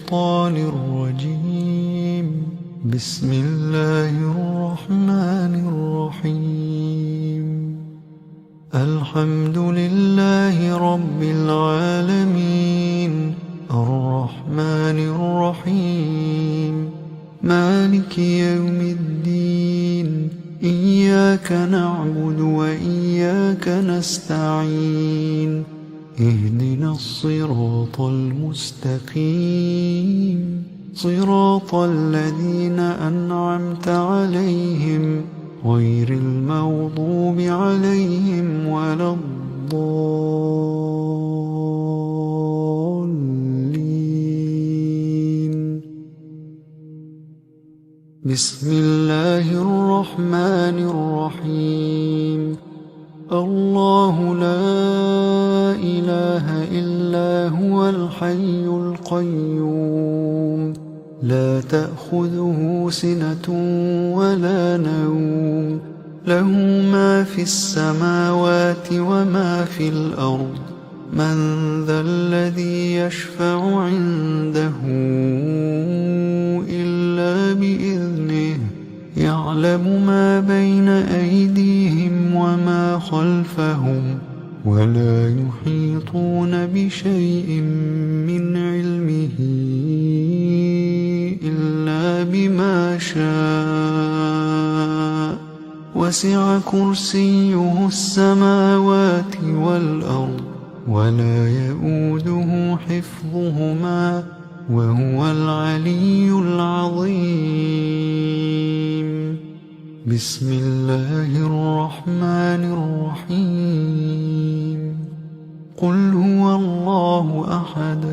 الشيطان الرجيم. بسم الله الرحمن الرحيم. الحمد لله رب العالمين، الرحمن الرحيم، مالك يوم الدين. إياك نعبد وإياك نستعين. اهدنا الصراط المستقيم، صراط الذين أنعمت عليهم غير المغضوب عليهم ولا الضالين. بسم الله الرحمن الرحيم. الله لا إله إلا هو الحي القيوم، لا تأخذه سنة ولا نوم، له ما في السماوات وما في الأرض. من ذا الذي يشفع عنده إلا بإذنه؟ يعلم ما بين أيديهم وما خلفهم، ولا يحيطون بشيء من علمه إلا بما شاء. وسع كرسيه السماوات والأرض، ولا يئوده حفظهما، وهو العلي العظيم. بسم الله الرحمن الرحيم. قل هو الله أحد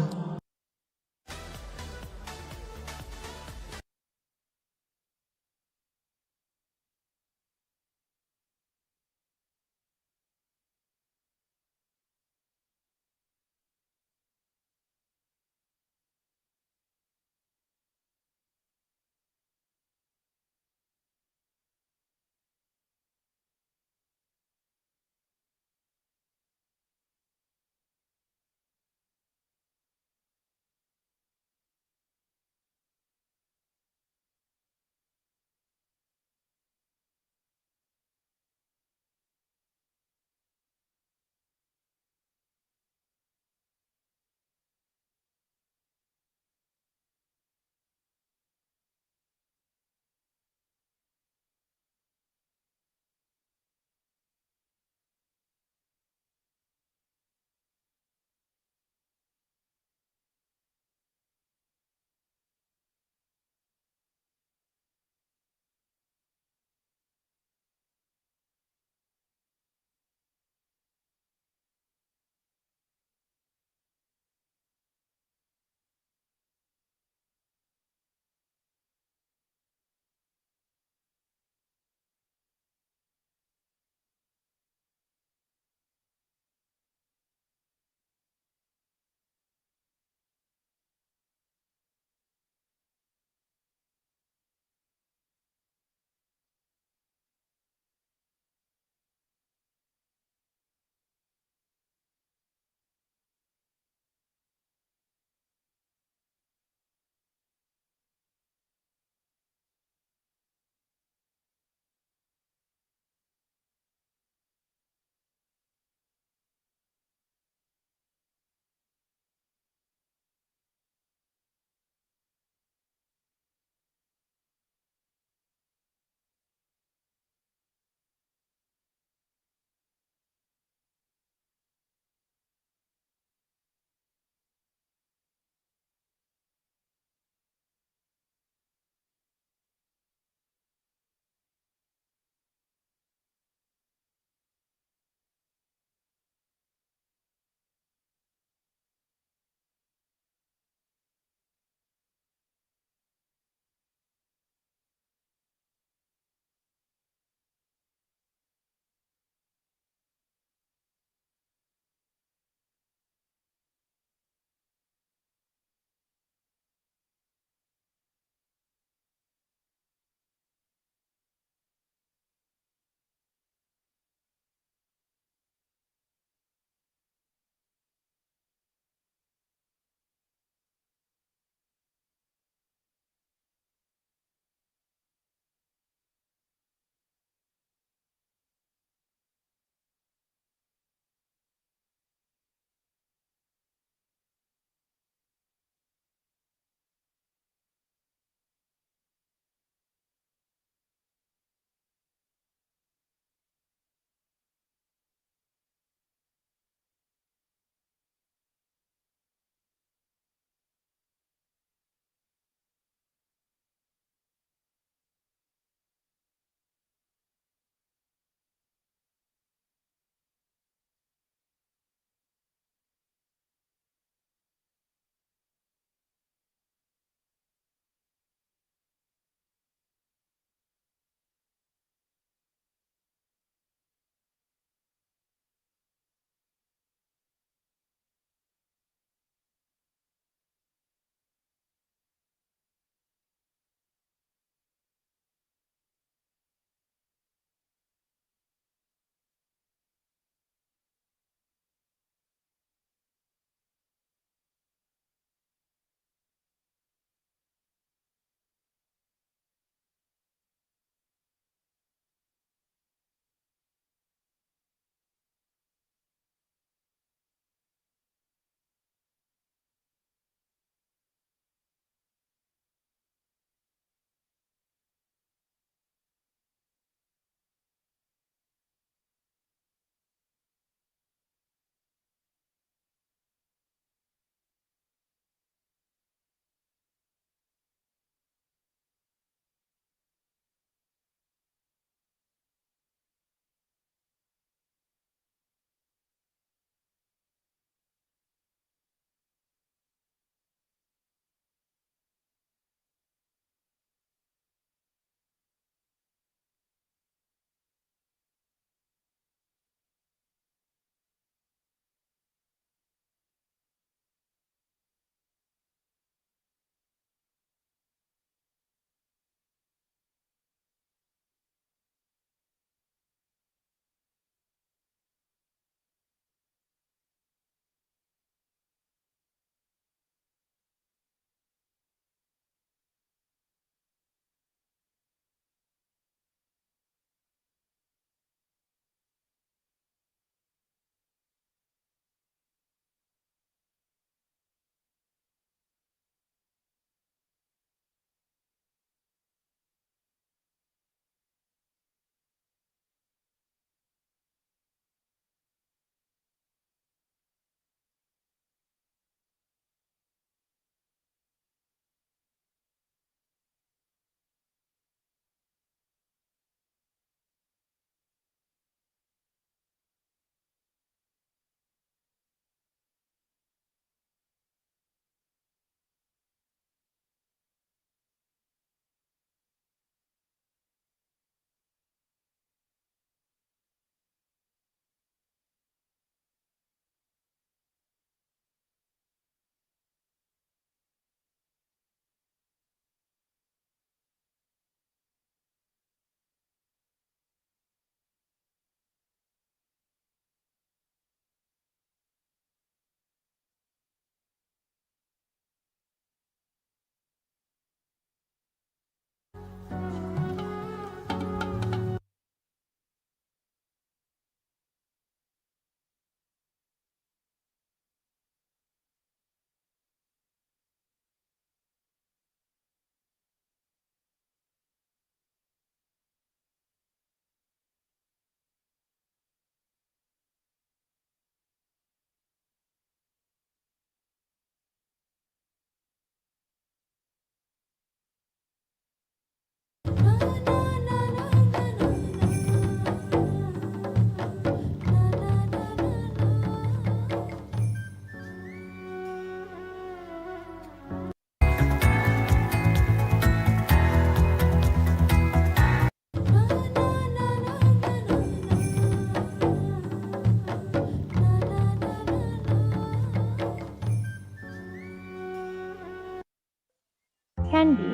Can be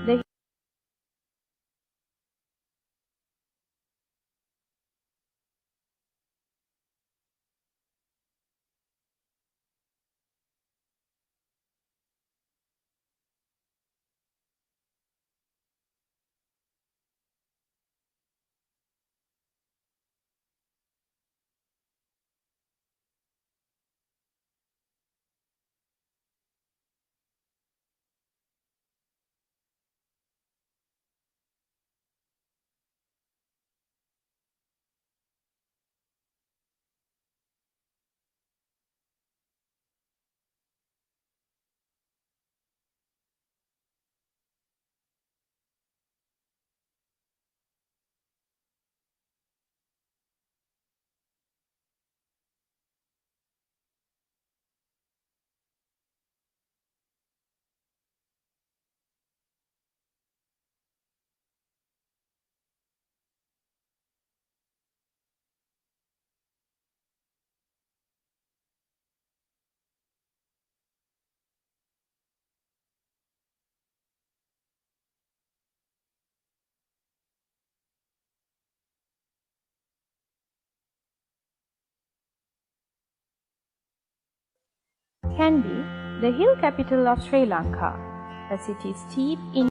the can be the hill capital of Sri Lanka, a city steeped in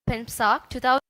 PeMSARC' 2000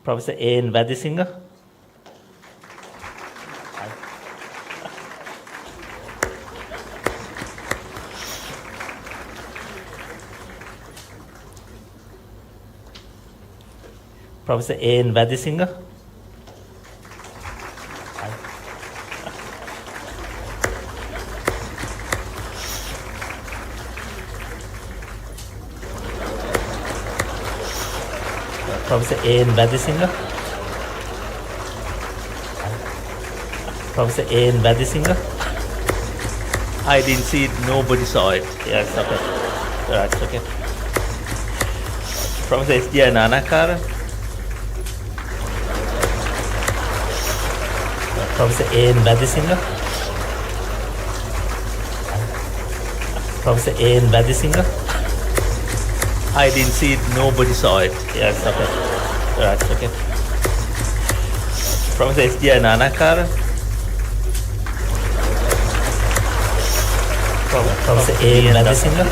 Professor A.N. Vadisinger. Professor A.N. Vadisinger. Professor A.N. Vadisinger. Professor A.N. Vadisinger. I didn't see it, nobody saw it. Yes, okay. That's okay. Professor S.D.I. Nanakara. Professor A.N. Vadisinger. Professor A.N. Vadisinger. I didn't see it, nobody saw it. Yes, okay. That's okay. Professor S.D.I. Nanakara. Professor A.N. Vadisinger.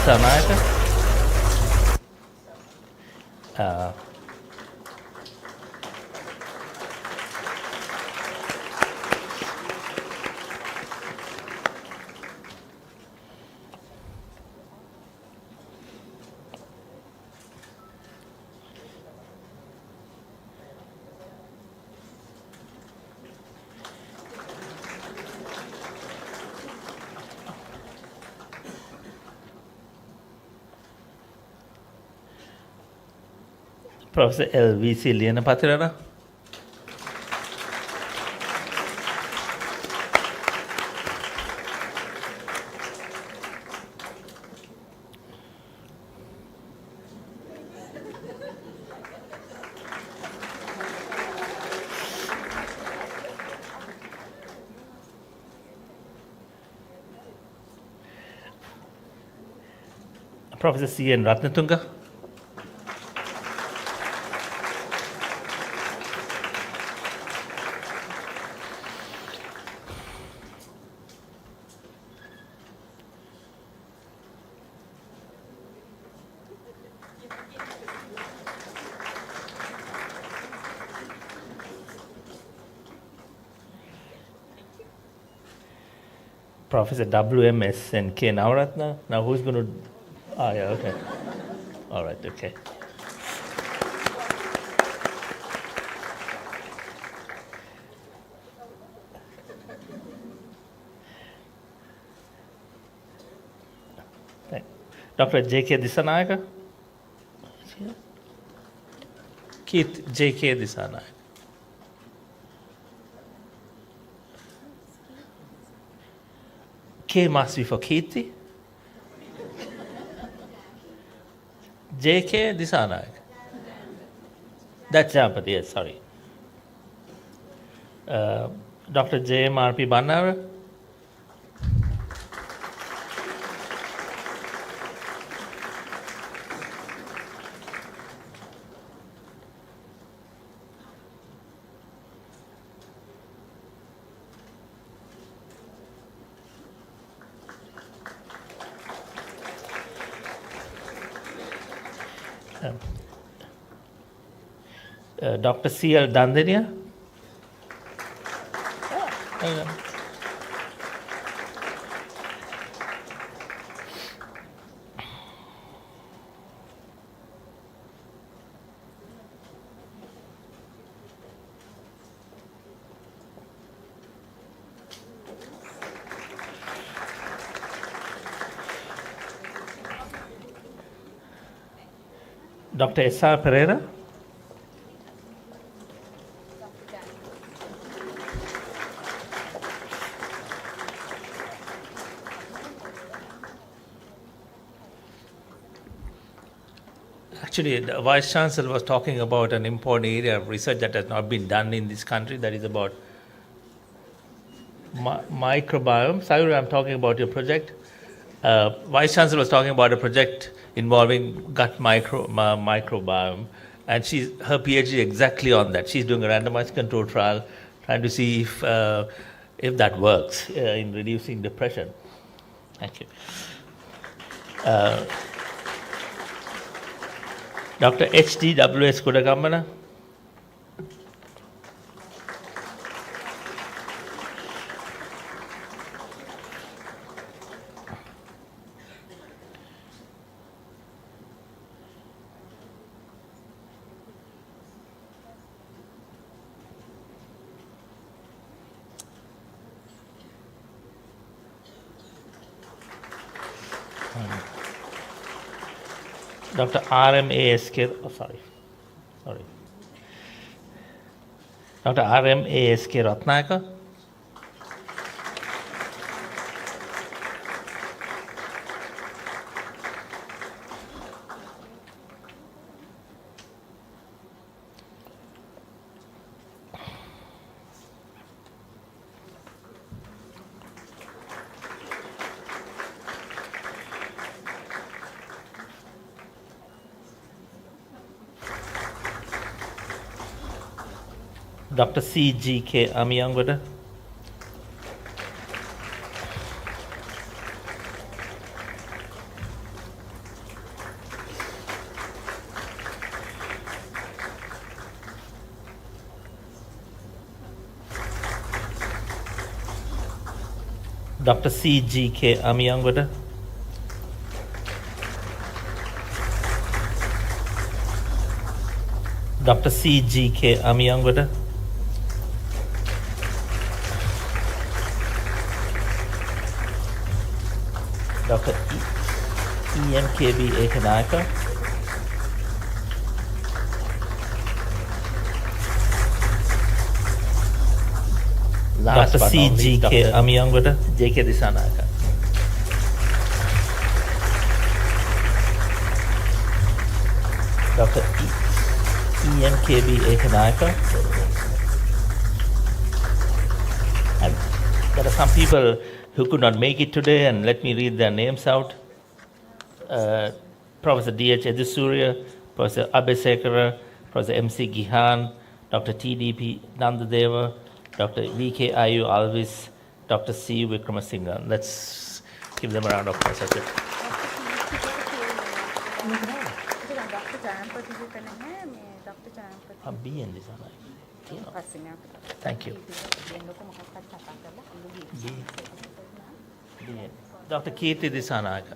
Professor L.V.C. Lianapatirana. Professor C.N. Ratnatunga. Professor W.M.S. and K. Navaratna. Now who's going to... Ah, yeah, okay. All right, okay. Dr. J.K. Disanayaka. Keith J.K. Disanayaka. K must be for Kirti. J.K. Disanayaka. That's Jampati, yes, sorry. Dr. J.M.R.P. Bannara. Dr. C.L. Dandania. Dr. S.R. Pereira. Actually, the Vice Chancellor was talking about an important area of research that has not been done in this country, that is about microbiome. Sayuri, I'm talking about your project. Vice Chancellor was talking about a project involving gut microbiome, and her PhD exactly on that. She's doing a randomized control trial, trying to see if that works in reducing depression. Thank you. Dr. H.D.W.S. Kudagamana. Dr. R.M.A.S.K. Dr. R.M.A.S.K. Ratnayaka. Dr. C.G.K. Amiyangwada. Dr. C.G.K. Amiyangwada. Dr. C.G.K. Amiyangwada. Dr. E.M.K.B. Ekanaka. Dr. C.G.K. Amiyangwada. J.K. Disanayaka. Dr. E.M.K.B. Ekanaka. And there are some people who could not make it today, and let me read their names out. Professor D.H. Edhusurya, Professor Abhesekara, Professor M.C. Gihan, Dr. T.D.P. Nandadeva, Dr. V.K.I.U. Alvis, Dr. C. Vikramasinghe. Let's give them a round of applause. That's it. B in this one. Thank you. Dr. Kirti Disanayaka.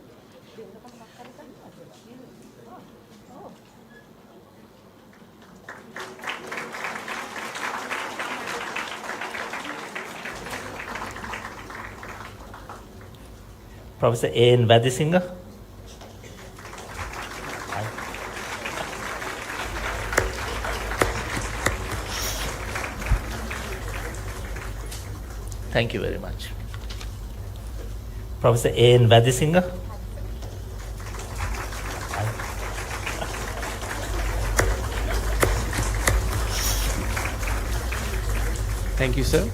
Professor A.N. Vadisinghe. Thank you very much. Professor A.N. Vadisinghe. Thank you, sir,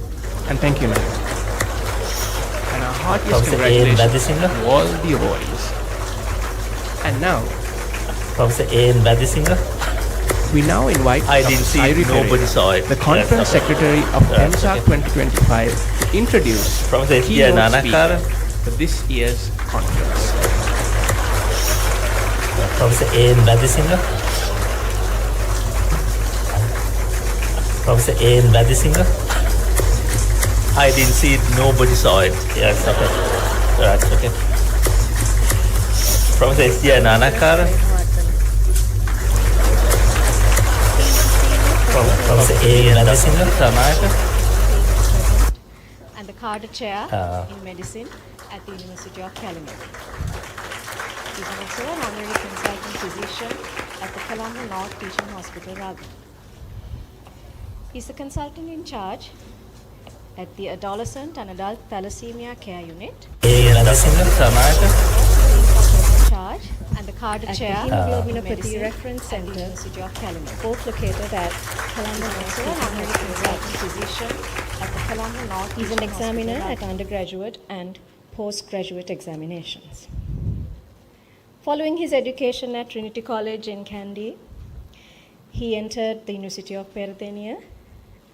and thank you, madam. And our heartiest Professor congratulations A.N. to all the awardees. And now, Professor A.N. Vadisinghe. we now invite I Dr. didn't see Sairi it, nobody Pereira, saw it. the Conference Yes, okay. Secretary of Right, PeMSARC' 2025, to introduce Professor the S.J. keynote Nanakara. speaker for this year's conference. Professor A.N. Vadisinghe. Professor A.N. Vadisinghe. I didn't see it, nobody saw it. Yes, okay. Right, okay. Professor S.J. Nanakara. Professor A.N. Vadisinghe. And the Carter Chair in Medicine at the University of Colombo. He is also an honorary consultant physician at the Colombo North Teaching Hospital, Raghu. He is the consultant in charge at the Adolescent and Adult Thalassemia Care Unit. Charge and the Carter Chair Hemoglobinopathy Reference Center, University of Colombo, both located at Colombo North. Also an honorary consultant physician at the Colombo North. He is an examiner at undergraduate and postgraduate examinations. Following his education at Trinity College in Kandy, he entered the University of Peradeniya,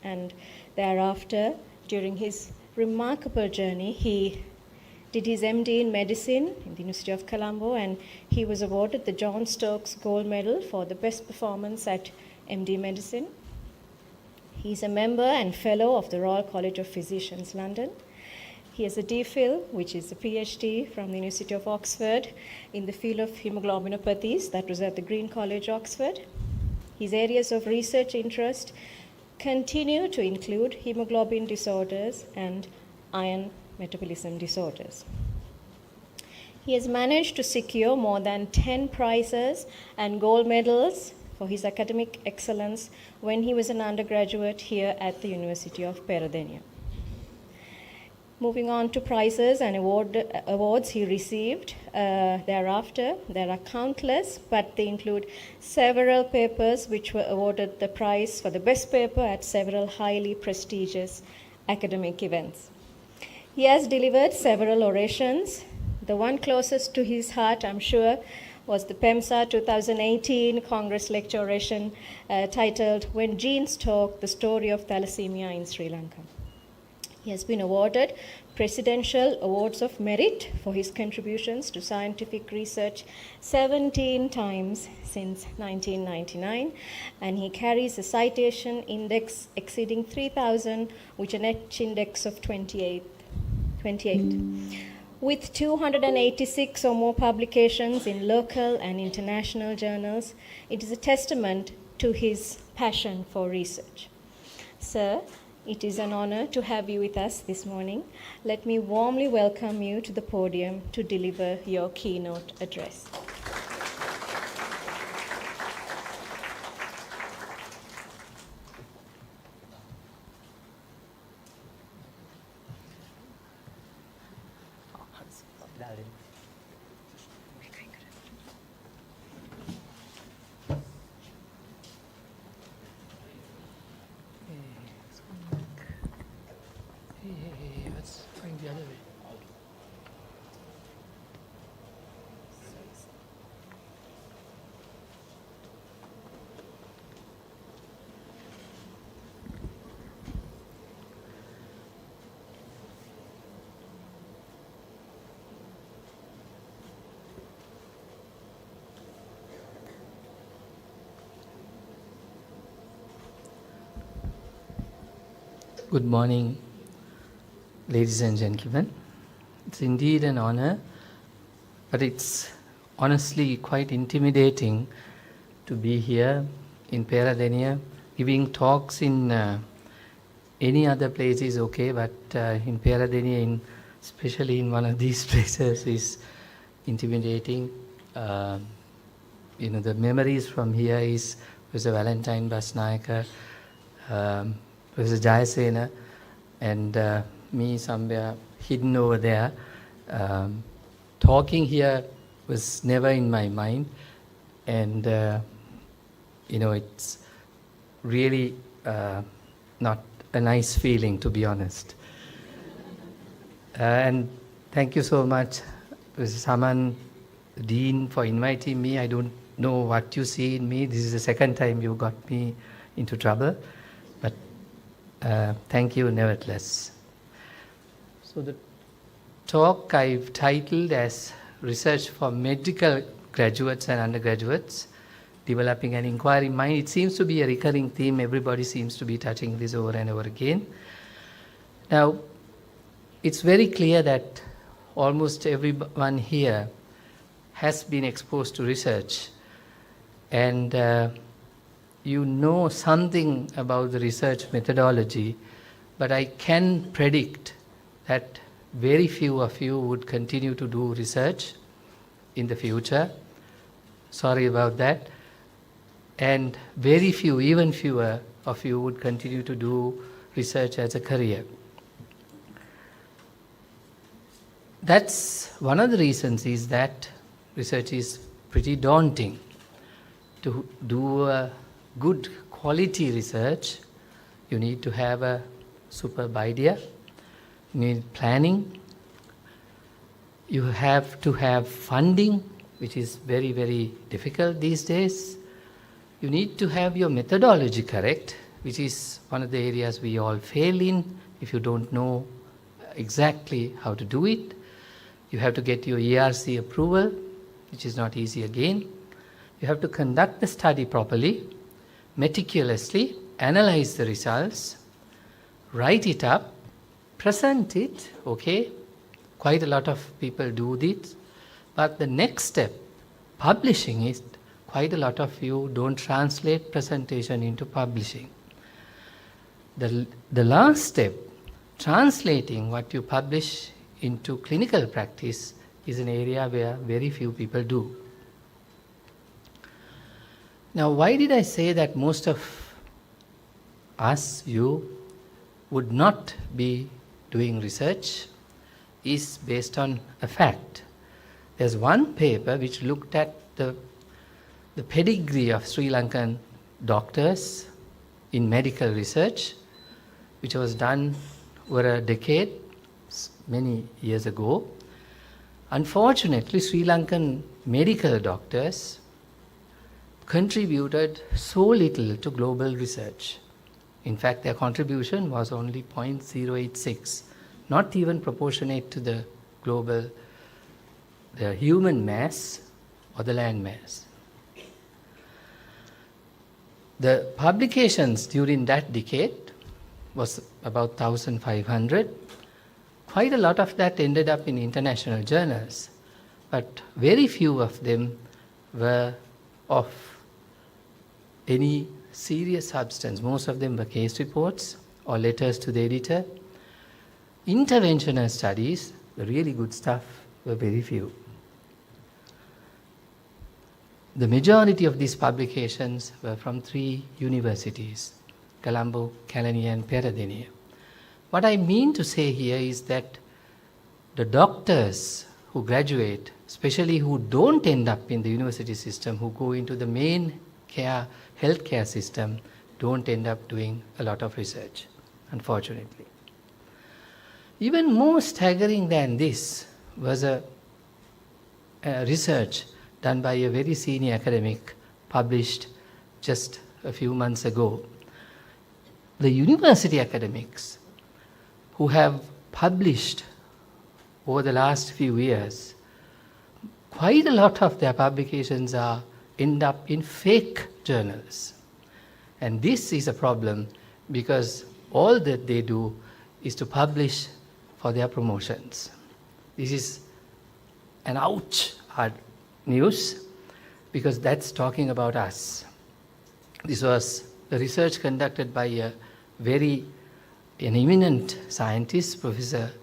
and thereafter, during his remarkable journey, he did his MD in medicine in the University of Colombo, and he was awarded the John Stokes Gold Medal for the best performance at MD Medicine. He is a member and fellow of the Royal College of Physicians, London. He has a DPhil, which is a PhD from the University of Oxford in the field of hemoglobinopathies, that was at the Green College, Oxford. His areas of research interest continue to include hemoglobin disorders and iron metabolism disorders. He has managed to secure more than 10 prizes and gold medals for his academic excellence when he was an undergraduate here at the University of Peradeniya. Moving on to prizes and awards he received thereafter, there are countless, but they include several papers which were awarded the prize for the best paper at several highly prestigious academic events. He has delivered several orations. The one closest to his heart, I'm sure, was the PeMSARC' 2018 Congress lecture oration titled When Genes Talk, the Story of Thalassemia in Sri Lanka. He has been awarded Presidential Awards of Merit for his contributions to scientific research 17 times since 1999, and he carries a citation index exceeding 3,000 with a net index of 28. With 286 or more publications in local and international journals, it is a testament to his passion for research. Sir, it is an honor to have you with us this morning. Let me warmly welcome you to the podium to deliver your keynote address. Let's bring the other way. Good morning, ladies and gentlemen. It's indeed an honor, but it's honestly quite intimidating to be here in Peradeniya. Giving talks in any other place is okay, but in Peradeniya, especially in one of these places, is intimidating. The memories from here is Professor Valentine Basnayaka, Professor Jayasena, and me somewhere hidden over there. Talking here was never in my mind, and it's really not a nice feeling, to be honest. And thank you so much, Professor Saman, Dean, for inviting me. I don't know what you see in me. This is the second time you got me into trouble, but thank you nevertheless. So the talk I've titled as Research for Medical Graduates and Undergraduates, Developing an Inquiry Mind. It seems to be a recurring theme. Everybody seems to be touching this over and over again. Now, it's very clear that almost everyone here has been exposed to research, and you know something about the research methodology, but I can predict that very few of you would continue to do research in the future. Sorry about that. And very few, even fewer of you would continue to do research as a career. That's one of the reasons, is that research is pretty daunting. To do a good quality research, you need to have a superb idea, you need planning, you have to have funding, which is very, very difficult these days. You need to have your methodology correct, which is one of the areas we all fail in if you don't know exactly how to do it. You have to get your ERC approval, which is not easy again. You have to conduct the study properly, meticulously, analyze the results, write it up, present it, okay? Quite a lot of people do this. But the next step, publishing it, quite a lot of you don't translate presentation into publishing. The last step, translating what you publish into clinical practice, is an area where very few people do. Now, why did I say that most of us, you, would not be doing research is based on a fact. There's one paper which looked at the pedigree of Sri Lankan doctors in medical research, which was done over a decade, many years ago. Unfortunately, Sri Lankan medical doctors contributed so little to global research. In fact, their contribution was only 0.086, not even proportionate to the global, the human mass or the land mass. The publications during that decade was about 1,500. Quite a lot of that ended up in international journals, but very few of them were of any serious substance. Most of them were case reports or letters to the editor. Interventional studies, the really good stuff, were very few. The majority of these publications were from 3 universities, Colombo, Kelaniya and Peradeniya. What I mean to say here is that the doctors who graduate, especially who don't end up in the university system, who go into the main healthcare system, don't end up doing a lot of research, unfortunately. Even more staggering than this was a research done by a very senior academic, published just a few months ago. The university academics who have published over the last few years, quite a lot of their publications end up in fake journals. And this is a problem because all that they do is to publish for their promotions. This is an hard news because that's talking about us. This was a research conducted by an eminent scientist,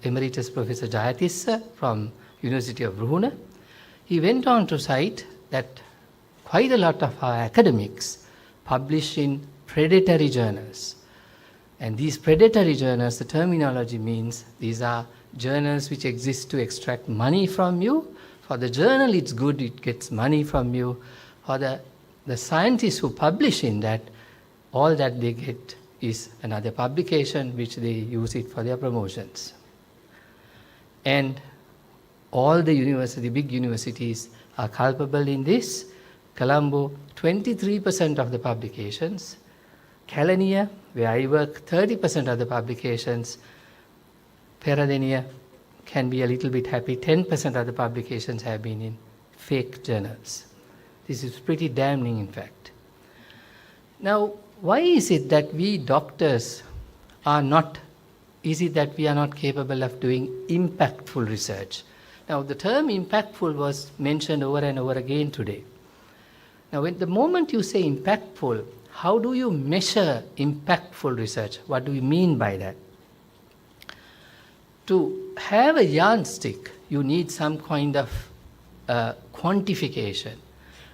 Emeritus Professor Jayatissa from University of Ruhuna. He went on to cite that quite a lot of our academics publish in predatory journals. And these predatory journals, the terminology means these are journals which exist to extract money from you. For the journal, it's good, it gets money from you. For the scientists who publish in that, all that they get is another publication which they use it for their promotions. And all the big universities are culpable in this. Colombo, 23% of the publications. Kelaniya, where I work, 30% of the publications. Peradeniya can be a little bit happy, 10% of the publications have been in fake journals. This is pretty damning, in fact. Now, why is it that we doctors we are not capable of doing impactful research? Now, the term impactful was mentioned over and over again today. Now, the moment you say impactful, how do you measure impactful research? What do you mean by that? To have a yardstick, you need some kind of quantification.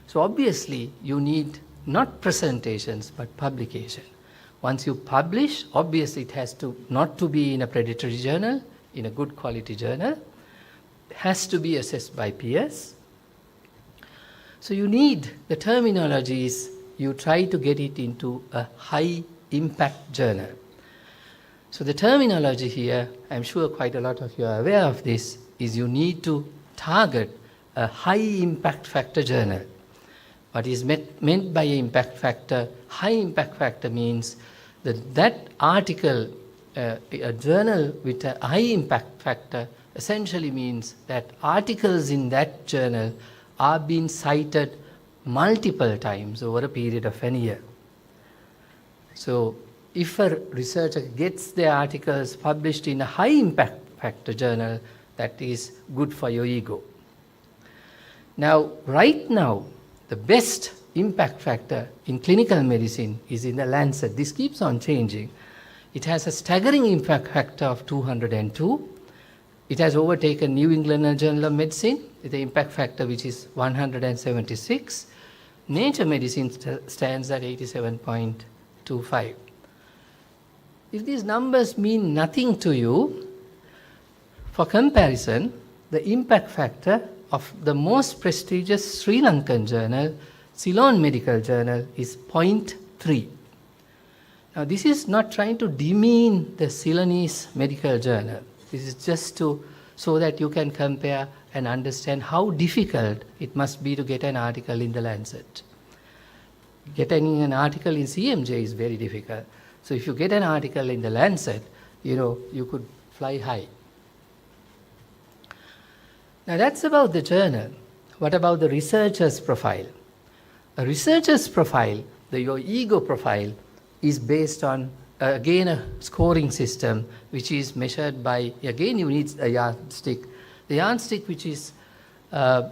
So obviously, you need not presentations, but publication. Once you publish, obviously it has to not to be in a predatory journal, in a good quality journal. It has to be assessed by peers. So you need the terminologies, you try to get it into a high impact journal. So the terminology here, I'm sure quite a lot of you are aware of this, is you need to target a high impact factor journal. What is meant by impact factor? High impact factor means that article, a journal with a high impact factor, essentially means that articles in that journal are being cited multiple times over a period of an year. So if a researcher gets their articles published in a high impact factor journal, that is good for your ego. Now, right now, the best impact factor in clinical medicine is in the Lancet. This keeps on changing. It has a staggering impact factor of 202. It has overtaken New England Journal of Medicine with the impact factor which is 176. Nature Medicine stands at 87.25. If these numbers mean nothing to you, for comparison, the impact factor of the most prestigious Sri Lankan journal, Ceylon Medical Journal, is 0.3. Now, this is not trying to demean the Ceylonese medical journal. This is just so that you can compare and understand how difficult it must be to get an article in the Lancet. Getting an article in CMJ is very difficult. So if you get an article in the Lancet, you could fly high. Now that's about the journal. What about the researcher's profile? A researcher's profile, your ego profile, is based on, again, a scoring system which is measured by, again, you need a yardstick. The yardstick which is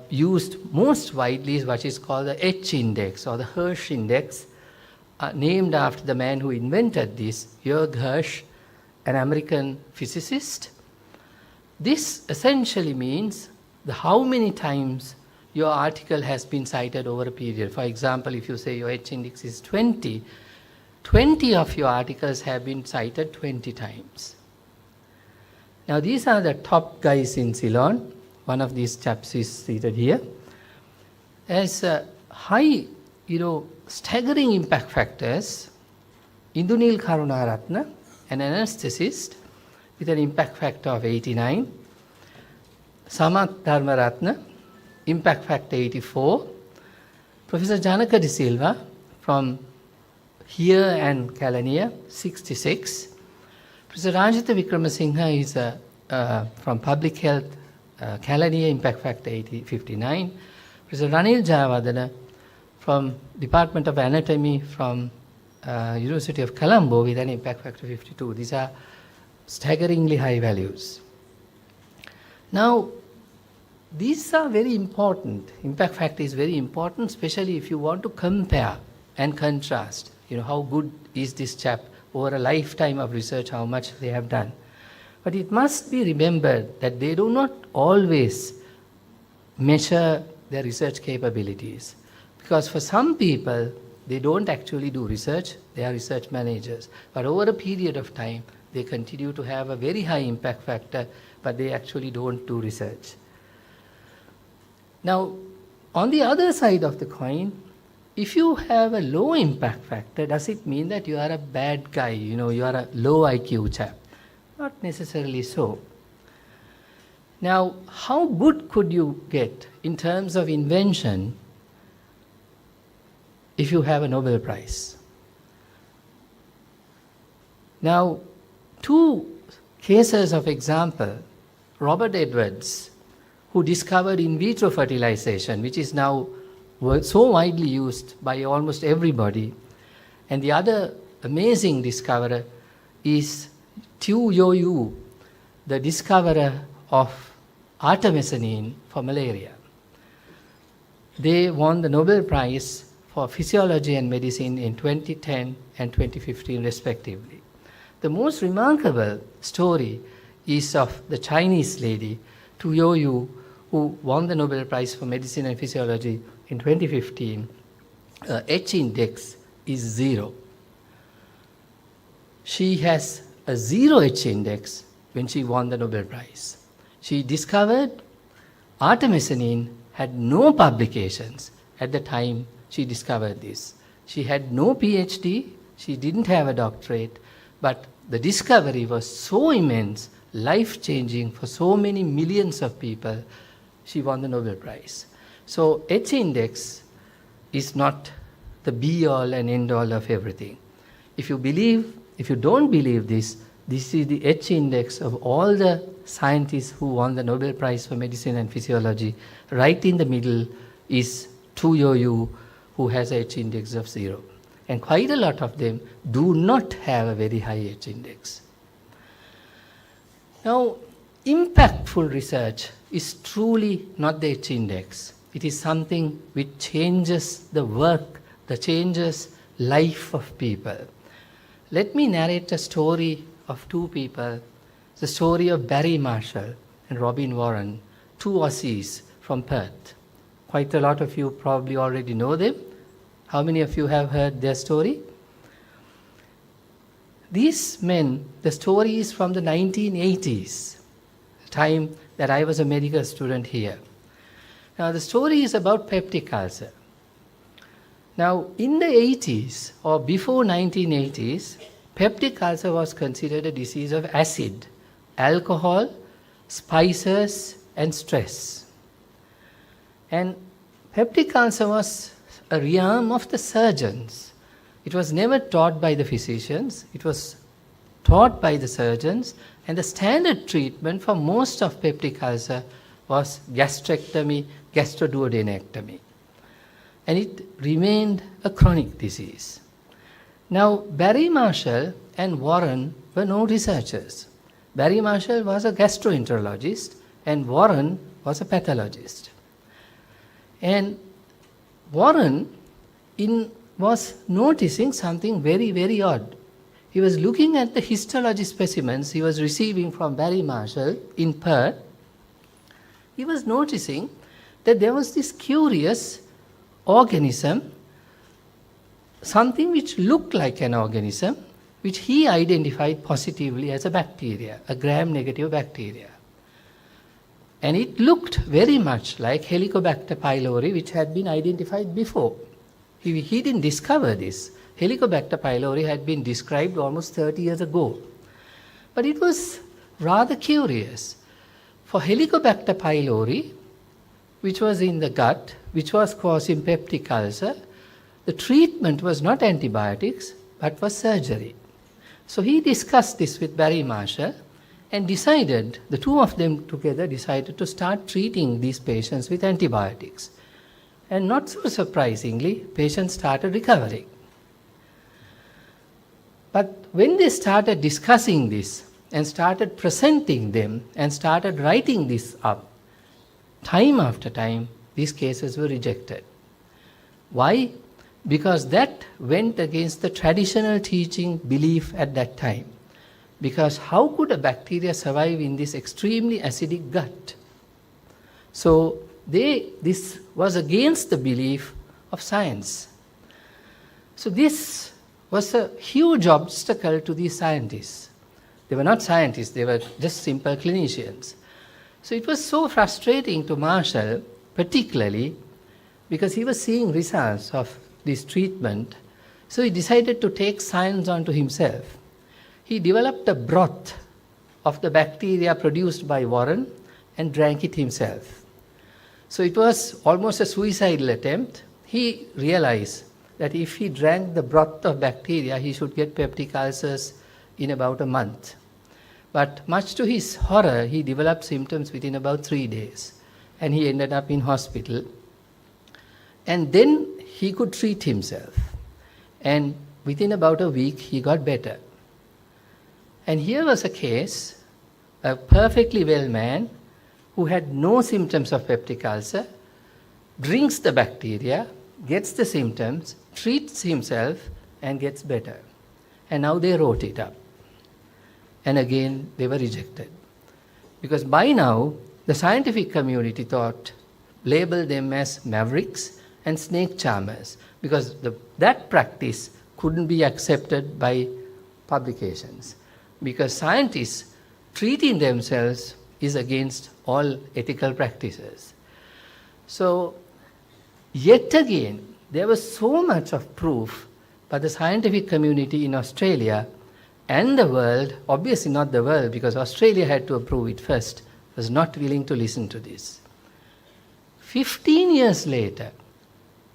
used most widely is what is called the H index or the Hirsch index, named after the man who invented this, Jörg Hirsch, an American physicist. This essentially means how many times your article has been cited over a period. For example, if you say your H index is 20, 20 of your articles have been cited 20 times. Now these are the top guys in Ceylon. One of these chaps is seated here. As high, staggering impact factors, Indunil Karunaratne, an anesthetist with an impact factor of 89, Samath Dharmaratne, impact factor 84, Professor Janaka de Silva from here and Kelaniya, 66, Professor Rajitha Wickramasinghe is from Public Health, Kelaniya, impact factor 59, Professor Ranil Jayawardena from Department of Anatomy from University of Colombo with an impact factor 52. These are staggeringly high values. Now, these are very important. Impact factor is very important, especially if you want to compare and contrast. How good is this chap over a lifetime of research, how much they have done. But it must be remembered that they do not always measure their research capabilities. Because for some people, they don't actually do research, they are research managers. But over a period of time, they continue to have a very high impact factor, but they actually don't do research. Now, on the other side of the coin, if you have a low impact factor, does it mean that you are a bad guy, you are a low IQ chap? Not necessarily so. Now, how good could you get in terms of invention if you have a Nobel Prize? Now, two cases of example, Robert Edwards, who discovered in vitro fertilization, which is now so widely used by almost everybody. And the other amazing discoverer is Tu Yoyu, the discoverer of artemisinin for malaria. They won the Nobel Prize for Physiology and Medicine in 2010 and 2015 respectively. The most remarkable story is of the Chinese lady, Tu Yoyu, who won the Nobel Prize for Medicine and Physiology in 2015. H index is 0. She has a 0 H index when she won the Nobel Prize. She discovered artemisinin had no publications at the time she discovered this. She had no PhD, she didn't have a doctorate, but the discovery was so immense, life-changing for so many millions of people, she won the Nobel Prize. So H index is not the be-all and end-all of everything. If you don't believe this, this is the H index of all the scientists who won the Nobel Prize for Medicine and Physiology. Right in the middle is Tu Yoyu, who has a H index of 0. And quite a lot of them do not have a very high H index. Now, impactful research is truly not the H index. It is something which changes the work, that changes life of people. Let me narrate a story of two people, the story of Barry Marshall and Robin Warren, two Aussies from Perth. Quite a lot of you probably already know them. How many of you have heard their story? These men, the story is from the 1980s, time that I was a medical student here. Now the story is about peptic ulcer. Now in the 80s or before 1980s, peptic ulcer was considered a disease of acid, alcohol, spices and stress. And peptic ulcer was a realm of the surgeons. It was never taught by the physicians, it was taught by the surgeons, and the standard treatment for most of peptic ulcer was gastrectomy, gastroduodenectomy. And it remained a chronic disease. Now, Barry Marshall and Warren were no researchers. Barry Marshall was a gastroenterologist and Warren was a pathologist. And Warren was noticing something very, very odd. He was looking at the histology specimens he was receiving from Barry Marshall in Perth. He was noticing that there was this curious organism, something which looked like an organism, which he identified positively as a bacteria, a gram-negative bacteria. And it looked very much like Helicobacter pylori, which had been identified before. He didn't discover this. Helicobacter pylori had been described almost 30 years ago. But it was rather curious. For Helicobacter pylori, which was in the gut, which was causing peptic ulcer, the treatment was not antibiotics, but was surgery. So he discussed this with Barry Marshall and decided, the two of them together decided to start treating these patients with antibiotics. And not so surprisingly, patients started recovering. But when they started discussing this and started presenting them and started writing this up, time after time, these cases were rejected. Why? Because that went against the traditional teaching belief at that time. Because how could a bacteria survive in this extremely acidic gut? So this was against the belief of science. So this was a huge obstacle to these scientists. They were not scientists, they were just simple clinicians. So it was so frustrating to Marshall, particularly because he was seeing results of this treatment. So he decided to take science onto himself. He developed a broth of the bacteria produced by Warren and drank it himself. So it was almost a suicidal attempt. He realized that if he drank the broth of bacteria, he should get peptic ulcers in about a month. But much to his horror, he developed symptoms within about 3 days. And he ended up in hospital. And then he could treat himself. And within about a week, he got better. And here was a case, a perfectly well man who had no symptoms of peptic ulcer, drinks the bacteria, gets the symptoms, treats himself, and gets better. And now they wrote it up. And again, they were rejected. Because by now, the scientific community labeled them as mavericks and snake charmers, because that practice couldn't be accepted by publications. Because scientists treating themselves is against all ethical practices. So, yet again, there was so much of proof by the scientific community in Australia and the world, obviously not the world because Australia had to approve it first, was not willing to listen to this. 15 years later,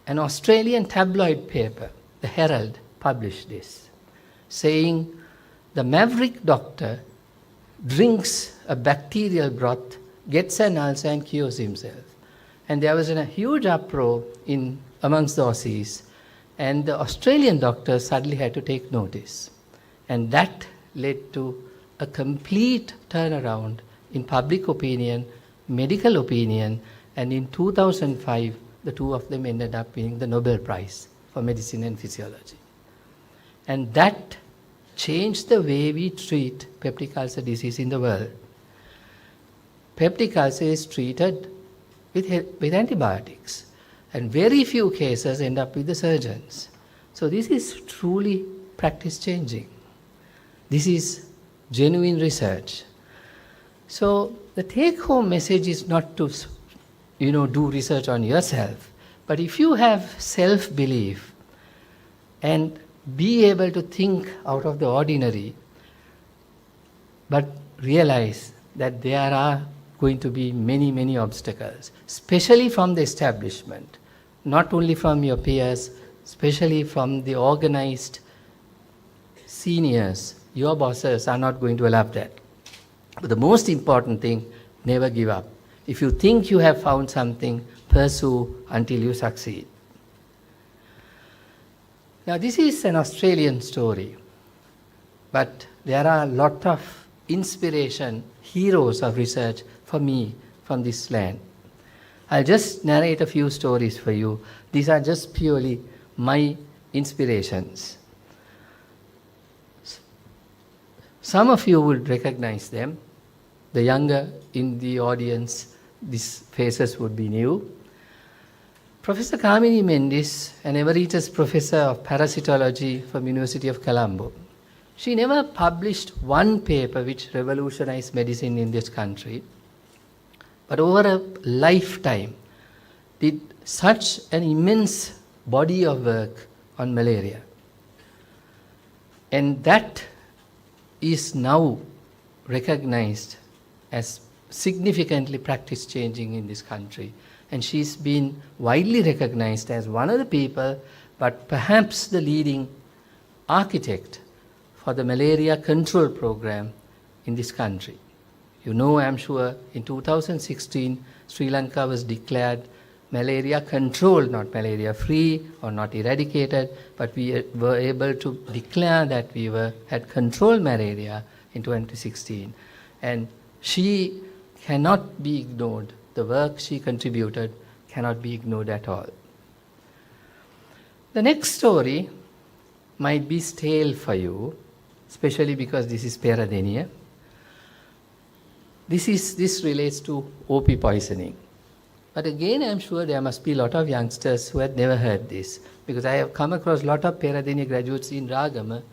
an Australian tabloid paper, the Herald, published this, saying the maverick doctor drinks a bacterial broth, gets an ulcer and cures himself. And there was a huge uproar amongst the Aussies, and the Australian doctors suddenly had to take notice. And that led to a complete turnaround in public opinion, medical opinion, and in 2005, the two of them ended up winning the Nobel Prize for Medicine and Physiology. And that changed the way we treat peptic ulcer disease in the world. peptic ulcer is treated with antibiotics. And very few cases end up with the surgeons. So this is truly practice changing. This is genuine research. So the take-home message is not to, do research on yourself, but if you have self-belief and be able to think out of the ordinary, but realize that there are going to be many, many obstacles, especially from the establishment, not only from your peers, especially from the organized seniors. Your bosses are not going to allow that. But the most important thing, never give up. If you think you have found something, pursue until you succeed. Now this is an Australian story, but there are a lot of inspiration, heroes of research for me from this land. I'll just narrate a few stories for you. These are just purely my inspirations. Some of you would recognize them. The younger in the audience, these faces would be new. Professor Kamini Mendis, an emeritus professor of parasitology from University of Colombo. She never published one paper which revolutionized medicine in this country, but over a lifetime did such an immense body of work on malaria. And that is now recognized as significantly practice changing in this country. And she's been widely recognized as one of the people, but perhaps the leading architect for the malaria control program in this country. You know, I'm sure, in 2016, Sri Lanka was declared malaria controlled, not malaria free or not eradicated, but we were able to declare that we had controlled malaria in 2016. And she cannot be ignored. The work she contributed cannot be ignored at all. The next story might be stale for you, especially because this is Peradeniya. This relates to OP poisoning. But again, I'm sure there must be a lot of youngsters who had never heard this, because I have come across a lot of Peradeniya graduates in Ragama.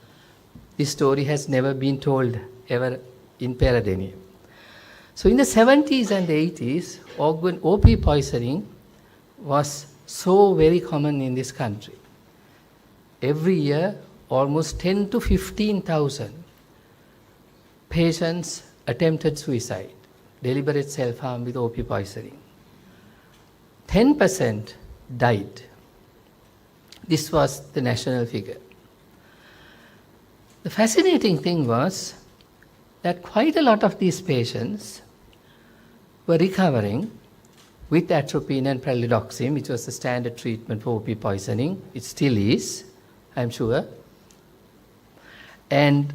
This story has never been told ever in Peradeniya. So in the 70s and the 80s, OP poisoning was so very common in this country. Every year, almost 10 to 15,000 patients attempted suicide, deliberate self-harm with OP poisoning. 10% died. This was the national figure. The fascinating thing was that quite a lot of these patients were recovering with atropine and pralidoxime, which was the standard treatment for OP poisoning. It still is, I'm sure. And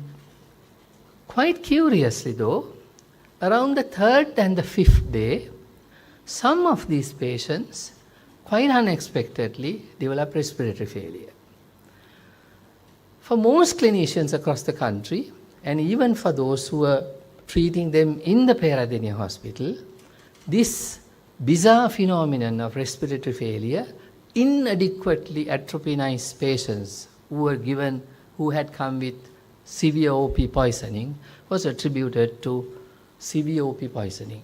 quite curiously though, around the third and the fifth day, some of these patients, quite unexpectedly, develop respiratory failure. For most clinicians across the country, and even for those who were treating them in the Peradeniya hospital, this bizarre phenomenon of respiratory failure, inadequately atropinized patients who had come with severe OP poisoning, was attributed to severe OP poisoning.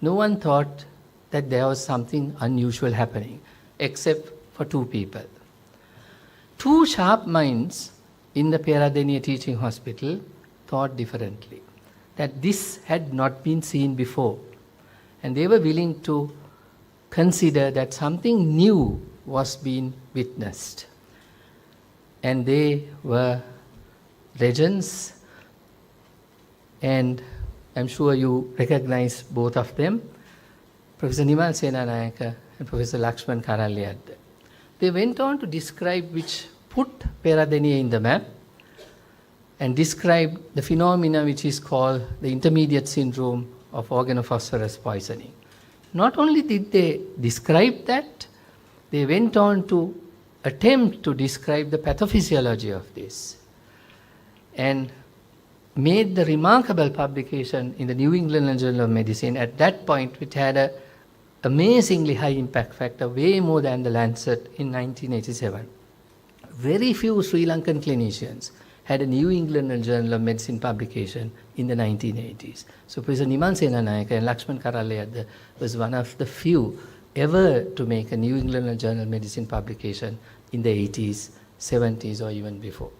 No one thought that there was something unusual happening, except for two people. Two sharp minds in the Peradeniya teaching hospital thought differently, that this had not been seen before. And they were willing to consider that something new was being witnessed. And they were legends, and I'm sure you recognize both of them, Professor Nimal Senanayaka and Professor Lakshman Karaliyadda. They went on to describe, which put Peradeniya in the map, and described the phenomena which is called the intermediate syndrome of organophosphorus poisoning. Not only did they describe that, they went on to attempt to describe the pathophysiology of this. And made the remarkable publication in the New England Journal of Medicine at that point, which had an amazingly high impact factor, way more than the Lancet in 1987. Very few Sri Lankan clinicians had a New England Journal of Medicine publication in the 1980s. So Professor Niman Senanayake and Lakshman Karale was one of the few ever to make a New England Journal of Medicine publication in the 80s, 70s, or even before.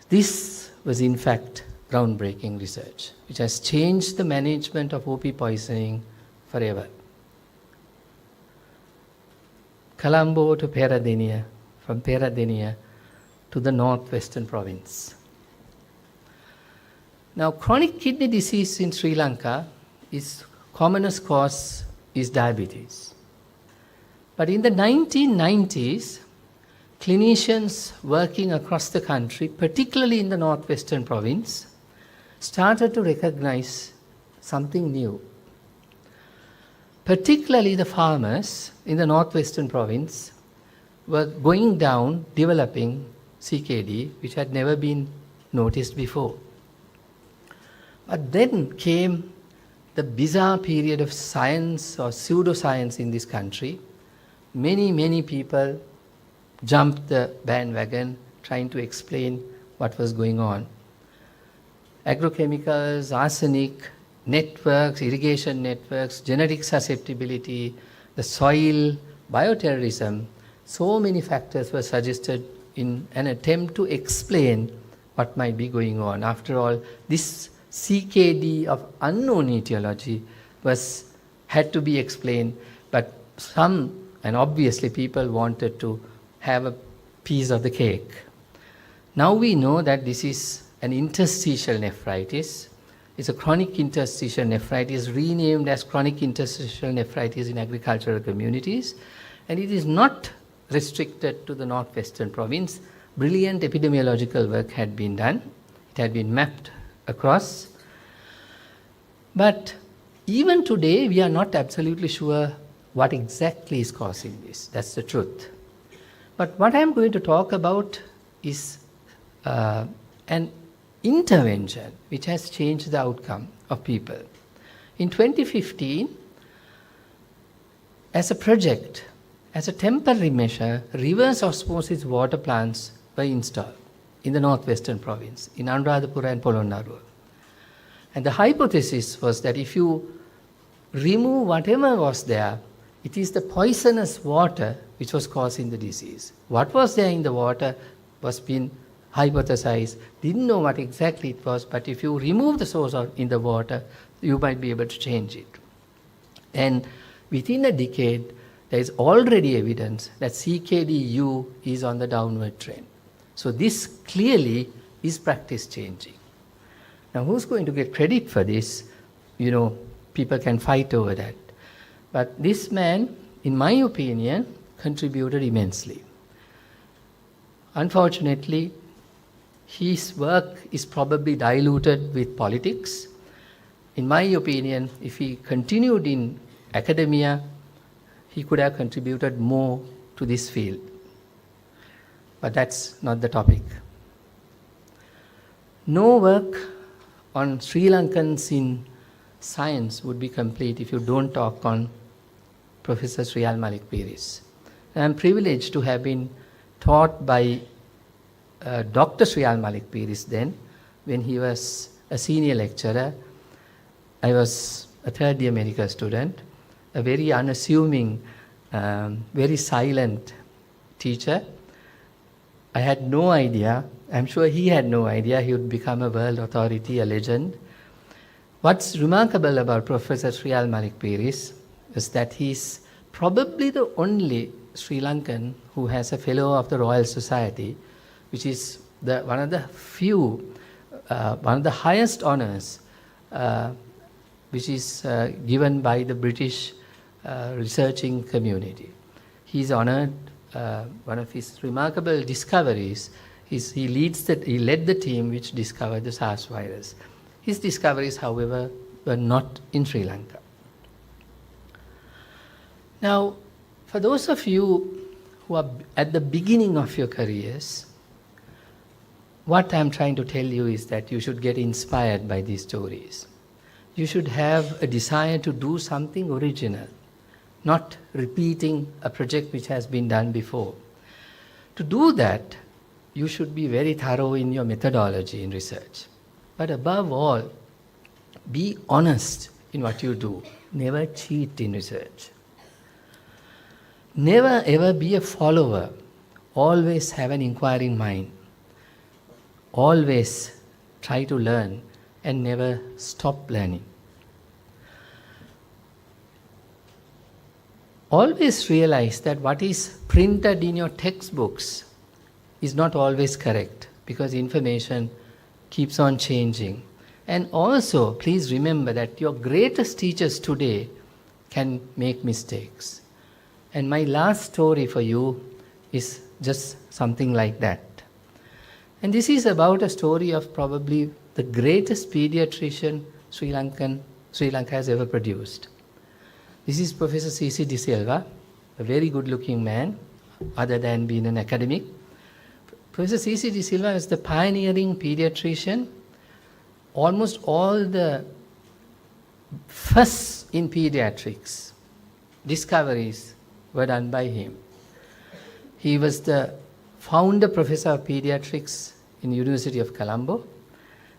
This was in fact groundbreaking research, which has changed the management of OP poisoning forever. Colombo to Peradeniya, from Peradeniya to the northwestern province. Now, chronic kidney disease in Sri Lanka is commonest cause is diabetes. But in the 1990s, clinicians working across the country, particularly in the northwestern province, started to recognize something new. Particularly the farmers in the northwestern province were going down, developing CKD, which had never been noticed before. But then came the bizarre period of science or pseudoscience in this country. Many people jumped the bandwagon trying to explain what was going on. Agrochemicals, arsenic, networks, irrigation networks, genetic susceptibility, the soil, bioterrorism, so many factors were suggested in an attempt to explain what might be going on. After all, this CKD of unknown etiology had to be explained, but some, and obviously people wanted to have a piece of the cake. Now we know that this is an interstitial nephritis. It's a chronic interstitial nephritis, renamed as chronic interstitial nephritis in agricultural communities, and it is not restricted to the northwestern province. Brilliant epidemiological work had been done. It had been mapped across. But even today, we are not absolutely sure what exactly is causing this. That's the truth. But what I'm going to talk about is an intervention which has changed the outcome of people. In 2015, as a project, as a temporary measure, reverse osmosis water plants were installed in the northwestern province, in Anuradhapura and Polonnaruwa. And the hypothesis was that if you remove whatever was there, it is the poisonous water which was causing the disease. What was there in the water was being hypothesized, didn't know what exactly it was, but if you remove the source in the water, you might be able to change it. And within a decade, there is already evidence that CKD-U is on the downward trend. So this clearly is practice changing. Now who's going to get credit for this? You know, people can fight over that. But this man, in my opinion, contributed immensely. Unfortunately, his work is probably diluted with politics. In my opinion, if he continued in academia, he could have contributed more to this field. But that's not the topic. No work on Sri Lankans in science would be complete if you don't talk on Professor Sriyal Malik Piris. I am privileged to have been taught by Dr. Sriyal Malik Piris then, when he was a senior lecturer. I was a third year medical student, a very unassuming, very silent teacher. I had no idea, I'm sure he had no idea he would become a world authority, a legend. What's remarkable about Professor Sriyal Malik Piris is that he's probably the only Sri Lankan who has a Fellow of the Royal Society, which is one of the few, one of the highest honors which is given by the British researching community. He's honored. One of his remarkable discoveries is he led the team which discovered the SARS virus. His discoveries, however, were not in Sri Lanka. Now, for those of you who are at the beginning of your careers, what I'm trying to tell you is that you should get inspired by these stories. You should have a desire to do something original, not repeating a project which has been done before. To do that, you should be very thorough in your methodology in research. But above all, be honest in what you do. Never cheat in research. Never ever be a follower. Always have an inquiring mind. Always try to learn and never stop learning. Always realize that what is printed in your textbooks is not always correct, because information keeps on changing. And also, please remember that your greatest teachers today can make mistakes. And my last story for you is just something like that. And this is about a story of probably the greatest pediatrician Sri Lanka has ever produced. This is Professor C.C. De Silva, a very good-looking man, other than being an academic. Professor C.C. De Silva is the pioneering pediatrician. Almost all the firsts in pediatrics, discoveries, were done by him. He was the founder professor of pediatrics in University of Colombo,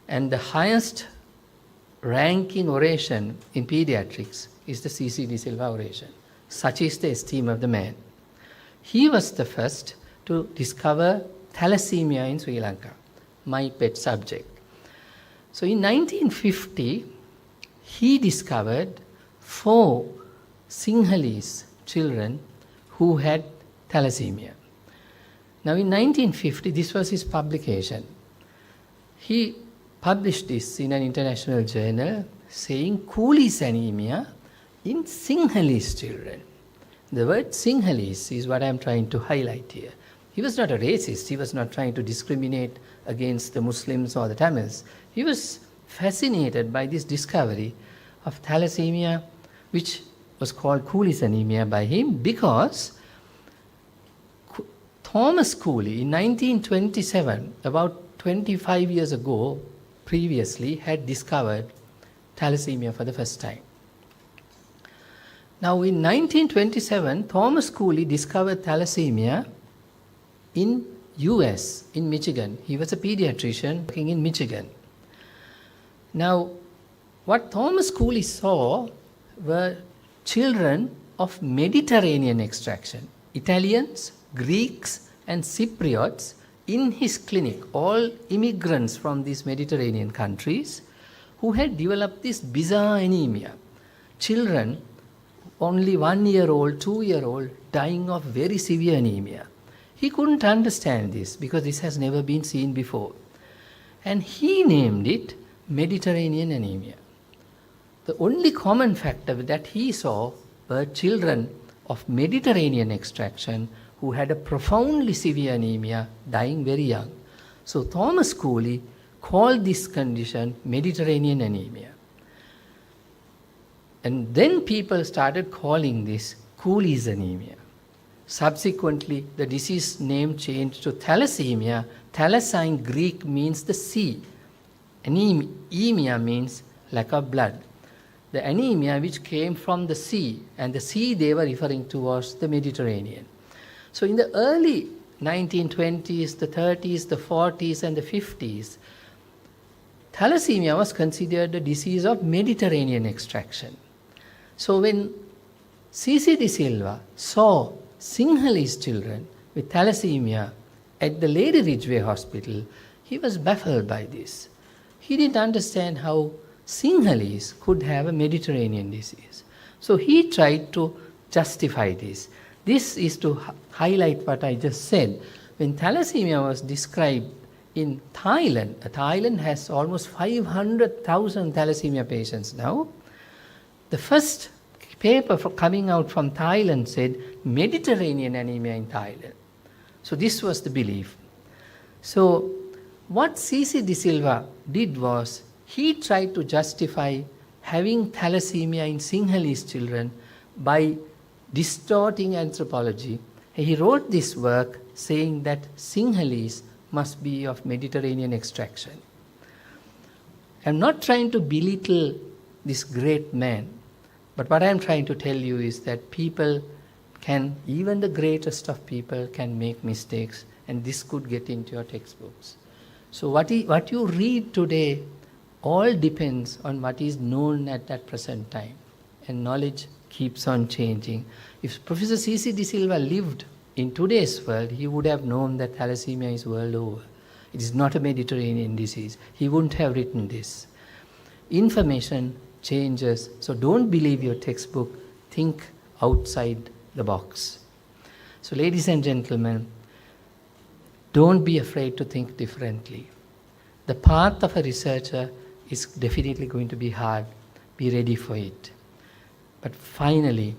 and the highest ranking oration in pediatrics is the C.C. De Silva oration. Such is the esteem of the man. He was the first to discover thalassemia in Sri Lanka, my pet subject. So in 1950, he discovered 4 Sinhalese children who had thalassemia. Now in 1950, this was his publication. He published this in an international journal saying Cooley's anemia in Sinhalese children. The word Sinhalese is what I am trying to highlight here. He was not a racist. He was not trying to discriminate against the Muslims or the Tamils. He was fascinated by this discovery of thalassemia, which was called Cooley's anemia by him, because Thomas Cooley in 1927, about 25 years ago, previously had discovered thalassemia for the first time. Now in 1927, Thomas Cooley discovered thalassemia in US, in Michigan. He was a pediatrician working in Michigan. Now, what Thomas Cooley saw were children of Mediterranean extraction, Italians, Greeks and Cypriots in his clinic, all immigrants from these Mediterranean countries who had developed this bizarre anemia. Children, only 1 year old, 2 year old, dying of very severe anemia. He couldn't understand this because this has never been seen before. And he named it Mediterranean anemia. The only common factor that he saw were children of Mediterranean extraction who had a profoundly severe anemia, dying very young. So Thomas Cooley called this condition Mediterranean anemia. And then people started calling this Cooley's anemia. Subsequently, the disease name changed to thalassemia. Thalas in Greek means the sea. Anemia means lack of blood. The anemia which came from the sea, and the sea they were referring to was the Mediterranean. So in the early 1920s, the 30s, the 40s and the 50s, thalassemia was considered a disease of Mediterranean extraction. So when C.C. De Silva saw Sinhalese children with thalassemia at the Lady Ridgeway Hospital, he was baffled by this. He didn't understand how Sinhalese could have a Mediterranean disease. So he tried to justify this. This is to highlight what I just said. When thalassemia was described in Thailand, Thailand has almost 500,000 thalassemia patients now. The first paper coming out from Thailand said Mediterranean anemia in Thailand. So this was the belief. So what C.C. De Silva did was he tried to justify having thalassemia in Sinhalese children by distorting anthropology. He wrote this work saying that Sinhalese must be of Mediterranean extraction. I'm not trying to belittle this great man, but what I'm trying to tell you is that people can, even the greatest of people can make mistakes, and this could get into your textbooks. So what you read today all depends on what is known at that present time, and knowledge keeps on changing. If Professor C.C. De Silva lived in today's world, he would have known that thalassemia is world over. It is not a Mediterranean disease. He wouldn't have written this. Information changes, so don't believe your textbook. Think outside the box. So ladies and gentlemen, don't be afraid to think differently. The path of a researcher is definitely going to be hard. Be ready for it. But finally,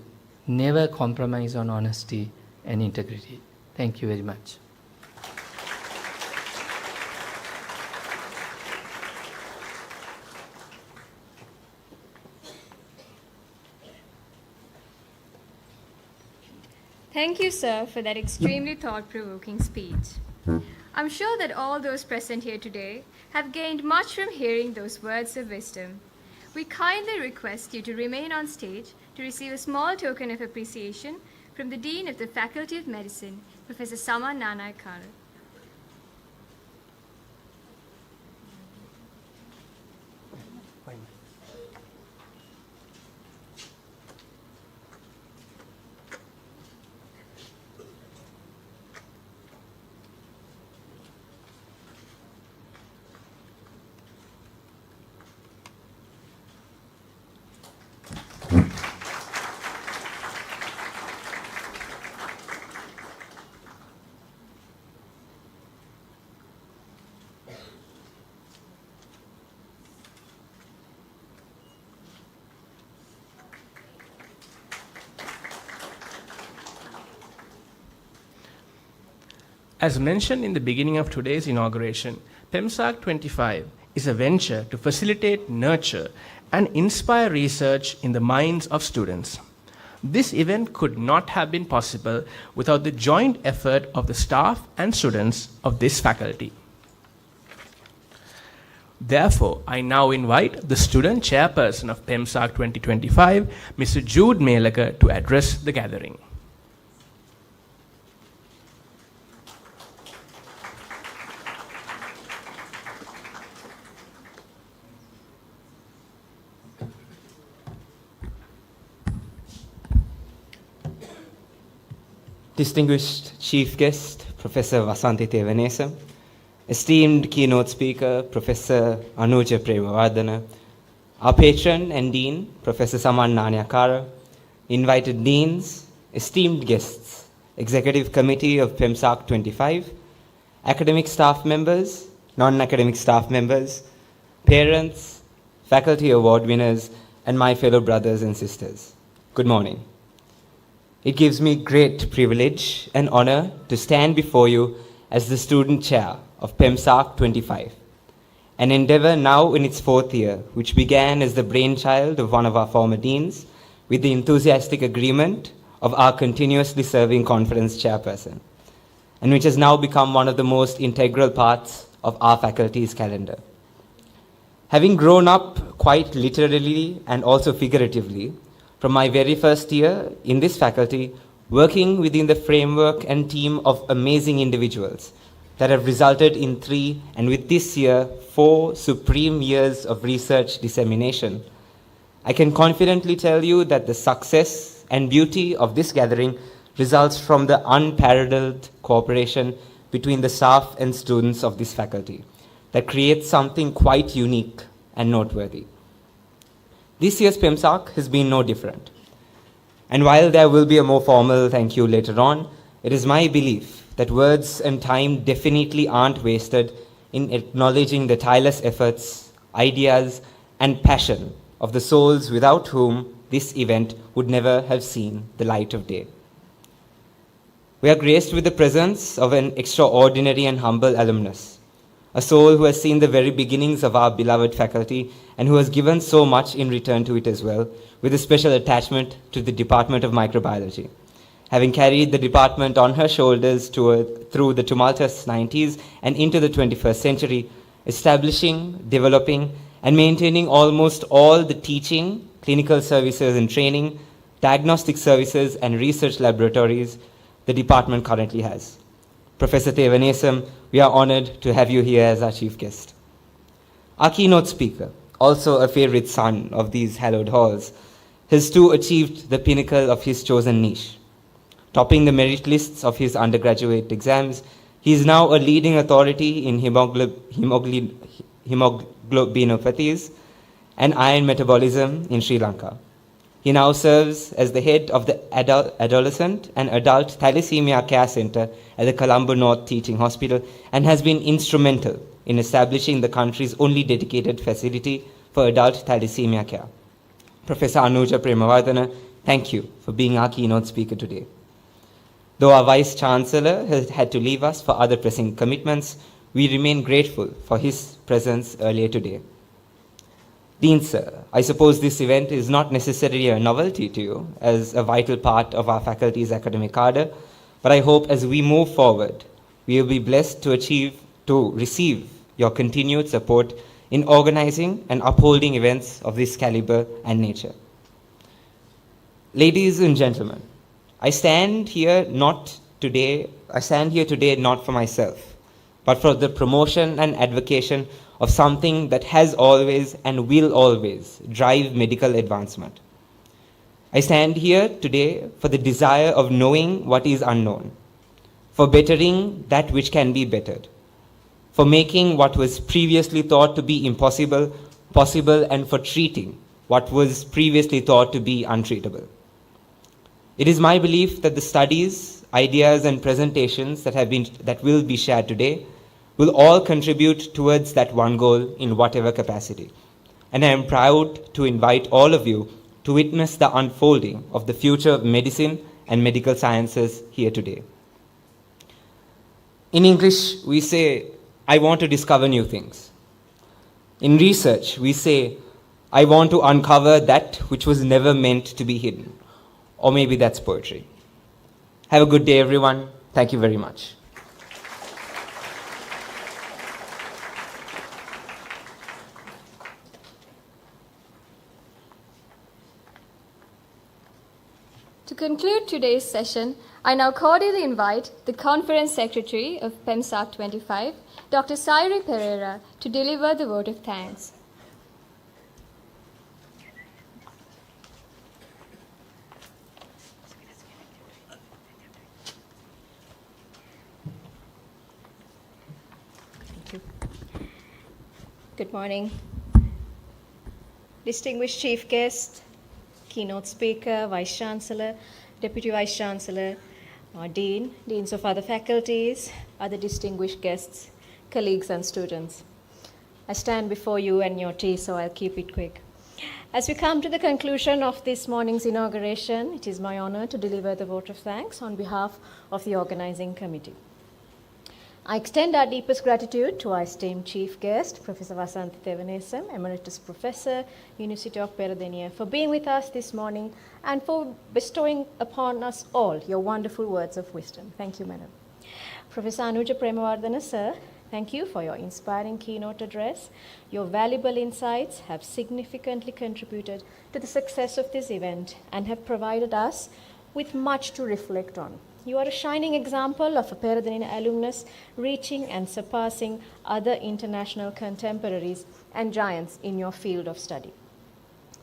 never compromise on honesty and integrity. Thank you very much. Thank you, sir, for that extremely thought-provoking speech. I'm sure that all those present here today have gained much from hearing those words of wisdom. We kindly request you to remain on stage to receive a small token of appreciation from the Dean of the Faculty of Medicine, Professor Saman Nanayakkara. As mentioned in the beginning of today's inauguration, PeMSARC'25 is a venture to facilitate, nurture, and inspire research in the minds of students. This event could not have been possible without the joint effort of the staff and students of this faculty. Therefore, I now invite the student chairperson of PeMSARC' 2025, Mr. Jude Melaka, to address the gathering. Distinguished Chief Guest, Professor Vasanthi Tevanesa, esteemed keynote speaker, Professor Anuja Premavardhana, our patron and dean, Professor Saman Nanayakkara, invited deans, esteemed guests, Executive Committee of PeMSARC' 25, academic staff members, non-academic staff members, parents, faculty award winners, and my fellow brothers and sisters. Good morning. It gives me great privilege and honor to stand before you as the student chair of PeMSARC' 25, an endeavor now in its fourth year, which began as the brainchild of one of our former deans with the enthusiastic agreement of our continuously serving conference chairperson, and which has now become one of the most integral parts of our faculty's calendar. Having grown up quite literally and also figuratively, from my very first year in this faculty, working within the framework and team of amazing individuals that have resulted in 3, and with this year, 4 supreme years of research dissemination, I can confidently tell you that the success and beauty of this gathering results from the unparalleled cooperation between the staff and students of this faculty that creates something quite unique and noteworthy. This year's PeMSARC has been no different. And while there will be a more formal thank you later on, it is my belief that words and time definitely aren't wasted in acknowledging the tireless efforts, ideas, and passion of the souls without whom this event would never have seen the light of day. We are graced with the presence of an extraordinary and humble alumnus, a soul who has seen the very beginnings of our beloved faculty and who has given so much in return to it as well, with a special attachment to the Department of Microbiology, having carried the department on her shoulders through the tumultuous 90s and into the 21st century, establishing, developing, and maintaining almost all the teaching, clinical services and training, diagnostic services, and research laboratories the department currently has. Professor Thevanesam, we are honored to have you here as our chief guest. Our keynote speaker, also a favorite son of these hallowed halls, has too achieved the pinnacle of his chosen niche. Topping the merit lists of his undergraduate exams, he is now a leading authority in hemoglobinopathies and iron metabolism in Sri Lanka. He now serves as the head of the Adolescent and Adult Thalassemia Care Center at the Colombo North Teaching Hospital and has been instrumental in establishing the country's only dedicated facility for adult thalassemia care. Professor Anuja Premawardana, thank you for being our keynote speaker today. Though our Vice Chancellor has had to leave us for other pressing commitments, we remain grateful for his presence earlier today. Dean Sir, I suppose this event is not necessarily a novelty to you as a vital part of our faculty's academic cadre, but I hope as we move forward, we will be blessed to receive your continued support in organizing and upholding events of this caliber and nature. Ladies and gentlemen, I stand here today not for myself, but for the promotion and advocacy of something that has always and will always drive medical advancement. I stand here today for the desire of knowing what is unknown, for bettering that which can be bettered, for making what was previously thought to be impossible possible, and for treating what was previously thought to be untreatable. It is my belief that the studies, ideas, and presentations that will be shared today will all contribute towards that one goal in whatever capacity. And I am proud to invite all of you to witness the unfolding of the future of medicine and medical sciences here today. In English, we say, I want to discover new things. In research, we say, I want to uncover that which was never meant to be hidden. Or maybe that's poetry. Have a good day, everyone. Thank you very much. To conclude today's session, I now cordially invite the Conference Secretary of PeMSARC'25, Dr. Sairi Pereira, to deliver the vote of thanks. Thank you. Good morning. Distinguished Chief Guest, Keynote Speaker, Vice Chancellor, Deputy Vice Chancellor, Deans of other faculties, other distinguished guests, colleagues and students. I stand before you and your tea, so I'll keep it quick. As we come to the conclusion of this morning's inauguration, it is my honor to deliver the vote of thanks on behalf of the organizing committee. I extend our deepest gratitude to our esteemed chief guest, Professor Vasanthi Thevanesam, Emeritus Professor, University of Peradeniya, for being with us this morning and for bestowing upon us all your wonderful words of wisdom. Thank you, Madam. Professor Anuja Premawardana, sir, thank you for your inspiring keynote address. Your valuable insights have significantly contributed to the success of this event and have provided us with much to reflect on. You are a shining example of a Peradeniya alumnus reaching and surpassing other international contemporaries and giants in your field of study.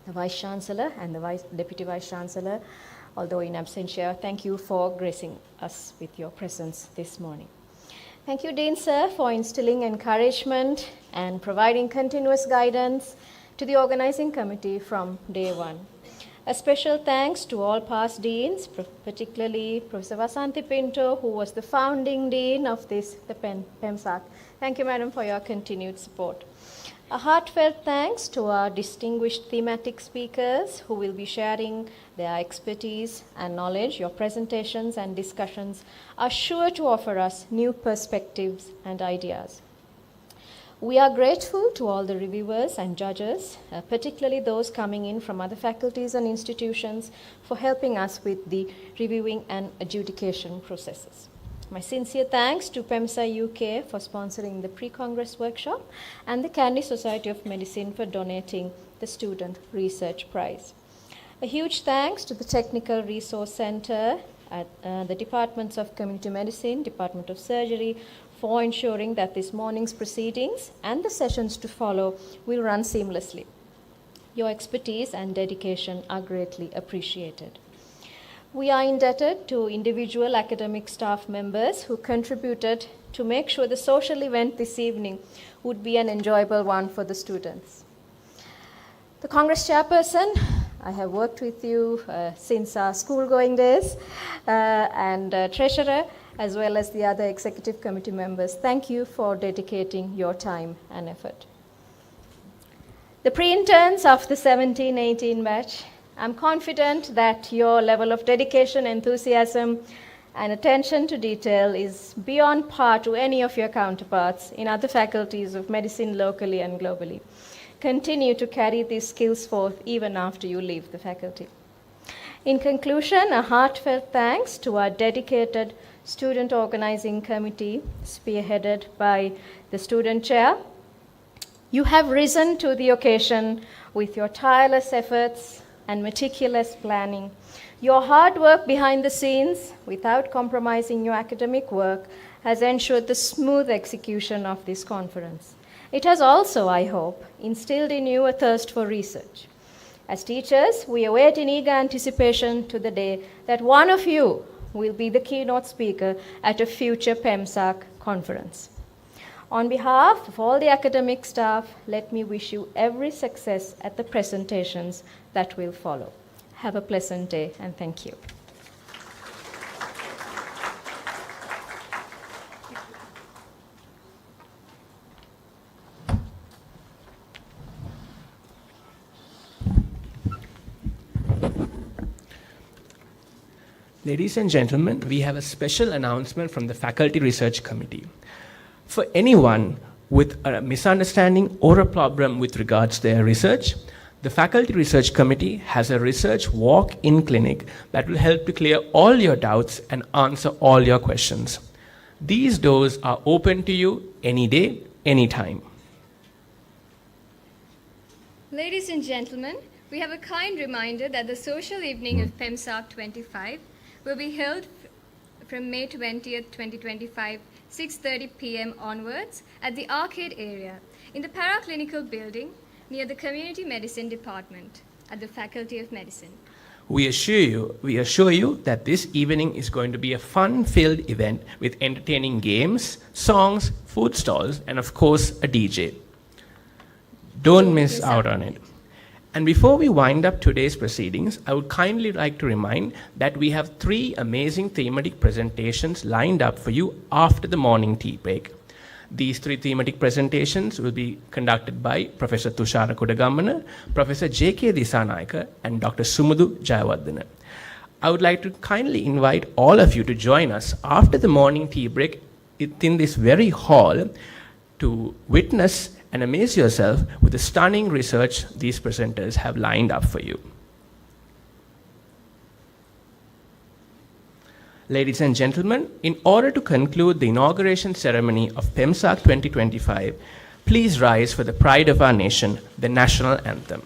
The Vice Chancellor and the Deputy Vice Chancellor, although in absentia, thank you for gracing us with your presence this morning. Thank you, Dean Sir, for instilling encouragement and providing continuous guidance to the organizing committee from day one. A special thanks to all past deans, particularly Professor Vasanthi Pinto, who was the founding dean of the PeMSARC. Thank you, Madam, for your continued support. A heartfelt thanks to our distinguished thematic speakers who will be sharing their expertise and knowledge. Your presentations and discussions are sure to offer us new perspectives and ideas. We are grateful to all the reviewers and judges, particularly those coming in from other faculties and institutions, for helping us with the reviewing and adjudication processes. My sincere thanks to PEMSA UK for sponsoring the pre-Congress workshop and the Candy Society of Medicine for donating the Student Research Prize. A huge thanks to the Technical Resource Center at the Departments of Community Medicine, Department of Surgery, for ensuring that this morning's proceedings and the sessions to follow will run seamlessly. Your expertise and dedication are greatly appreciated. We are indebted to individual academic staff members who contributed to make sure the social event this evening would be an enjoyable one for the students. The Congress chairperson, I have worked with you since our school-going days, and treasurer, as well as the other executive committee members. Thank you for dedicating your time and effort. The pre-interns of the 17-18 batch, I'm confident that your level of dedication, enthusiasm, and attention to detail is beyond par to any of your counterparts in other faculties of medicine locally and globally. Continue to carry these skills forth even after you leave the faculty. In conclusion, a heartfelt thanks to our dedicated student organizing committee, spearheaded by the student chair. You have risen to the occasion with your tireless efforts and meticulous planning. Your hard work behind the scenes, without compromising your academic work, has ensured the smooth execution of this conference. It has also, I hope, instilled in you a thirst for research. As teachers, we await in eager anticipation to the day that one of you will be the keynote speaker at a future PEMSARC conference. On behalf of all the academic staff, let me wish you every success at the presentations that will follow. Have a pleasant day, and thank you. Ladies and gentlemen, we have a special announcement from the Faculty Research Committee. For anyone with a misunderstanding or a problem with regards to their research, the Faculty Research Committee has a research walk-in clinic that will help to clear all your doubts and answer all your questions. These doors are open to you any day, anytime. Ladies and gentlemen, we have a kind reminder that the social evening of PEMSARC'25 will be held from May 20th, 2025, 6:30 p.m. onwards at the arcade area in the Paraclinical building near the Community Medicine Department at the Faculty of Medicine. We assure you that this evening is going to be a fun-filled event with entertaining games, songs, food stalls, and of course, a DJ. Don't miss out on it. And before we wind up today's proceedings, I would kindly like to remind that we have 3 amazing thematic presentations lined up for you after the morning tea break. These 3 thematic presentations will be conducted by Professor Tushara Kudagamana, Professor J.K. Disanayaka, and Dr. Sumudu Jayawardena. I would like to kindly invite all of you to join us after the morning tea break in this very hall to witness and amaze yourself with the stunning research these presenters have lined up for you. Ladies and gentlemen, in order to conclude the inauguration ceremony of PEMSARC 2025, please rise for the pride of our nation, the national anthem.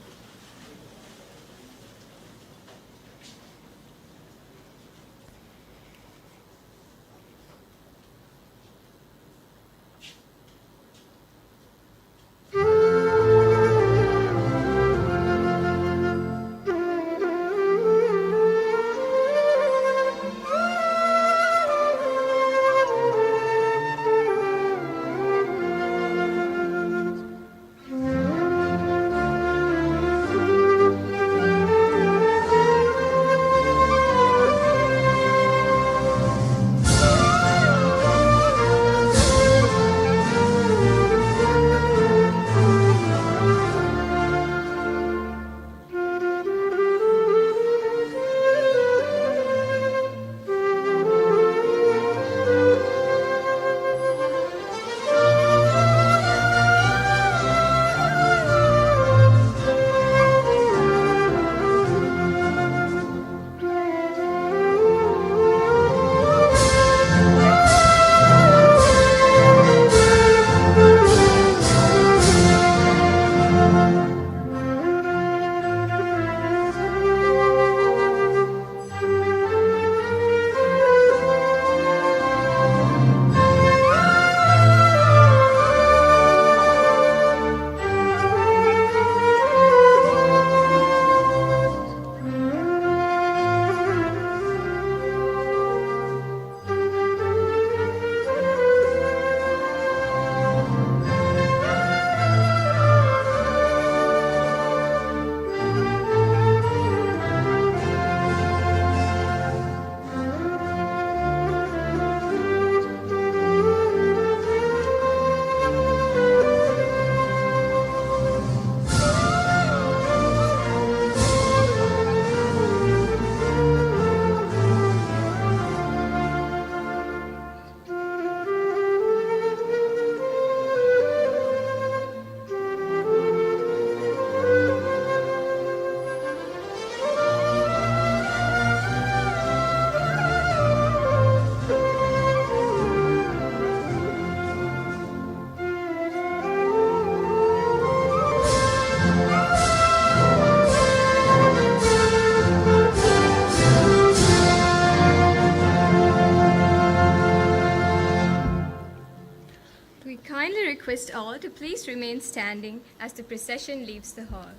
request all to please remain standing as the procession leaves the hall.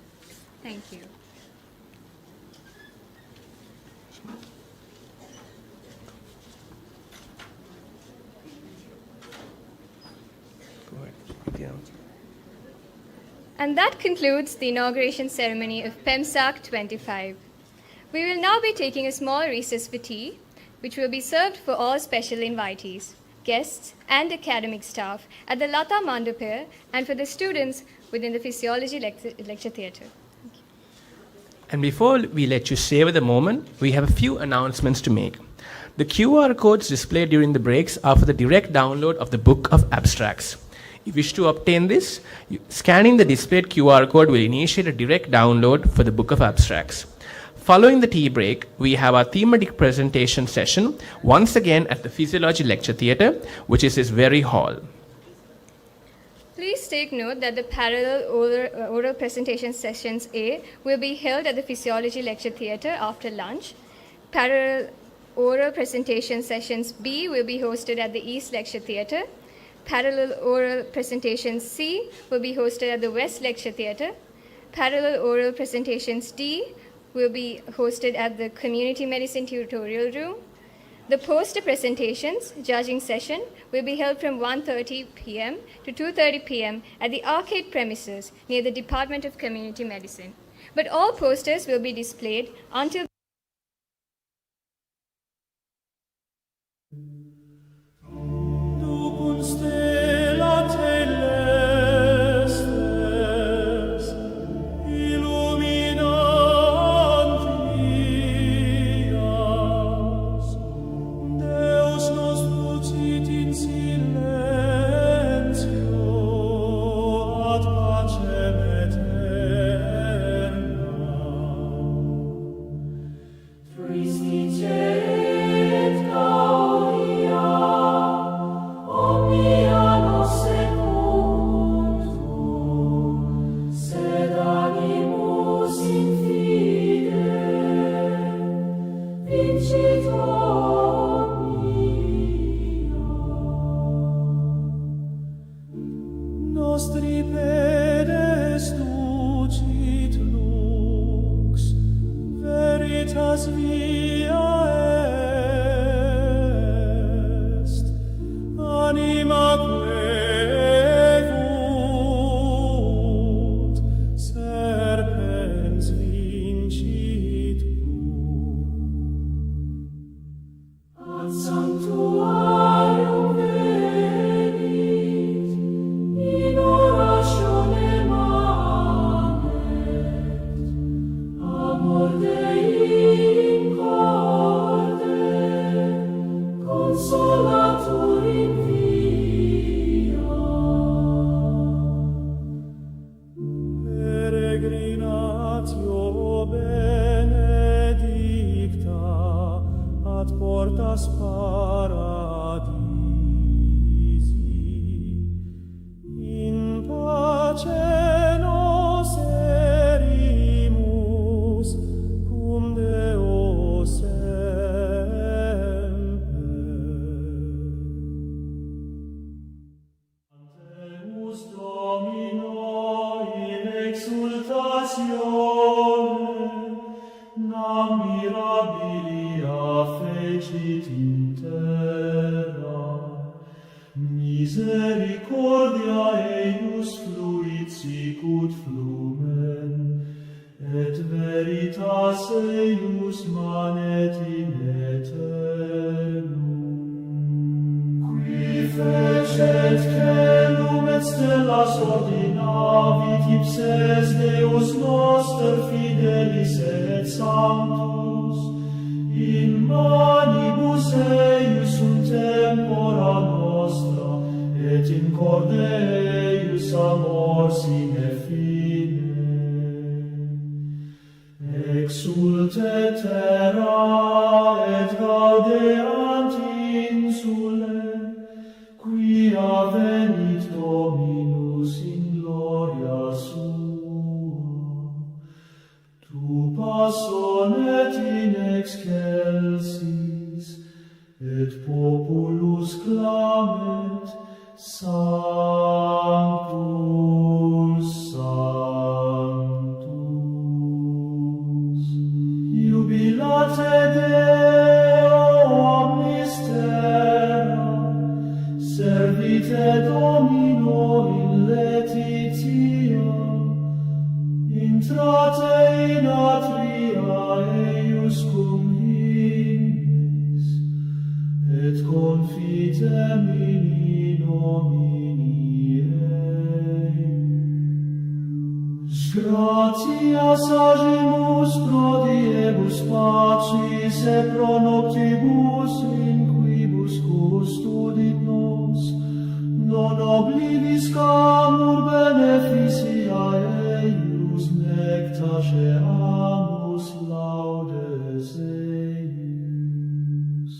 Thank you. And that concludes the inauguration ceremony of PeMSARC'25. We will now be taking a small recess for tea, which will be served for all special invitees, guests, and academic staff at the Lata Mandapir and for the students within the Physiology Lecture Theatre. And before we let you savor the moment, we have a few announcements to make. The QR codes displayed during the breaks are for the direct download of the Book of Abstracts. If you wish to obtain this, scanning the displayed QR code will initiate a direct download for the Book of Abstracts. Following the tea break, we have our thematic presentation session, once again at the Physiology Lecture Theatre, which is this very hall. Please take note that the parallel oral presentation sessions A will be held at the Physiology Lecture Theatre after lunch. Parallel oral presentation sessions B will be hosted at the East Lecture Theatre. Parallel oral presentation C will be hosted at the West Lecture Theatre. Parallel oral presentations D will be hosted at the Community Medicine Tutorial Room. The poster presentations, judging session, will be held from 1:30 p.m. to 2:30 p.m. at the arcade premises near the Department of Community Medicine. But all posters will be displayed until et populus clamet, Sanctus. Venite Domino in laetitia, intrate in atria eiuscum hymnis, et confitem in nomini eius. Gratias agimus pro diebus pacis et pro noctibus in quibus custodit nos, non oblivis camur beneficia eius, nec taceamus laudes eius.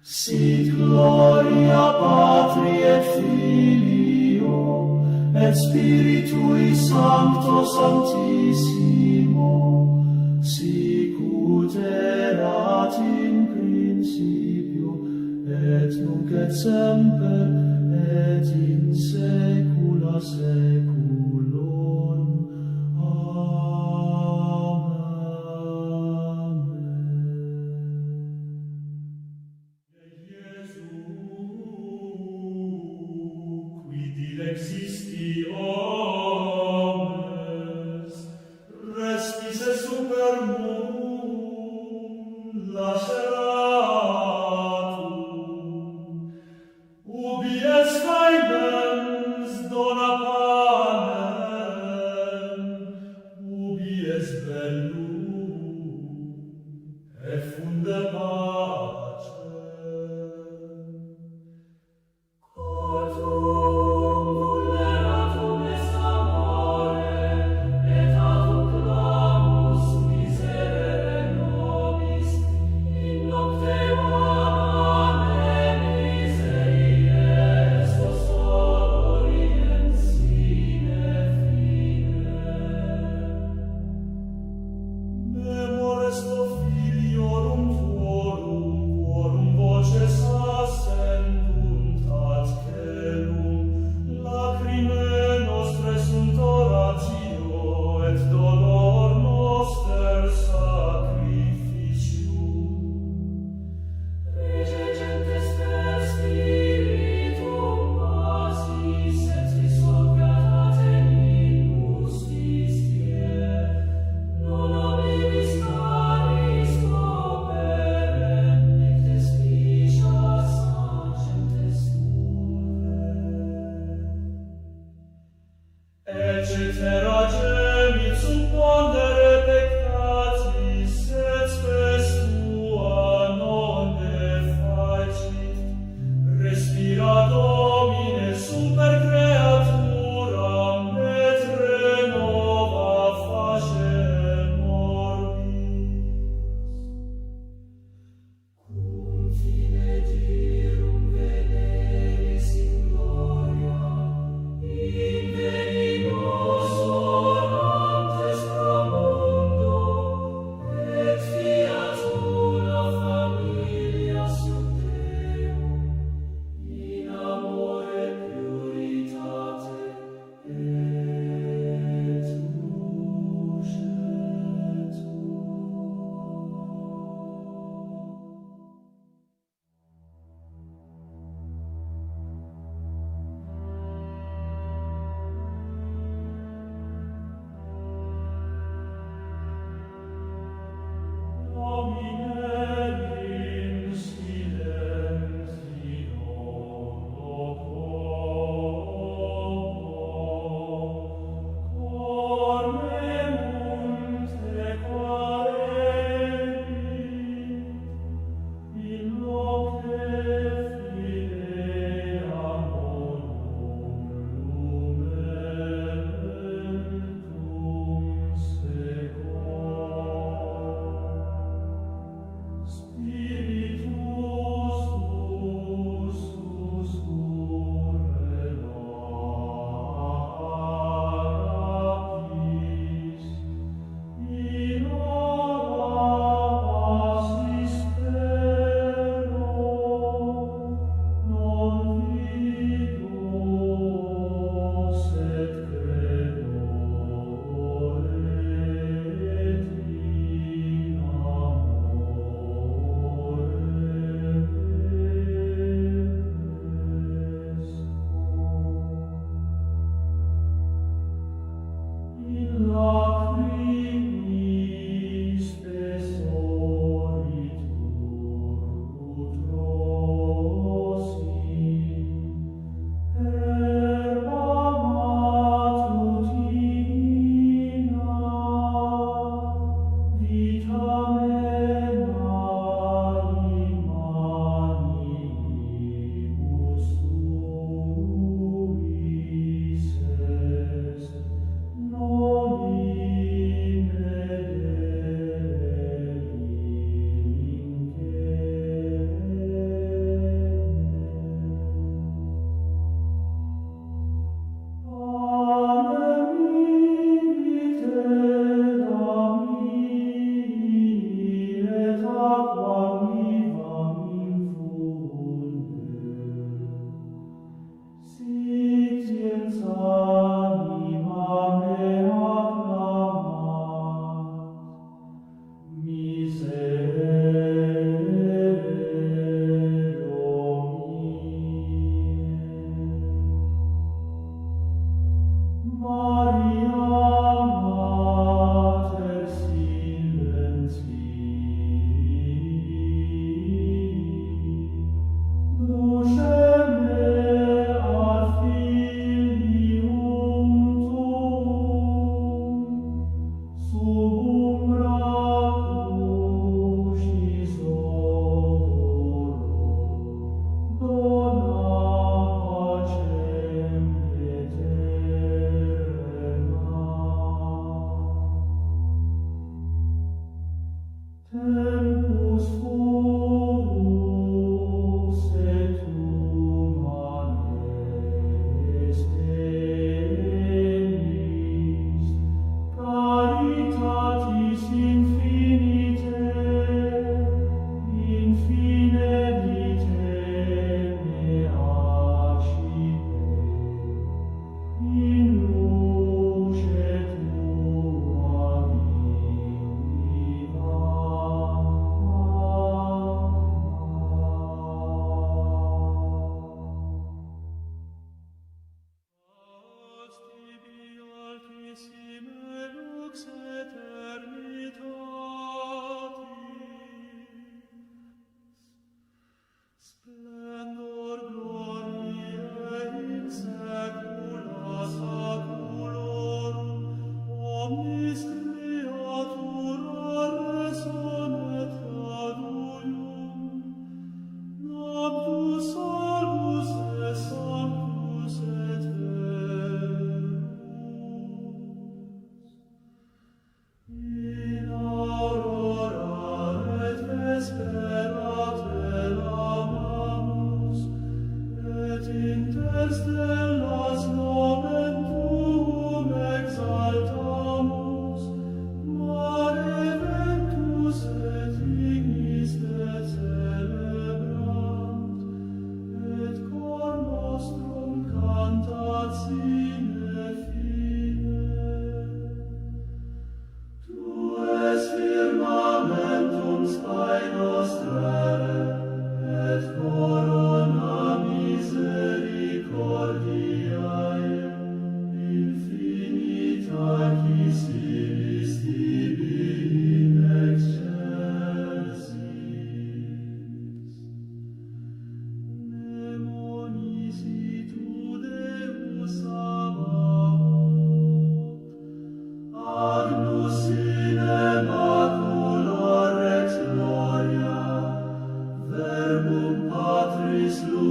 Sit gloria Patri et Filio, et Spiritui Sancto Sanctissimo, sicut erat in principio, et nunc et semper, et in saecula saeculorum. Amen. Iesu, qui dilexisti omnes, restis et super mum laceratum, ubi es cae mens dona panem,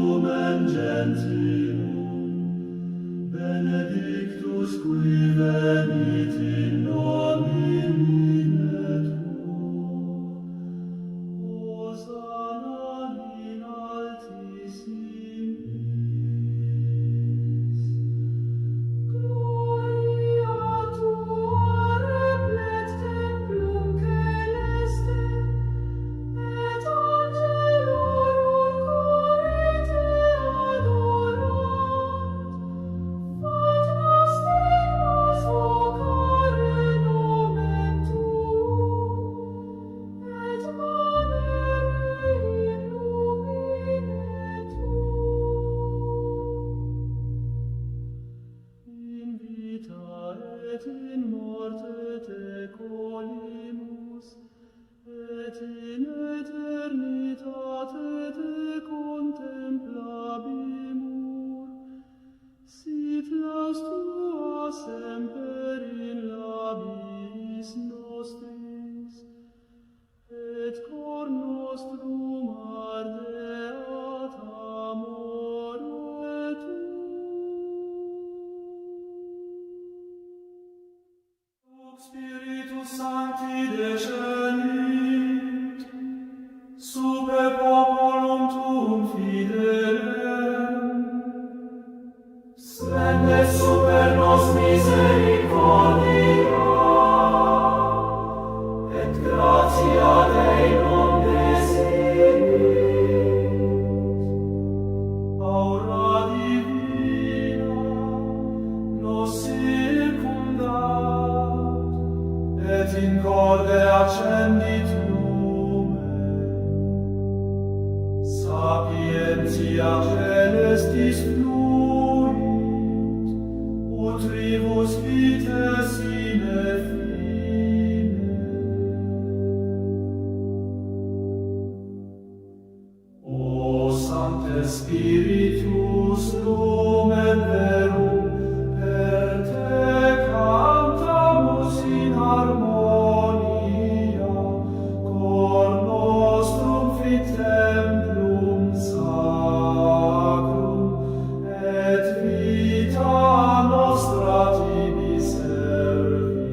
lumen gentium, benedictus qui venit in nomine tuo, Hosanna in altissimis. Gloria tua replet templum celeste, et angelorum corde adorant, fat nostros vocare nomen tuum, et manere in lumine tuum. In vita et in morte te colimus, et in eternitate te contemplabimur. Sit laus tua semper in labiis nostris, et cor nostrum ardeat amore tuum. Spiritus Sancti descendit super populum tuum fidelem, splende super nos misericordia, et gratia Dei non desinit. Aura divina nos circundat, et in corde accendit lumen. Sapientia celestis fluit, utribus vitae sine fine. O Sancte Spiritus lumen verum, per te cantamus in harmonia, cor nostrum fit templum sacrum, et vita nostra tibi servit.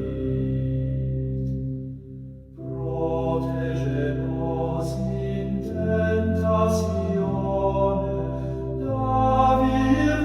Protege nos in tentatione, da vir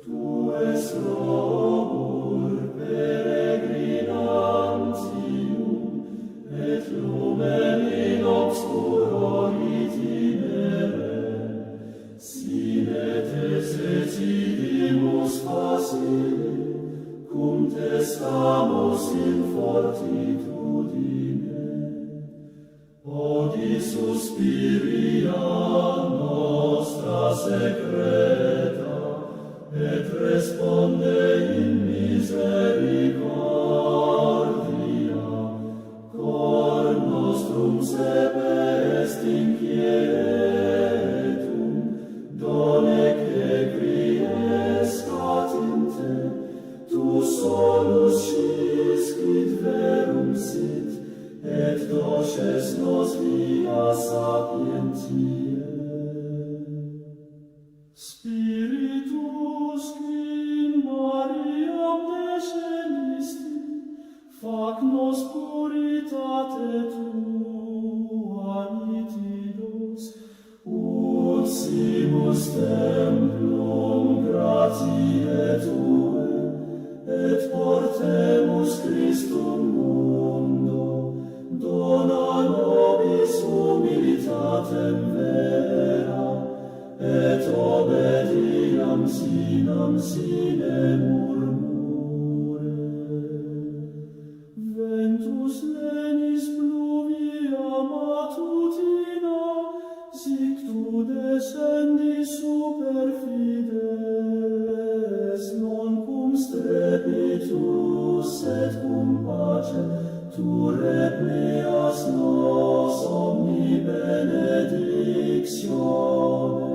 tu es robur peregrinantium, et lumen in obscuro itinere, sine te sedimus facile, cum testamus in fortitudine. Odi suspiria nostra secreta, et responde in misericordia, cor nostrum sepe est inquietum, donec equiescat in te, tu solus sciscit verum sit, et doces nos via sapientiae. Spiritus in Mariam descendisti, fac nos puritate tua nitidos, ut simus templum gratiae tue, et portemus Christum mundo, dona nobis humilitatem vera, et obediam sinam sine murmure. Ventus lenis pluvia matutina, sic tu descendi super fides, non cum strepitus, et cum pace, tu replias nos omni benedictione,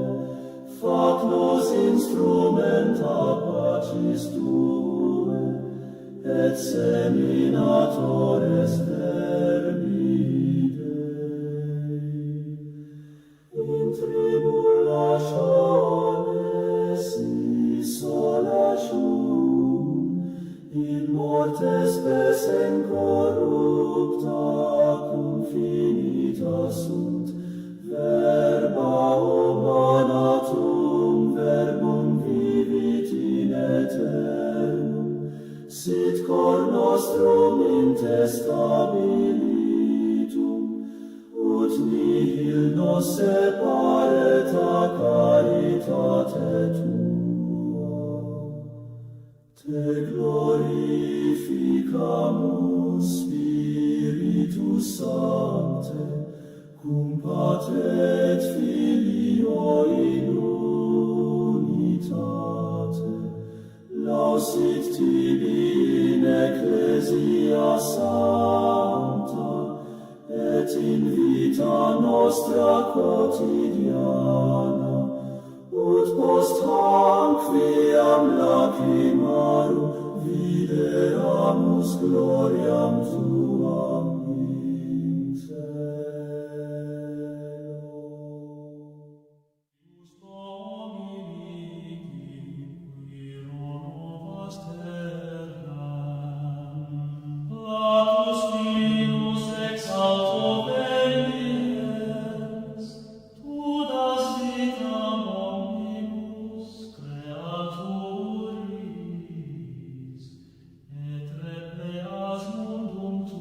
fac nos instrumenta pacis tue, et seminatores verbi Dei. In tribulationes isolatium, in mortes pesen corrupta cum finita sunt, verba humanatum verbum vivit in aeternum, sit cor nostrum intestabilitum, ut nihil nos separet a caritate tua. Te glorificamus, Spiritus Sancte, cum Patre et Filio in unitate, lausit tibi in ecclesia sancta, et in vita nostra quotidiana, ut post hanc viam lacrimarum videramus gloriam tuam in cielo. Ius Domini, qui renovas terram, latus minus ex alto venies, tu das vitam omnibus creaturis, et repleas mundum tuum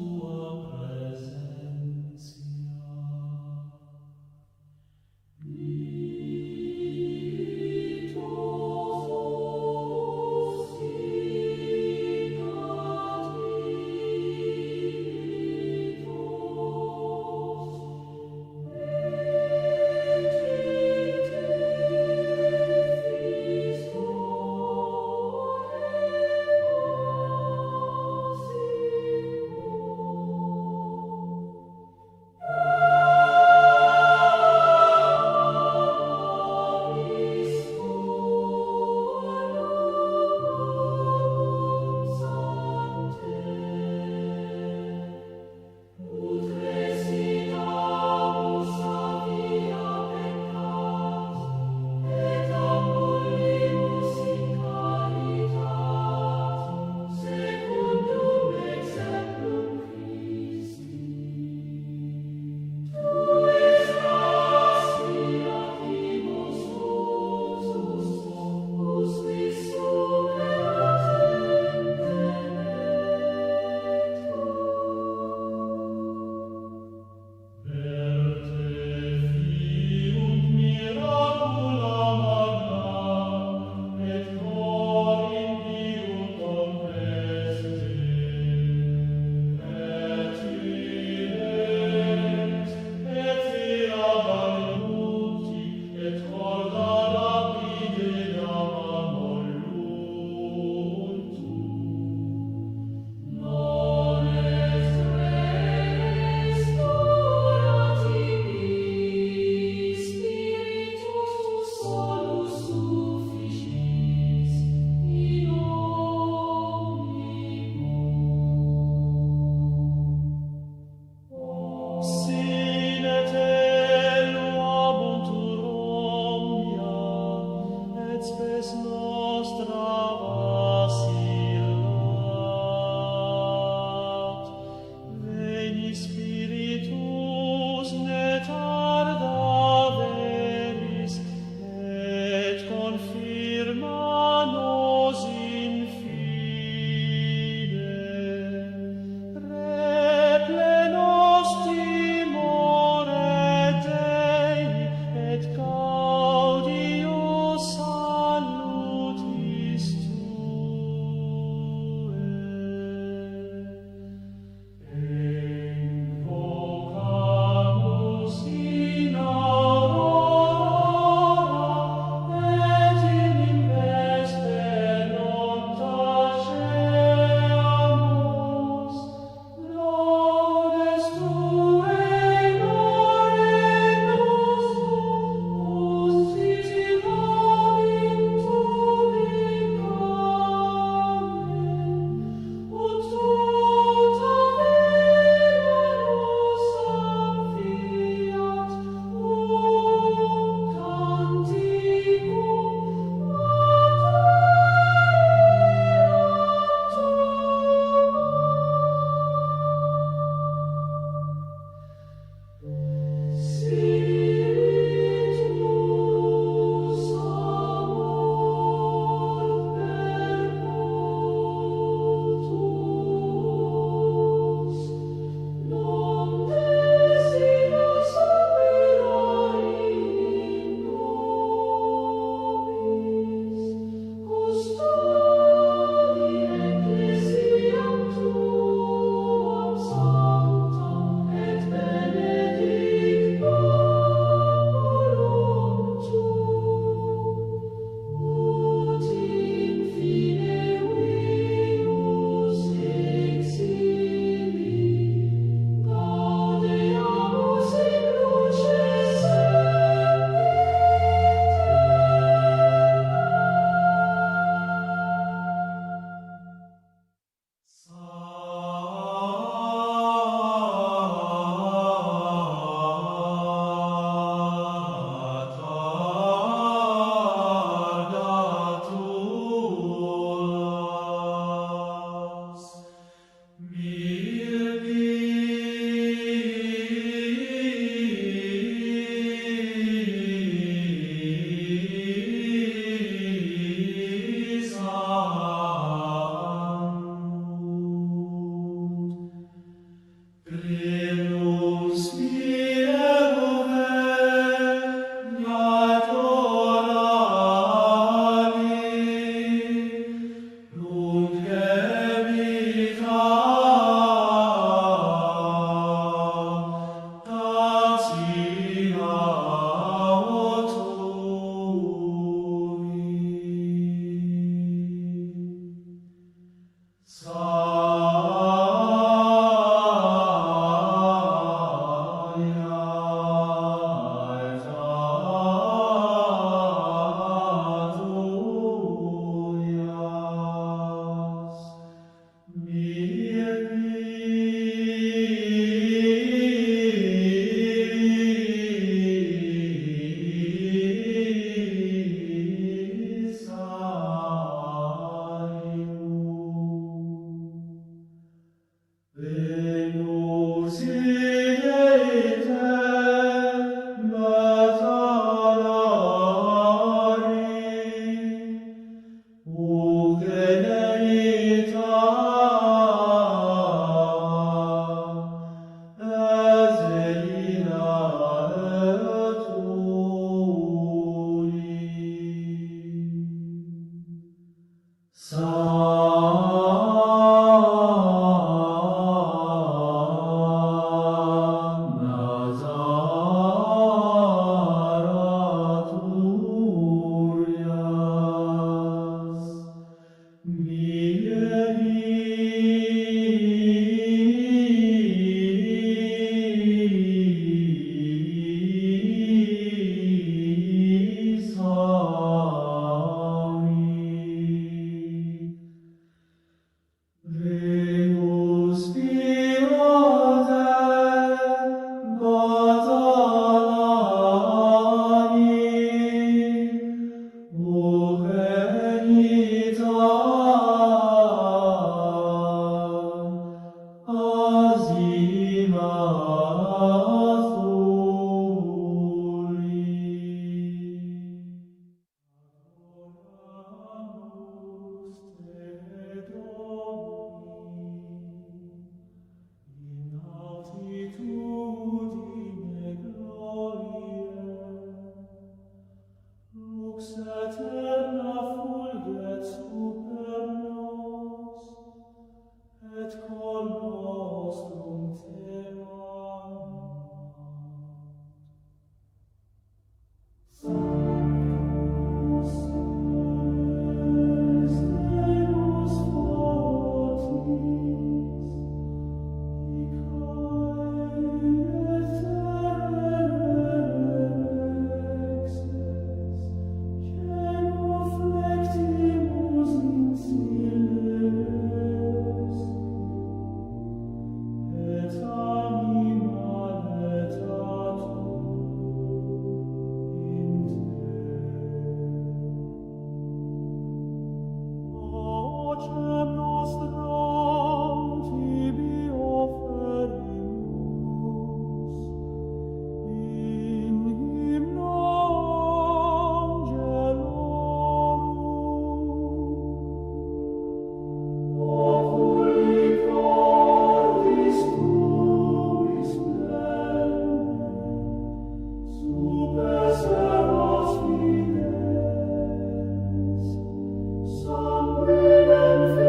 Some will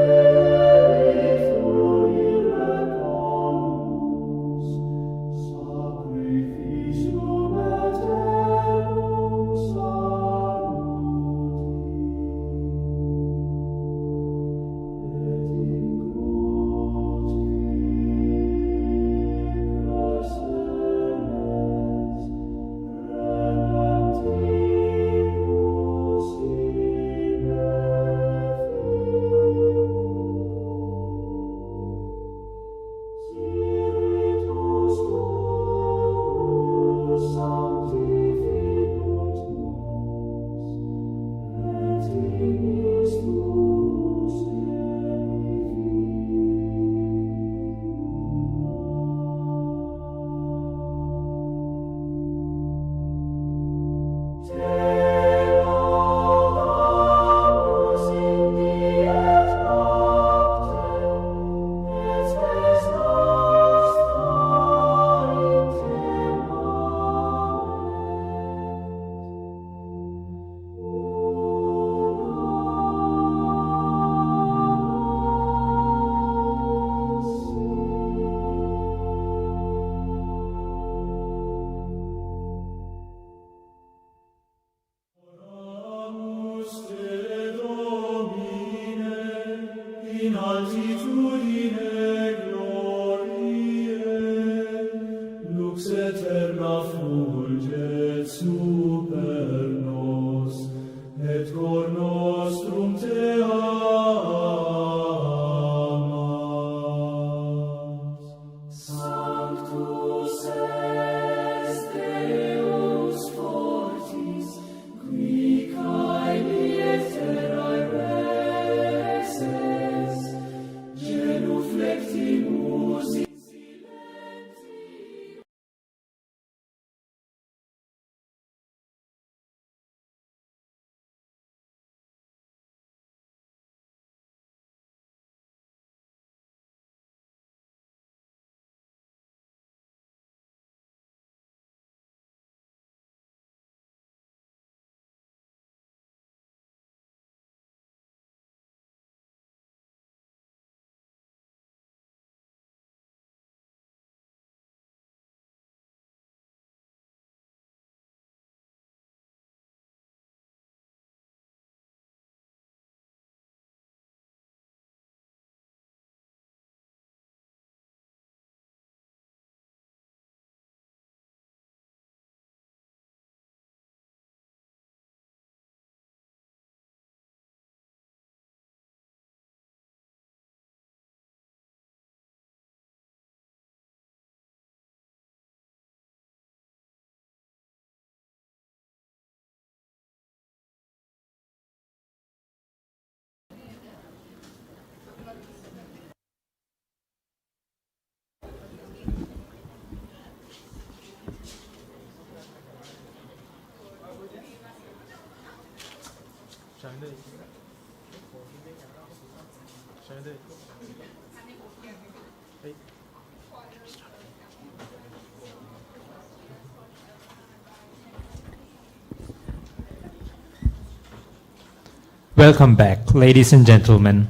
Welcome back, ladies and gentlemen.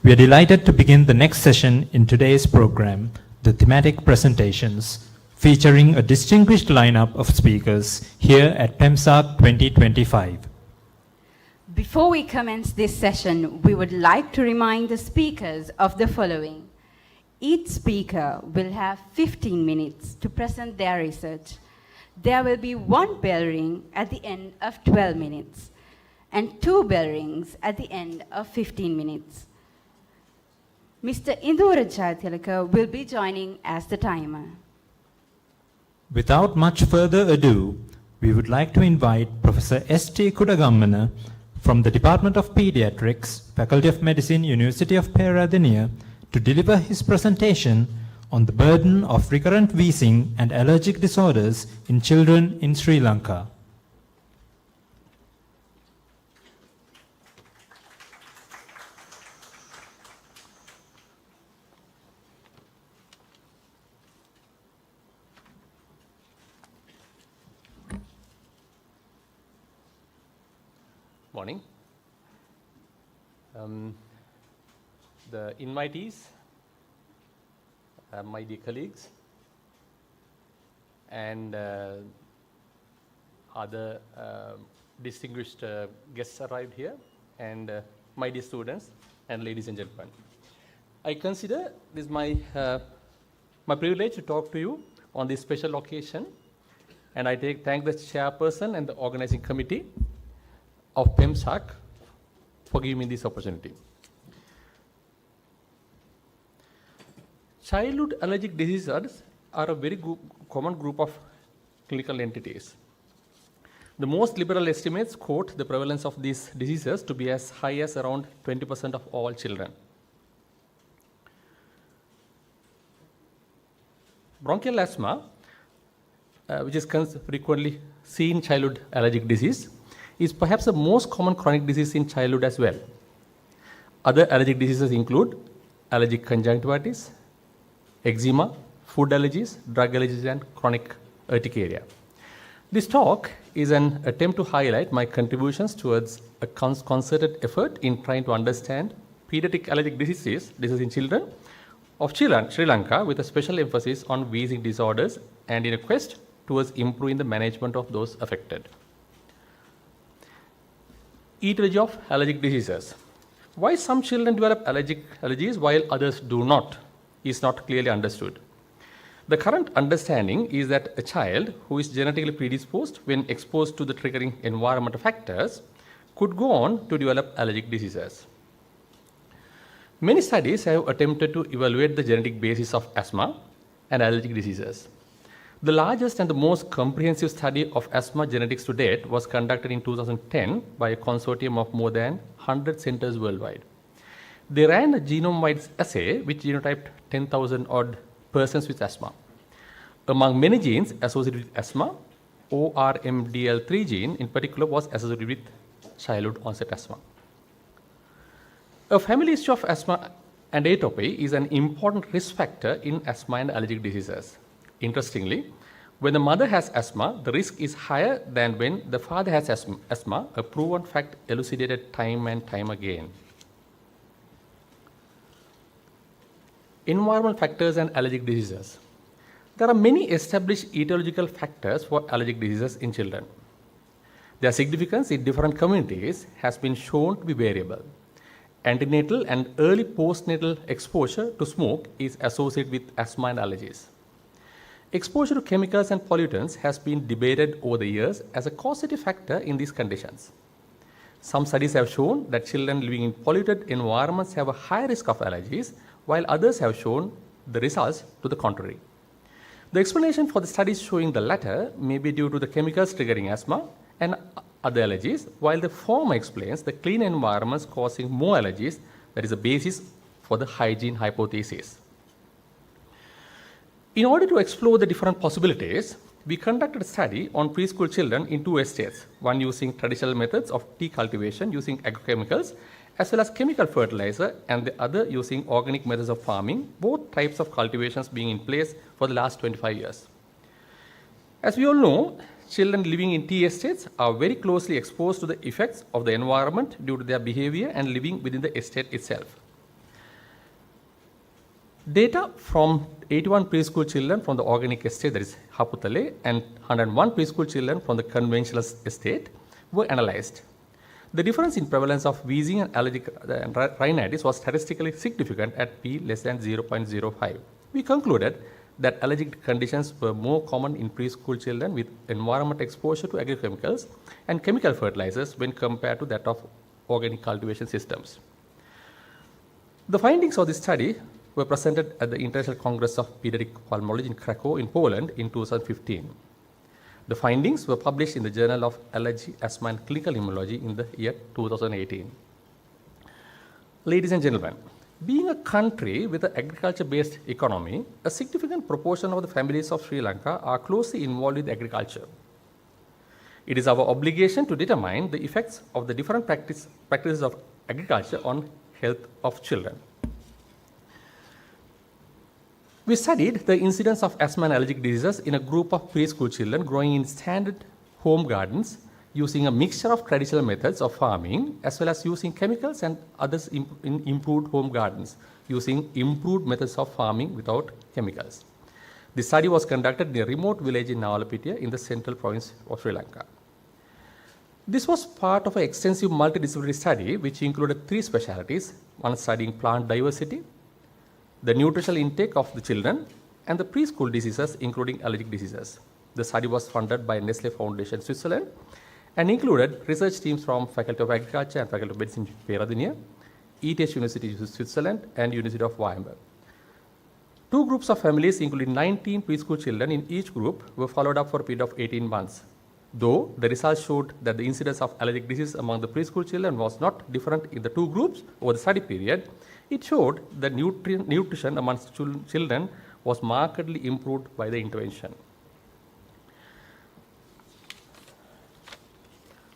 We are delighted to begin the next session in today's program, the thematic presentations, featuring a distinguished lineup of speakers here at PeMSARC' 2025. Before we commence this session, we would like to remind the speakers of the following. Each speaker will have 15 minutes to present their research. There will be one bell ring at the end of 12 minutes and 2 bell rings at the end of 15 minutes. Mr. Indura will be joining as the timer. Without much further ado, we would like to invite Professor S.T. Kudagammana from the Department of Pediatrics, Faculty of Medicine, University of Peradeniya, to deliver his presentation on the burden of recurrent wheezing and allergic disorders in children in Sri Lanka. Morning. The invitees, my dear colleagues, and other distinguished guests arrived here, and my dear students and ladies and gentlemen. I consider this my privilege to talk to you on this special occasion, and I thank the chairperson and the organizing committee of PeMSARC for giving me this opportunity. Childhood allergic diseases are a very common group of clinical entities. The most liberal estimates quote the prevalence of these diseases to be as high as around 20% of all children. Bronchial asthma, which is frequently seen childhood allergic disease, is perhaps the most common chronic disease in childhood as well. Other allergic diseases include allergic conjunctivitis, eczema, food allergies, drug allergies, and chronic urticaria. This talk is an attempt to highlight my contributions towards a concerted effort in trying to understand pediatric allergic diseases in children of Sri Lanka, with a special emphasis on wheezing disorders and in a quest towards improving the management of those affected. Etiology of allergic diseases. Why some children develop allergies while others do not is not clearly understood. The current understanding is that a child who is genetically predisposed when exposed to the triggering environmental factors could go on to develop allergic diseases. Many studies have attempted to evaluate the genetic basis of asthma and allergic diseases. The largest and the most comprehensive study of asthma genetics to date was conducted in 2010 by a consortium of more than 100 centers worldwide. They ran a genome-wide assay which genotyped 10,000 odd persons with asthma. Among many genes associated with asthma, ORMDL3 gene in particular was associated with childhood onset asthma. A family history of asthma and atopy is an important risk factor in asthma and allergic diseases. Interestingly, when the mother has asthma, the risk is higher than when the father has asthma, a proven fact elucidated time and time again. Environmental factors and allergic diseases. There are many established etiological factors for allergic diseases in children. Their significance in different communities has been shown to be variable. Antenatal and early postnatal exposure to smoke is associated with asthma and allergies. Exposure to chemicals and pollutants has been debated over the years as a causative factor in these conditions. Some studies have shown that children living in polluted environments have a high risk of allergies, while others have shown the results to the contrary. The explanation for the studies showing the latter may be due to the chemicals triggering asthma and other allergies, while the former explains the clean environments causing more allergies, that is the basis for the hygiene hypothesis. In order to explore the different possibilities, we conducted a study on preschool children in 2 estates, one using traditional methods of tea cultivation using agrochemicals, as well as chemical fertilizer and the other using organic methods of farming, both types of cultivations being in place for the last 25 years. As we all know, children living in tea estates are very closely exposed to the effects of the environment due to their behavior and living within the estate itself. Data from 81 preschool children from the organic estate, that is Haputale, and 101 preschool children from the conventional estate were analyzed. The difference in prevalence of wheezing and allergic rhinitis was statistically significant at p less than 0.05. We concluded that allergic conditions were more common in preschool children with environment exposure to agrochemicals and chemical fertilizers when compared to that of organic cultivation systems. The findings of this study were presented at the International Congress of Pediatric Pulmonology in Krakow in Poland in 2015. The findings were published in the Journal of Allergy, Asthma and Clinical Immunology in the year 2018. Ladies and gentlemen, being a country with an agriculture-based economy, a significant proportion of the families of Sri Lanka are closely involved with agriculture. It is our obligation to determine the effects of the different practices of agriculture on health of children. We studied the incidence of asthma and allergic diseases in a group of preschool children growing in standard home gardens using a mixture of traditional methods of farming as well as using chemicals and others in improved home gardens using improved methods of farming without chemicals. The study was conducted in a remote village in Nawalapitiya in the central province of Sri Lanka. This was part of an extensive multidisciplinary study which included 3 specialties, one studying plant diversity, the nutritional intake of the children, and the preschool diseases including allergic diseases. The study was funded by Nestle Foundation Switzerland and included research teams from Faculty of Agriculture and Faculty of Medicine Peradeniya, ETH University Switzerland and University of Weinberg. 2 groups of families including 19 preschool children in each group were followed up for a period of 18 months. Though the results showed that the incidence of allergic disease among the preschool children was not different in the 2 groups over the study period, it showed that nutrition amongst children was markedly improved by the intervention.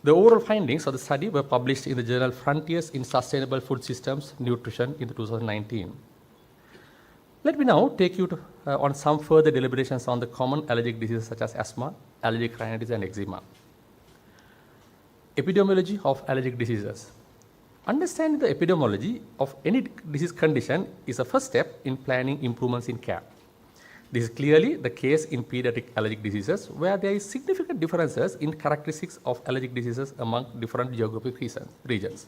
The overall findings of the study were published in the journal Frontiers in Sustainable Food Systems Nutrition in 2019. Let me now take you on some further deliberations on the common allergic diseases such as asthma, allergic rhinitis and eczema. Epidemiology of allergic diseases. Understanding the epidemiology of any disease condition is a first step in planning improvements in care. This is clearly the case in pediatric allergic diseases, where there is significant differences in characteristics of allergic diseases among different geographic regions.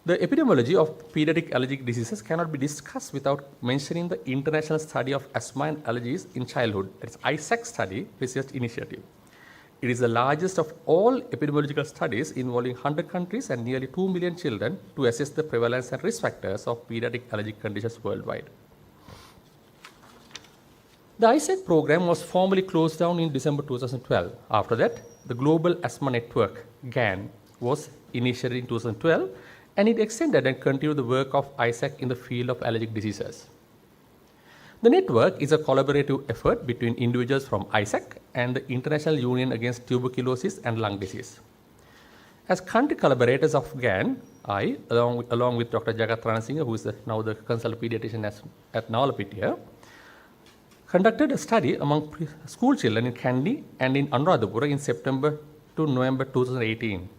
The epidemiology of pediatric allergic diseases cannot be discussed without mentioning the International Study of Asthma and Allergies in Childhood, that is ISAC study research initiative. It is the largest of all epidemiological studies involving 100 countries and nearly 2 million children to assess the prevalence and risk factors of pediatric allergic conditions worldwide. The ISAC program was formally closed down in December 2012. After that, the Global Asthma Network, GAN, was initiated in 2012, and it extended and continued the work of ISAC in the field of allergic diseases. The network is a collaborative effort between individuals from ISAC and the International Union Against Tuberculosis and Lung Disease. As country collaborators of GAN, I, along with Dr. Jagat Ranasinghe, who is now the consultant pediatrician at Nawalapitiya, conducted a study among school children in Kandy and in Anuradhapura in September to November 2018.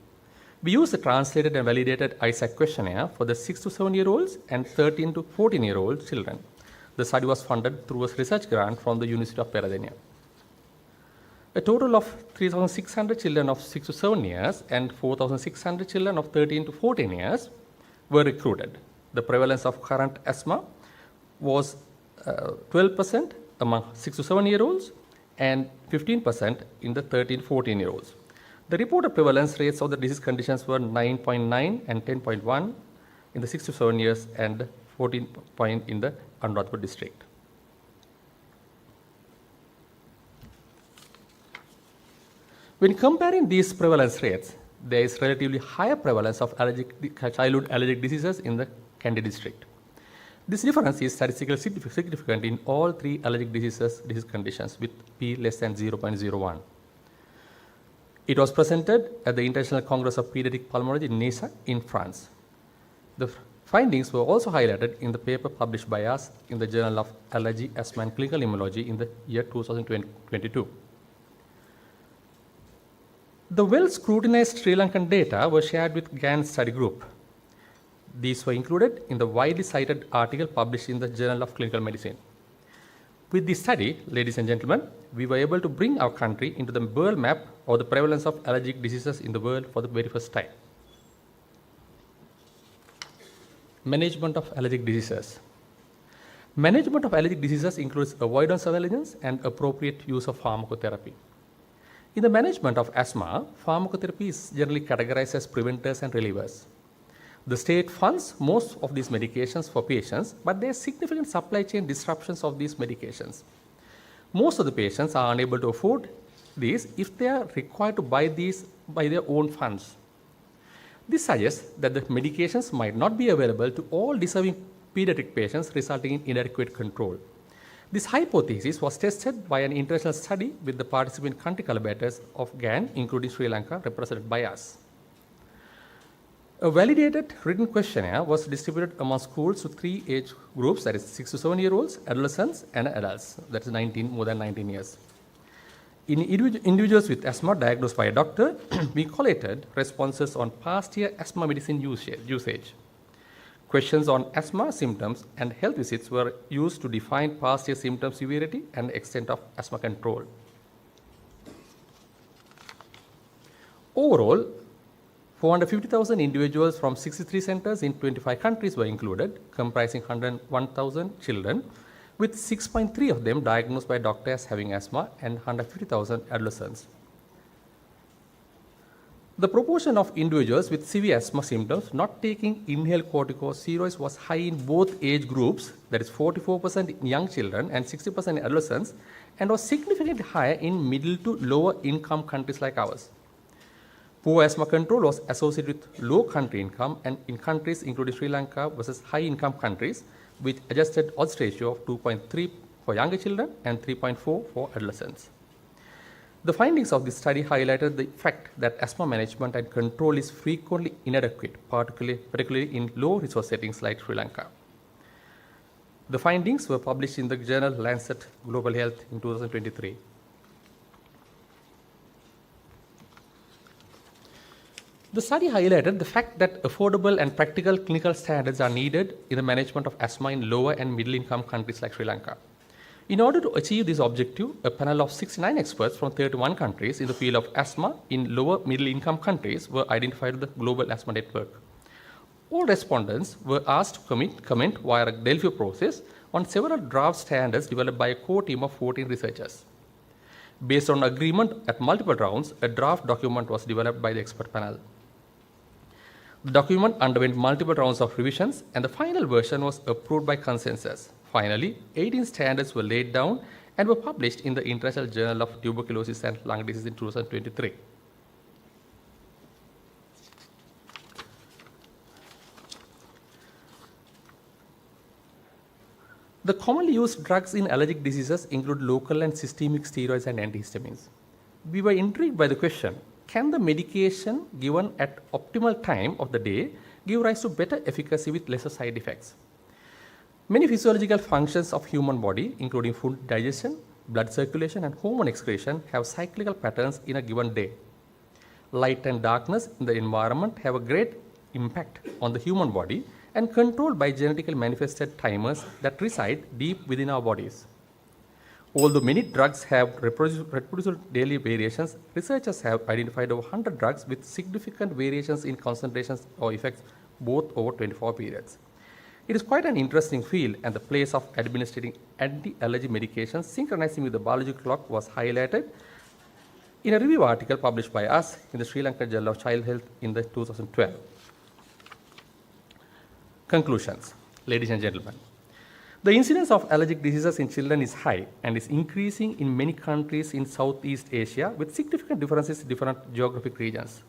We used the translated and validated ISAC questionnaire for the 6 to 7-year-olds and 13 to 14-year-old children. The study was funded through a research grant from the University of Peradeniya. A total of 3,600 children of 6 to 7 years and 4,600 children of 13 to 14 years were recruited. The prevalence of current asthma was 12% among 6 to 7-year-olds and 15% in the 13 to 14-year-olds. The reported prevalence rates of the disease conditions were 9.9 and 10.1 in the 6 to 7 years and 14 point in the Anuradhapura district. When comparing these prevalence rates, there is relatively higher prevalence of childhood allergic diseases in the Kandy district. This difference is statistically significant in all 3 allergic disease conditions with p less than 0.01. It was presented at the International Congress of Pediatric Pulmonology in Nice in France. The findings were also highlighted in the paper published by us in the Journal of Allergy, Asthma and Clinical Immunology in the year 2022. The well-scrutinized Sri Lankan data were shared with GAN study group. These were included in the widely cited article published in the Journal of Clinical Medicine. With this study, ladies and gentlemen, we were able to bring our country into the world map of the prevalence of allergic diseases in the world for the very first time. Management of allergic diseases. Management of allergic diseases includes avoidance surveillance and appropriate use of pharmacotherapy. In the management of asthma, pharmacotherapy is generally categorized as preventers and relievers. The state funds most of these medications for patients, but there are significant supply chain disruptions of these medications. Most of the patients are unable to afford these if they are required to buy these by their own funds. This suggests that the medications might not be available to all deserving pediatric patients, resulting in inadequate control. This hypothesis was tested by an international study with the participant country collaborators of GAN, including Sri Lanka, represented by us. A validated written questionnaire was distributed among schools to 3 age groups, that is 6 to 7-year-olds, adolescents, and adults, that is more than 19 years. In individuals with asthma diagnosed by a doctor, we collated responses on past year asthma medicine usage. Questions on asthma symptoms and health visits were used to define past year symptom severity and extent of asthma control. Overall, 450,000 individuals from 63 centers in 25 countries were included, comprising 101,000 children, with 6.3 of them diagnosed by doctors having asthma and 150,000 adolescents. The proportion of individuals with severe asthma symptoms not taking inhaled corticosteroids was high in both age groups, that is 44% in young children and 60% in adolescents, and was significantly higher in middle to lower income countries like ours. Poor asthma control was associated with low country income and in countries including Sri Lanka versus high income countries, with adjusted odds ratio of 2.3 for younger children and 3.4 for adolescents. The findings of this study highlighted the fact that asthma management and control is frequently inadequate, particularly in low resource settings like Sri Lanka. The findings were published in the journal Lancet Global Health in 2023. The study highlighted the fact that affordable and practical clinical standards are needed in the management of asthma in lower and middle income countries like Sri Lanka. In order to achieve this objective, a panel of 69 experts from 31 countries in the field of asthma in lower middle income countries were identified in the Global Asthma Network. All respondents were asked to comment via a Delphi process on several draft standards developed by a core team of 14 researchers. Based on agreement at multiple rounds, a draft document was developed by the expert panel. The document underwent multiple rounds of revisions, and the final version was approved by consensus. Finally, 18 standards were laid down and were published in the International Journal of Tuberculosis and Lung Disease in 2023. The commonly used drugs in allergic diseases include local and systemic steroids and antihistamines. We were intrigued by the question, can the medication given at optimal time of the day give rise to better efficacy with lesser side effects? Many physiological functions of human body, including food digestion, blood circulation, and hormone excretion, have cyclical patterns in a given day. Light and darkness in the environment have a great impact on the human body and controlled by genetically manifested timers that reside deep within our bodies. Although many drugs have reproducible daily variations, researchers have identified over 100 drugs with significant variations in concentrations or effects both over 24 periods. It is quite an interesting field, and the place of administering anti-allergy medications synchronizing with the biological clock was highlighted in a review article published by us in the Sri Lankan Journal of Child Health in the 2012. Conclusions. Ladies and gentlemen, the incidence of allergic diseases in children is high and is increasing in many countries in Southeast Asia with significant differences in different geographic regions.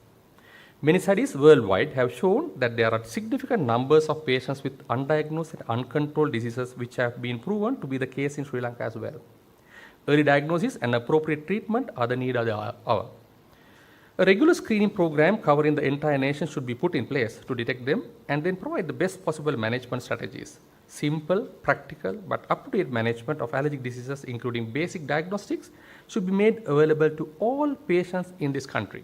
Many studies worldwide have shown that there are significant numbers of patients with undiagnosed and uncontrolled diseases, which have been proven to be the case in Sri Lanka as well. Early diagnosis and appropriate treatment are the need of the hour. A regular screening program covering the entire nation should be put in place to detect them and then provide the best possible management strategies. Simple, practical, but up-to-date management of allergic diseases, including basic diagnostics, should be made available to all patients in this country.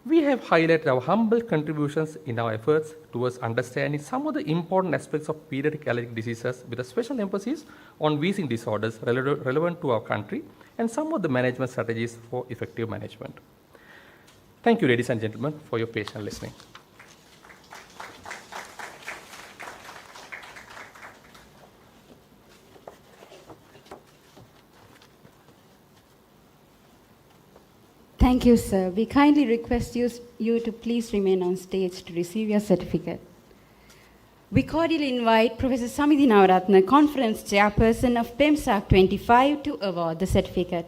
We have highlighted our humble contributions in our efforts towards understanding some of the important aspects of pediatric allergic diseases, with a special emphasis on wheezing disorders relevant to our country and some of the management strategies for effective management. Thank you, ladies and gentlemen, for your patient listening. Thank you, sir. We kindly request you to please remain on stage to receive your certificate. We cordially invite Professor Samidhi Navaratna, Conference chairperson of PeMSARC'25, to award the certificate.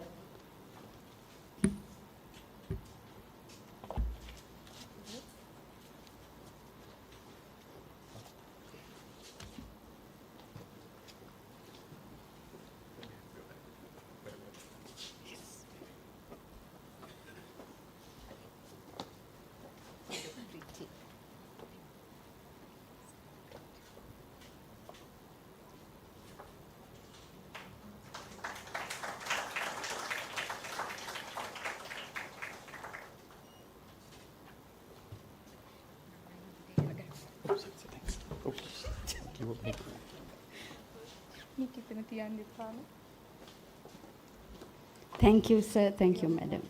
Thank you, sir. Thank you, madam.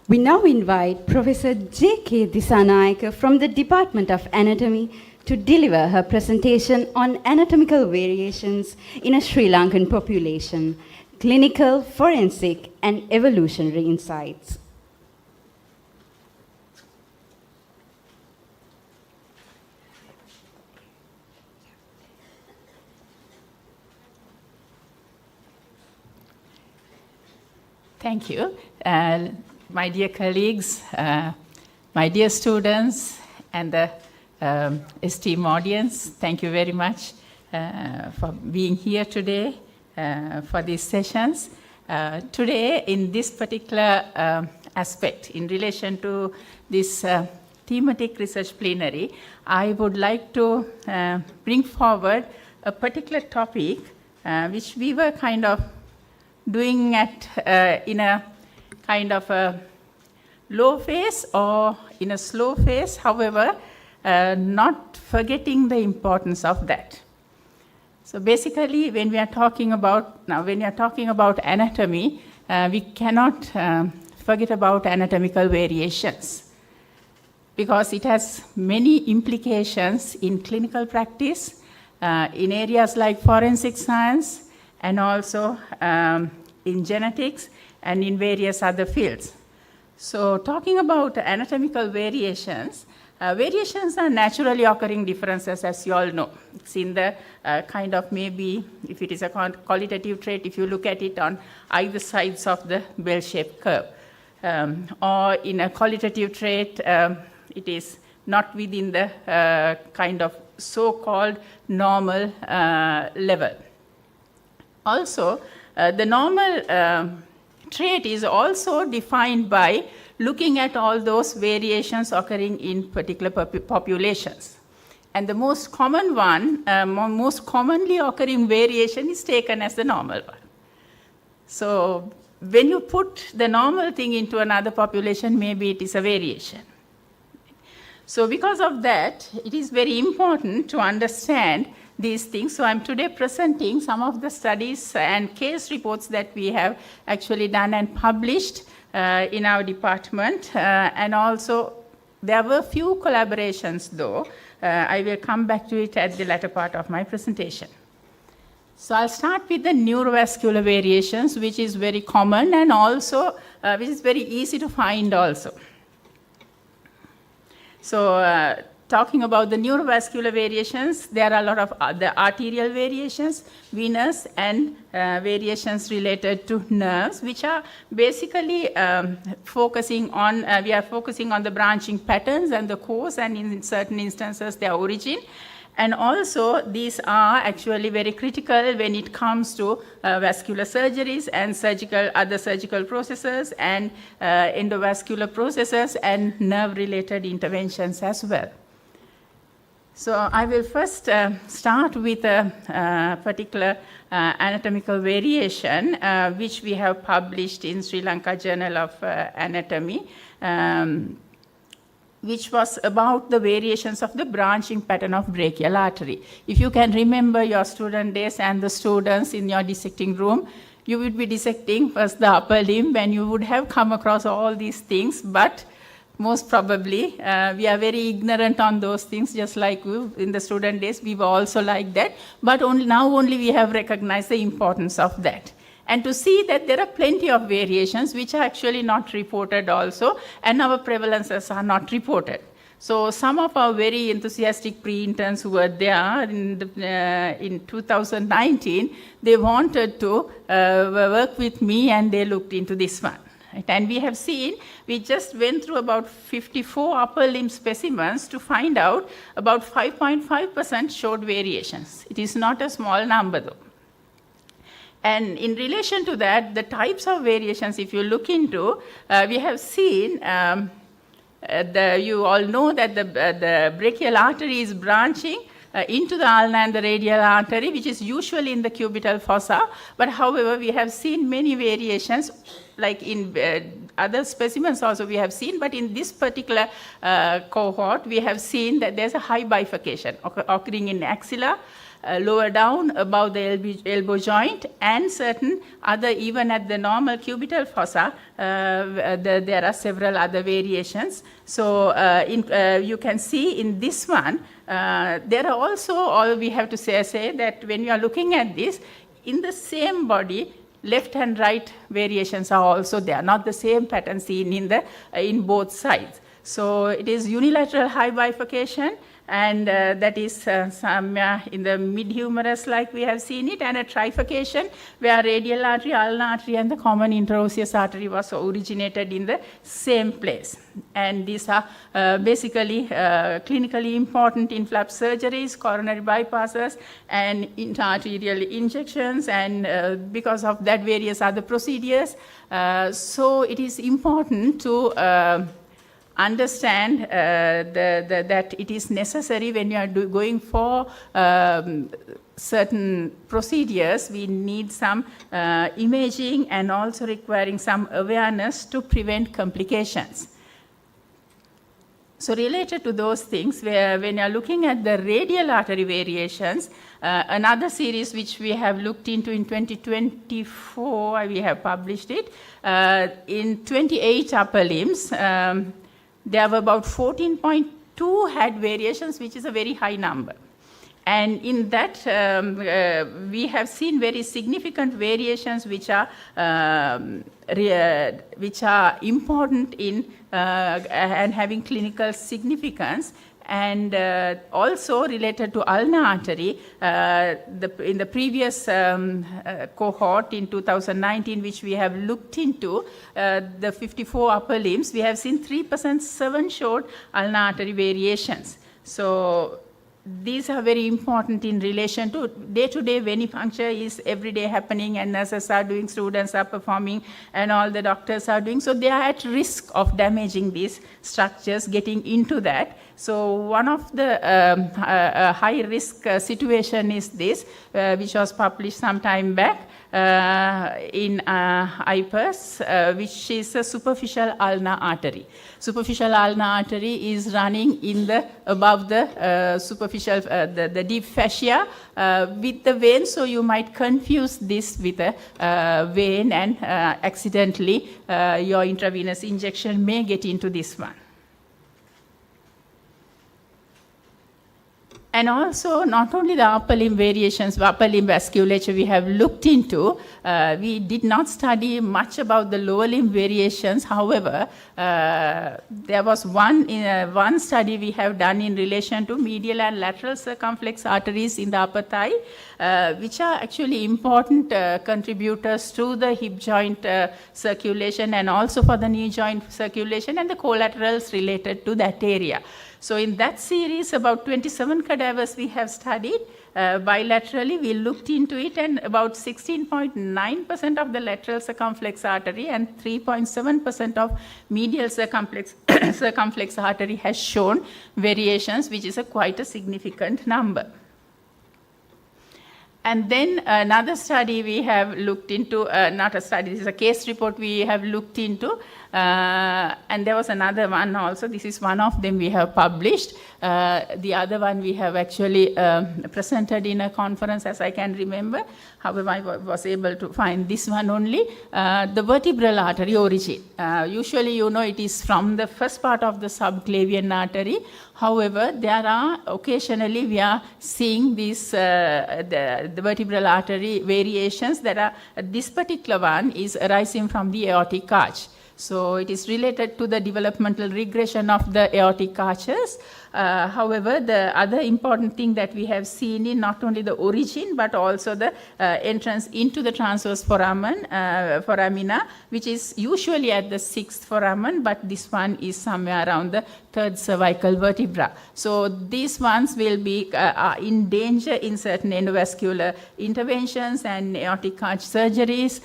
We now invite Professor J.K. Disanayake from the Department of Anatomy to deliver her presentation on anatomical variations in a Sri Lankan population, clinical, forensic, and evolutionary insights. Thank you. My dear colleagues, my dear students, and the esteemed audience, thank you very much for being here today for these sessions. Today, in this particular aspect, in relation to this thematic research plenary, I would like to bring forward a particular topic which we were kind of doing in a kind of a low phase or in a slow phase, however, not forgetting the importance of that. So basically, when we are talking about anatomy, we cannot forget about anatomical variations, because it has many implications in clinical practice, in areas like forensic science, and also in genetics and in various other fields. So talking about anatomical variations, variations are naturally occurring differences, as you all know. It's in the kind of, maybe if it is a qualitative trait, if you look at it on either sides of the bell-shaped curve. Or in a qualitative trait, it is not within the kind of so-called normal level. Also, the normal trait is also defined by looking at all those variations occurring in particular populations. And the most common one, most commonly occurring variation is taken as the normal one. So when you put the normal thing into another population, maybe it is a variation. So because of that, it is very important to understand these things. So I'm today presenting some of the studies and case reports that we have actually done and published in our department. And also, there were few collaborations though. I will come back to it at the latter part of my presentation. So I'll start with the neurovascular variations, which is very common and also which is very easy to find also. So talking about the neurovascular variations, there are a lot of the arterial variations, venous, and variations related to nerves, which are basically focusing on, we are focusing on the branching patterns and the cause, and in certain instances, their origin. And also, these are actually very critical when it comes to vascular surgeries and other surgical processes and endovascular processes and nerve-related interventions as well. So I will first start with a particular anatomical variation, which we have published in Sri Lanka Journal of Anatomy, which was about the variations of the branching pattern of brachial artery. If you can remember your student days and the students in your dissecting room, you would be dissecting first the upper limb and you would have come across all these things, but most probably we are very ignorant on those things, just like in the student days we were also like that, but now only we have recognized the importance of that. And to see that there are plenty of variations which are actually not reported also, and our prevalences are not reported. So some of our very enthusiastic pre-interns who were there in 2019, they wanted to work with me and they looked into this one. Right? And we have seen, we just went through about 54 upper limb specimens to find out about 5.5% showed variations. It is not a small number though. And in relation to that, the types of variations, if you look into, we have seen, you all know that the brachial artery is branching into the ulna and the radial artery, which is usually in the cubital fossa. But however, we have seen many variations, like in other specimens also we have seen, but in this particular cohort, we have seen that there's a high bifurcation occurring in axilla, lower down above the elbow joint, and certain other, even at the normal cubital fossa, there are several other variations. So you can see in this one, there are also, all we have to say that when you are looking at this, in the same body, left and right variations are also there, not the same pattern seen in both sides. So it is unilateral high bifurcation, and that is some in the mid-humerus like we have seen it, and a trifurcation where radial artery, ulnar artery, and the common interosseous artery was originated in the same place. And these are basically clinically important in flap surgeries, coronary bypasses, and intra-arterial injections, and because of that, various other procedures. So it is important to understand that it is necessary when you are going for certain procedures, we need some imaging and also requiring some awareness to prevent complications. So related to those things, when you are looking at the radial artery variations, another series which we have looked into in 2024, we have published it, in 28 upper limbs, there were about 14.2 had variations, which is a very high number. And in that, we have seen very significant variations which are important in and having clinical significance. And also related to ulnar artery, in the previous cohort in 2019, which we have looked into, the 54 upper limbs, we have seen 3%, 7 showed ulnar artery variations. So these are very important in relation to day-to-day venipuncture is every day happening, and nurses are doing, students are performing, and all the doctors are doing. So they are at risk of damaging these structures, getting into that. So one of the high-risk situation is this, which was published some time back in IPERS, which is a superficial ulnar artery. Superficial ulnar artery is running in the above the superficial, the deep fascia with the vein. So you might confuse this with a vein, and accidentally your intravenous injection may get into this one. And also, not only the upper limb variations, upper limb vasculature we have looked into, we did not study much about the lower limb variations. However, there was one study we have done in relation to medial and lateral circumflex arteries in the upper thigh, which are actually important contributors to the hip joint circulation and also for the knee joint circulation and the collaterals related to that area. So in that series, about 27 cadavers we have studied. Bilaterally, we looked into it, and about 16.9% of the lateral circumflex artery and 3.7% of medial circumflex artery has shown variations, which is quite a significant number. And then another study we have looked into, not a study, this is a case report we have looked into, and there was another one also. This is one of them we have published. The other one we have actually presented in a conference, as I can remember. However, I was able to find this one only. The vertebral artery origin. Usually, you know, it is from the first part of the subclavian artery. However, there are occasionally we are seeing these the vertebral artery variations that are, this particular one is arising from the aortic arch. So it is related to the developmental regression of the aortic arches. However, the other important thing that we have seen in not only the origin but also the entrance into the transverse foramina, which is usually at the 6th foramen, but this one is somewhere around the 3rd cervical vertebra. So these ones will be in danger in certain endovascular interventions and aortic arch surgeries.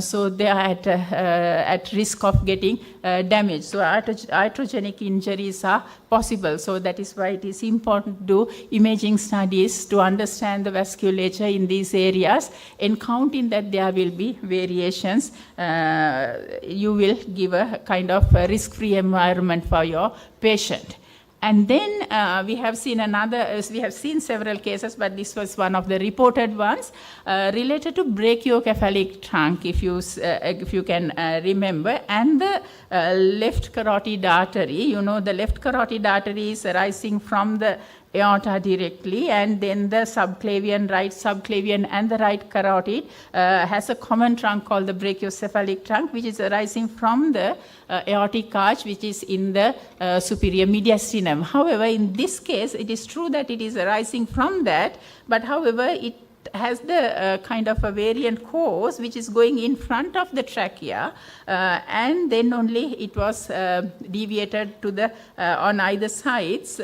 So they are at risk of getting damaged. So iatrogenic injuries are possible. So that is why it is important to do imaging studies to understand the vasculature in these areas, and counting that there will be variations, you will give a kind of a risk-free environment for your patient. And then we have seen several cases, but this was one of the reported ones, related to brachiocephalic trunk, if you can remember, and the left carotid artery. You know, the left carotid artery is arising from the aorta directly, and then the subclavian, right subclavian and the right carotid has a common trunk called the brachiocephalic trunk, which is arising from the aortic arch, which is in the superior mediastinum. However, in this case, it is true that it is arising from that, but however, it has the kind of a variant course which is going in front of the trachea, and then only it was deviated to the on either sides.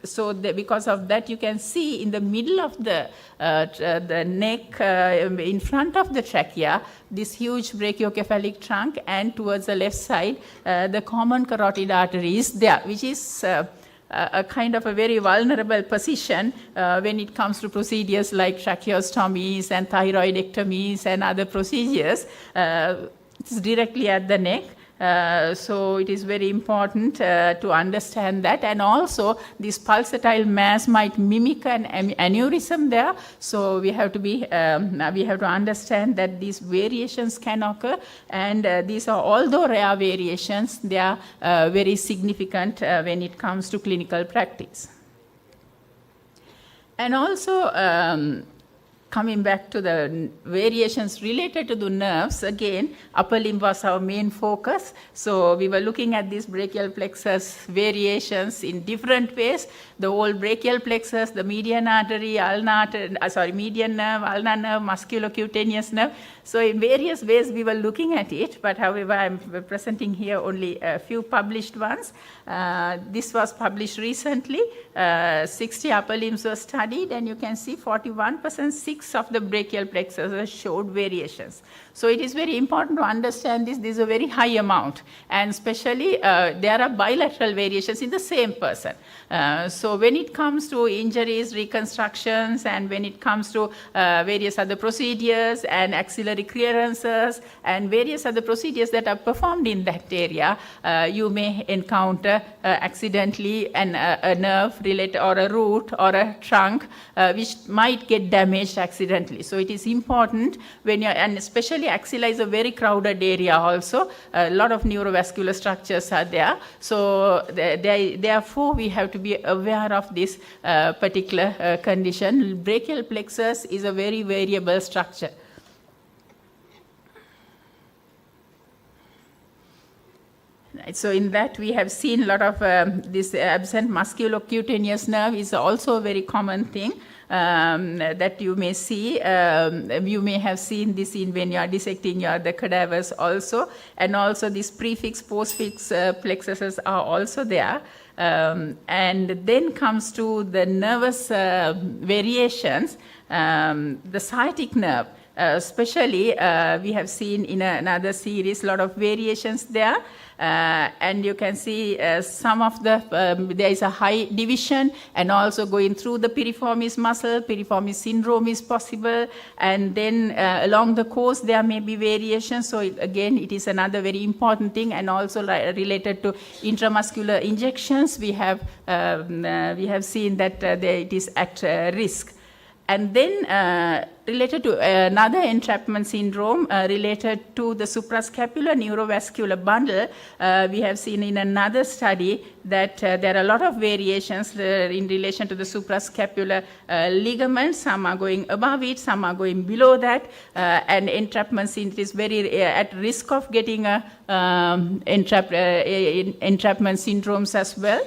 So because of that, you can see in the middle of the neck, in front of the trachea, this huge brachiocephalic trunk, and towards the left side, the common carotid artery is there, which is a kind of a very vulnerable position when it comes to procedures like tracheostomies and thyroidectomies and other procedures. It's directly at the neck. So it is very important to understand that, and also this pulsatile mass might mimic an aneurysm there. So we have to understand that these variations can occur, and these are, although rare variations, they are very significant when it comes to clinical practice. And also, coming back to the variations related to the nerves, again, upper limb was our main focus. So we were looking at these brachial plexus variations in different ways. The whole brachial plexus, the median artery, median nerve, ulnar nerve, musculocutaneous nerve. So in various ways we were looking at it, but however, I'm presenting here only a few published ones. This was published recently. 60 upper limbs were studied, and you can see 41%, 6 of the brachial plexus showed variations. So it is very important to understand this. This is a very high amount, and especially there are bilateral variations in the same person. So when it comes to injuries, reconstructions, and when it comes to various other procedures and axillary clearances and various other procedures that are performed in that area, you may encounter accidentally a nerve related, or a root or a trunk which might get damaged accidentally. So it is important when you're, and especially axilla is a very crowded area also, a lot of neurovascular structures are there. So therefore we have to be aware of this particular condition. Brachial plexus is a very variable structure. So in that we have seen a lot of this absent musculocutaneous nerve is also a very common thing. that you may see. You may have seen this when you are dissecting the cadavers also. And also these prefix, postfix plexuses are also there. And then comes to the nervous variations, the sciatic nerve. Especially, we have seen in another series a lot of variations there. And you can see some of the, there is a high division and also going through the piriformis muscle, piriformis syndrome is possible. And then along the course, there may be variations. So again, it is another very important thing, and also related to intramuscular injections. We have seen that it is at risk. And then related to another entrapment syndrome related to the suprascapular neurovascular bundle, we have seen in another study that there are a lot of variations in relation to the suprascapular ligaments. Some are going above it, some are going below that, and entrapment syndrome is very at risk of getting entrapment syndromes as well.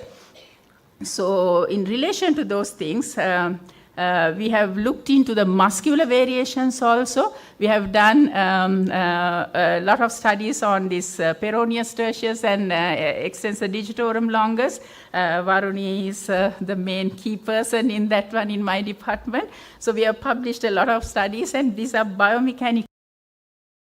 So in relation to those things, we have looked into the muscular variations also. We have done a lot of studies on this peroneus tertius and extensor digitorum longus. Varuni is the main key person in that one in my department. So we have published a lot of studies, and these are biomechanical.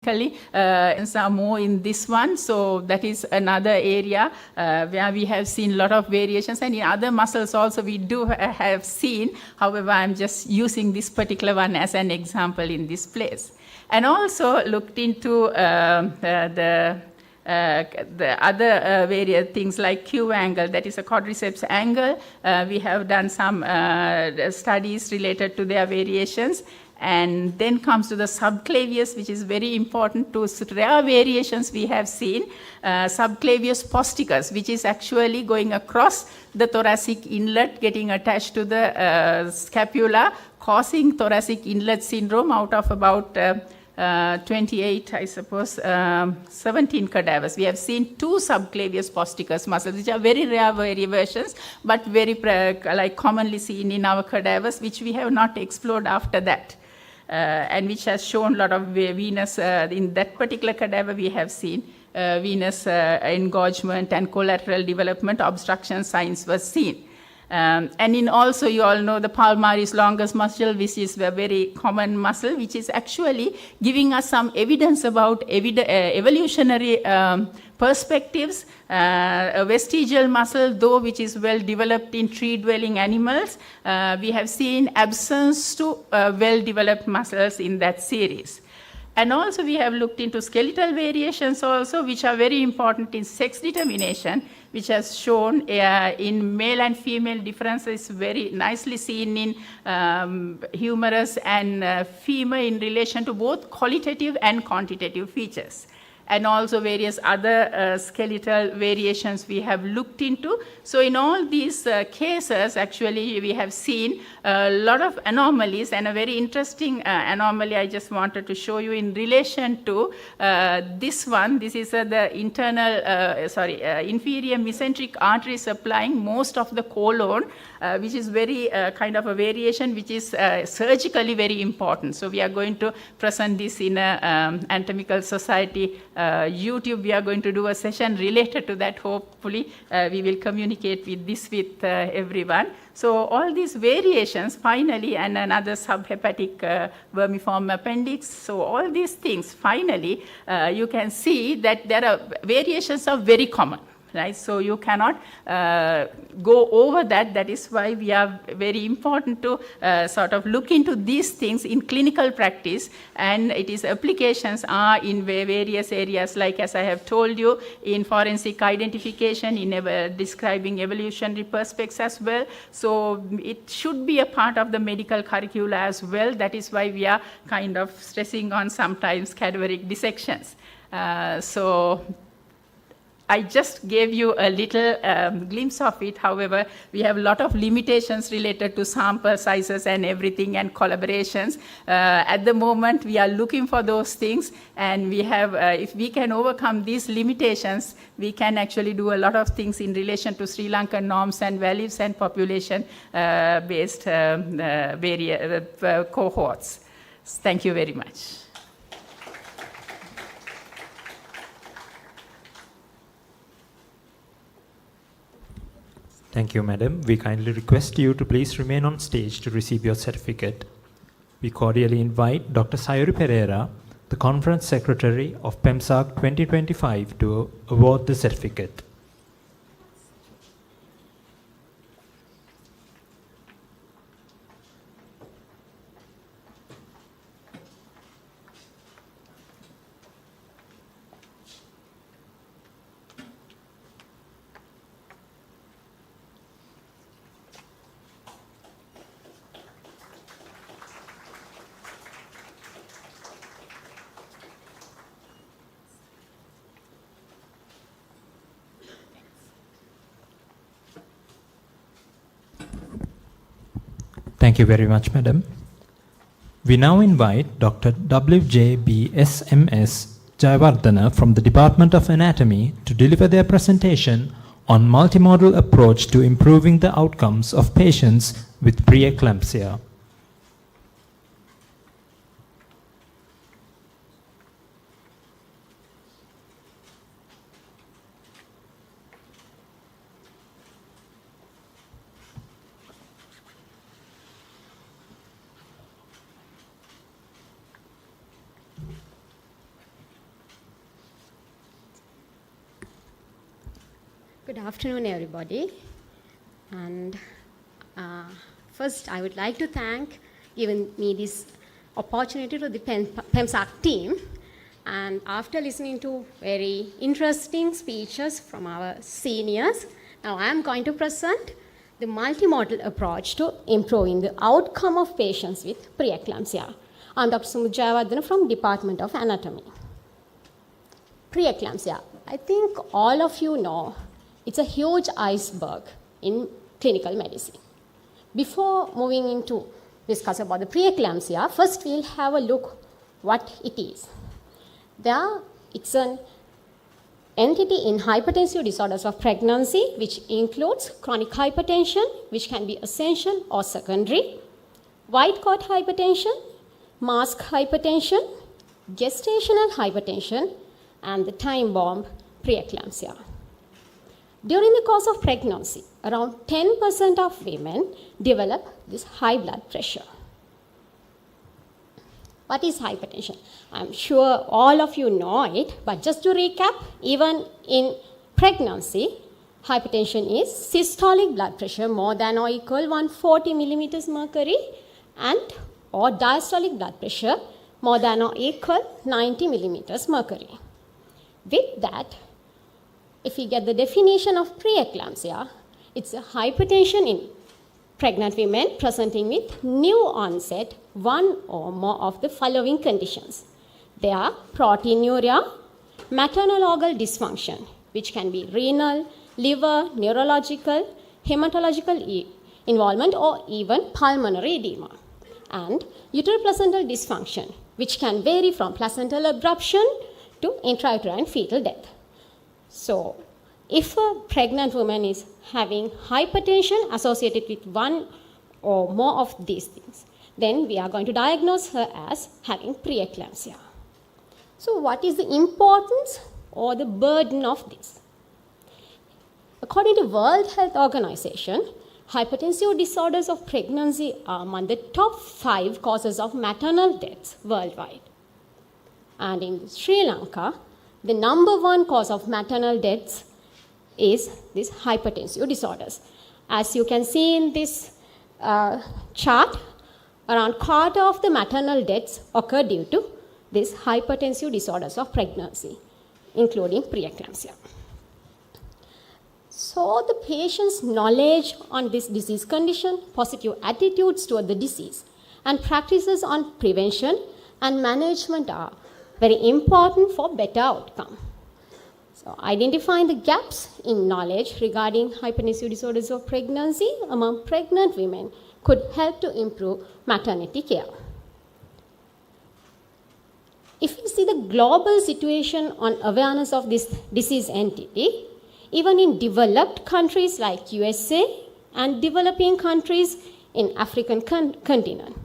Are more in this one, so that is another area where we have seen a lot of variations, and in other muscles also we do have seen. However, I'm just using this particular one as an example in this place. And also looked into the other various things like Q angle, that is a quadriceps angle. We have done some studies related to their variations. And then comes to the subclavius, which is very important. To rare variations we have seen, subclavius posticus, which is actually going across the thoracic inlet, getting attached to the scapula, causing thoracic inlet syndrome out of about 28, I suppose, 17 cadavers. We have seen 2 subclavius posticus muscles, which are very rare variations, but very commonly seen in our cadavers, which we have not explored after that. And which has shown a lot of venous, in that particular cadaver we have seen venous engorgement and collateral development obstruction signs were seen. And in also, you all know the palmaris longus muscle, which is a very common muscle, which is actually giving us some evidence about evolutionary perspectives. A vestigial muscle, though, which is well developed in tree-dwelling animals, we have seen absence to well-developed muscles in that series. And also we have looked into skeletal variations also, which are very important in sex determination, which has shown in male and female differences very nicely seen in humerus and femur in relation to both qualitative and quantitative features. And also various other skeletal variations we have looked into. So in all these cases, actually, we have seen a lot of anomalies, and a very interesting anomaly I just wanted to show you in relation to this one. This is the inferior mesenteric artery supplying most of the colon, which is very kind of a variation which is surgically very important. So we are going to present this in a Anatomical Society YouTube. We are going to do a session related to that. Hopefully we will communicate with this with everyone. So all these variations finally, and another subhepatic vermiform appendix. So all these things finally you can see that there are variations are very common. Right? So you cannot go over that. That is why we are very important to sort of look into these things in clinical practice, and its applications are in various areas, like as I have told you, in forensic identification, in describing evolutionary perspectives as well. So it should be a part of the medical curricula as well. That is why we are kind of stressing on sometimes cadaveric dissections. So I just gave you a little glimpse of it. However, we have a lot of limitations related to sample sizes and everything and collaborations. At the moment, we are looking for those things, and we have, if we can overcome these limitations, we can actually do a lot of things in relation to Sri Lankan norms and values and population-based cohorts. Thank you very much. Thank you, Madam. We kindly request you to please remain on stage to receive your certificate. We cordially invite Dr. Sayuri Pereira, the Conference Secretary of PeMSARC 2025, to award the certificate. Thank you very much, Madam. We now invite Dr. WJBSMS Jayawardena from the Department of Anatomy to deliver their presentation on multimodal approach to improving the outcomes of patients with preeclampsia. Good afternoon, everybody. And first, I would like to thank giving me this opportunity to the PeMSARC team. And after listening to very interesting speeches from our seniors, now I am going to present the multimodal approach to improving the outcome of patients with preeclampsia. I'm Dr. Sumit Jayawardena from Department of Anatomy. Preeclampsia. I think all of you know it's a huge iceberg in clinical medicine. Before moving into discuss about the preeclampsia, first we'll have a look what it is. It's an entity in hypertensive disorders of pregnancy, which includes chronic hypertension, which can be essential or secondary, white coat hypertension, mask hypertension, gestational hypertension, and the time bomb preeclampsia. During the course of pregnancy, around 10% of women develop this high blood pressure. What is hypertension? I'm sure all of you know it, but just to recap, even in pregnancy, hypertension is systolic blood pressure more than or equal 140 millimeters mercury, and or diastolic blood pressure more than or equal 90 millimeters mercury. With that, if we get the definition of preeclampsia, it's a hypertension in pregnant women presenting with new onset one or more of the following conditions. They are proteinuria, maternal organ dysfunction, which can be renal, liver, neurological, hematological involvement, or even pulmonary edema, and uteroplacental dysfunction, which can vary from placental abruption to intrauterine fetal death. So, if a pregnant woman is having hypertension associated with one or more of these things, then we are going to diagnose her as having preeclampsia. So, what is the importance or the burden of this? According to World Health Organization, hypertensive disorders of pregnancy are among the top 5 causes of maternal deaths worldwide. And in Sri Lanka, the number 1 cause of maternal deaths is these hypertensive disorders. As you can see in this chart, around quarter of the maternal deaths occur due to these hypertensive disorders of pregnancy, including preeclampsia. So the patient's knowledge on this disease condition, positive attitudes toward the disease, and practices on prevention and management are very important for better outcome. So identifying the gaps in knowledge regarding hypertensive disorders of pregnancy among pregnant women could help to improve maternity care. If we see the global situation on awareness of this disease entity, even in developed countries like USA and developing countries in African continent,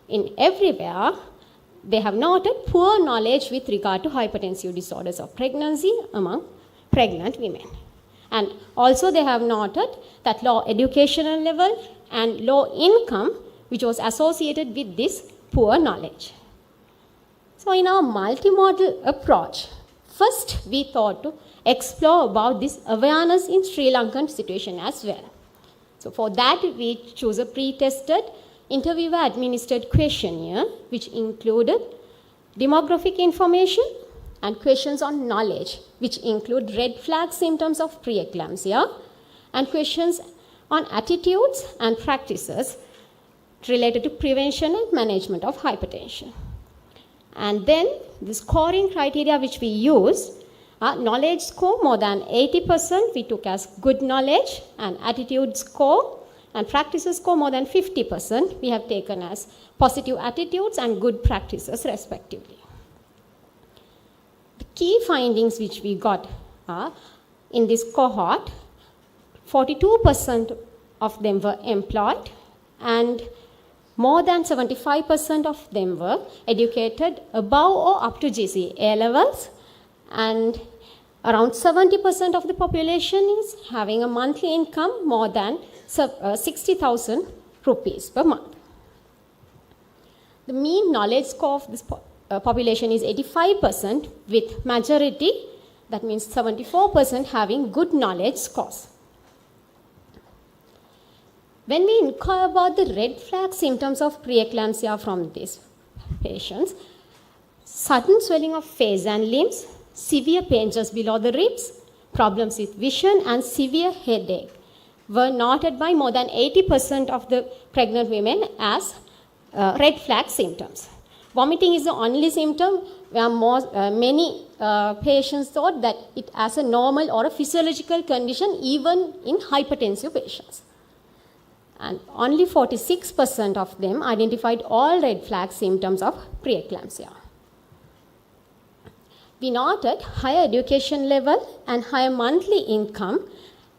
in everywhere, they have noted poor knowledge with regard to hypertensive disorders of pregnancy among pregnant women. And also they have noted that low educational level and low income which was associated with this poor knowledge. So in our multimodal approach, first we thought to explore about this awareness in Sri Lankan situation as well. So for that we chose a pre-tested interviewer administered questionnaire which included demographic information and questions on knowledge which include red flag symptoms of preeclampsia and questions on attitudes and practices related to prevention and management of hypertension. And then the scoring criteria which we used, knowledge score more than 80% we took as good knowledge, and attitude score and practices score more than 50% we have taken as positive attitudes and good practices respectively. The key findings which we got in this cohort, 42% of them were employed and more than 75% of them were educated above or up to GCA levels, and around 70% of the population is having a monthly income more than 60,000 rupees per month. The mean knowledge score of this population is 85%, with majority, that means 74%, having good knowledge scores. When we inquire about the red flag symptoms of preeclampsia from these patients, sudden swelling of face and limbs, severe pain just below the ribs, problems with vision, and severe headache were noted by more than 80% of the pregnant women as red flag symptoms. Vomiting is the only symptom where many patients thought that it as a normal or a physiological condition even in hypertensive patients. And only 46% of them identified all red flag symptoms of preeclampsia. We noted higher education level and higher monthly income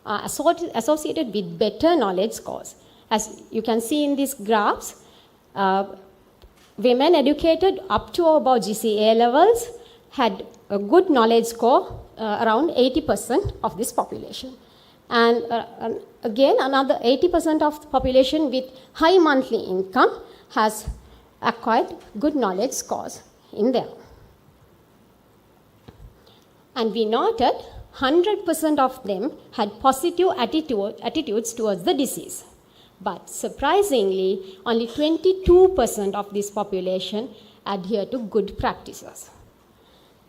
associated with better knowledge scores. As you can see in these graphs, women educated up to about GCA levels had a good knowledge score, around 80% of this population. And again, another 80% of the population with high monthly income has acquired good knowledge scores in them. And we noted 100% of them had positive attitudes towards the disease. But surprisingly, only 22% of this population adhere to good practices.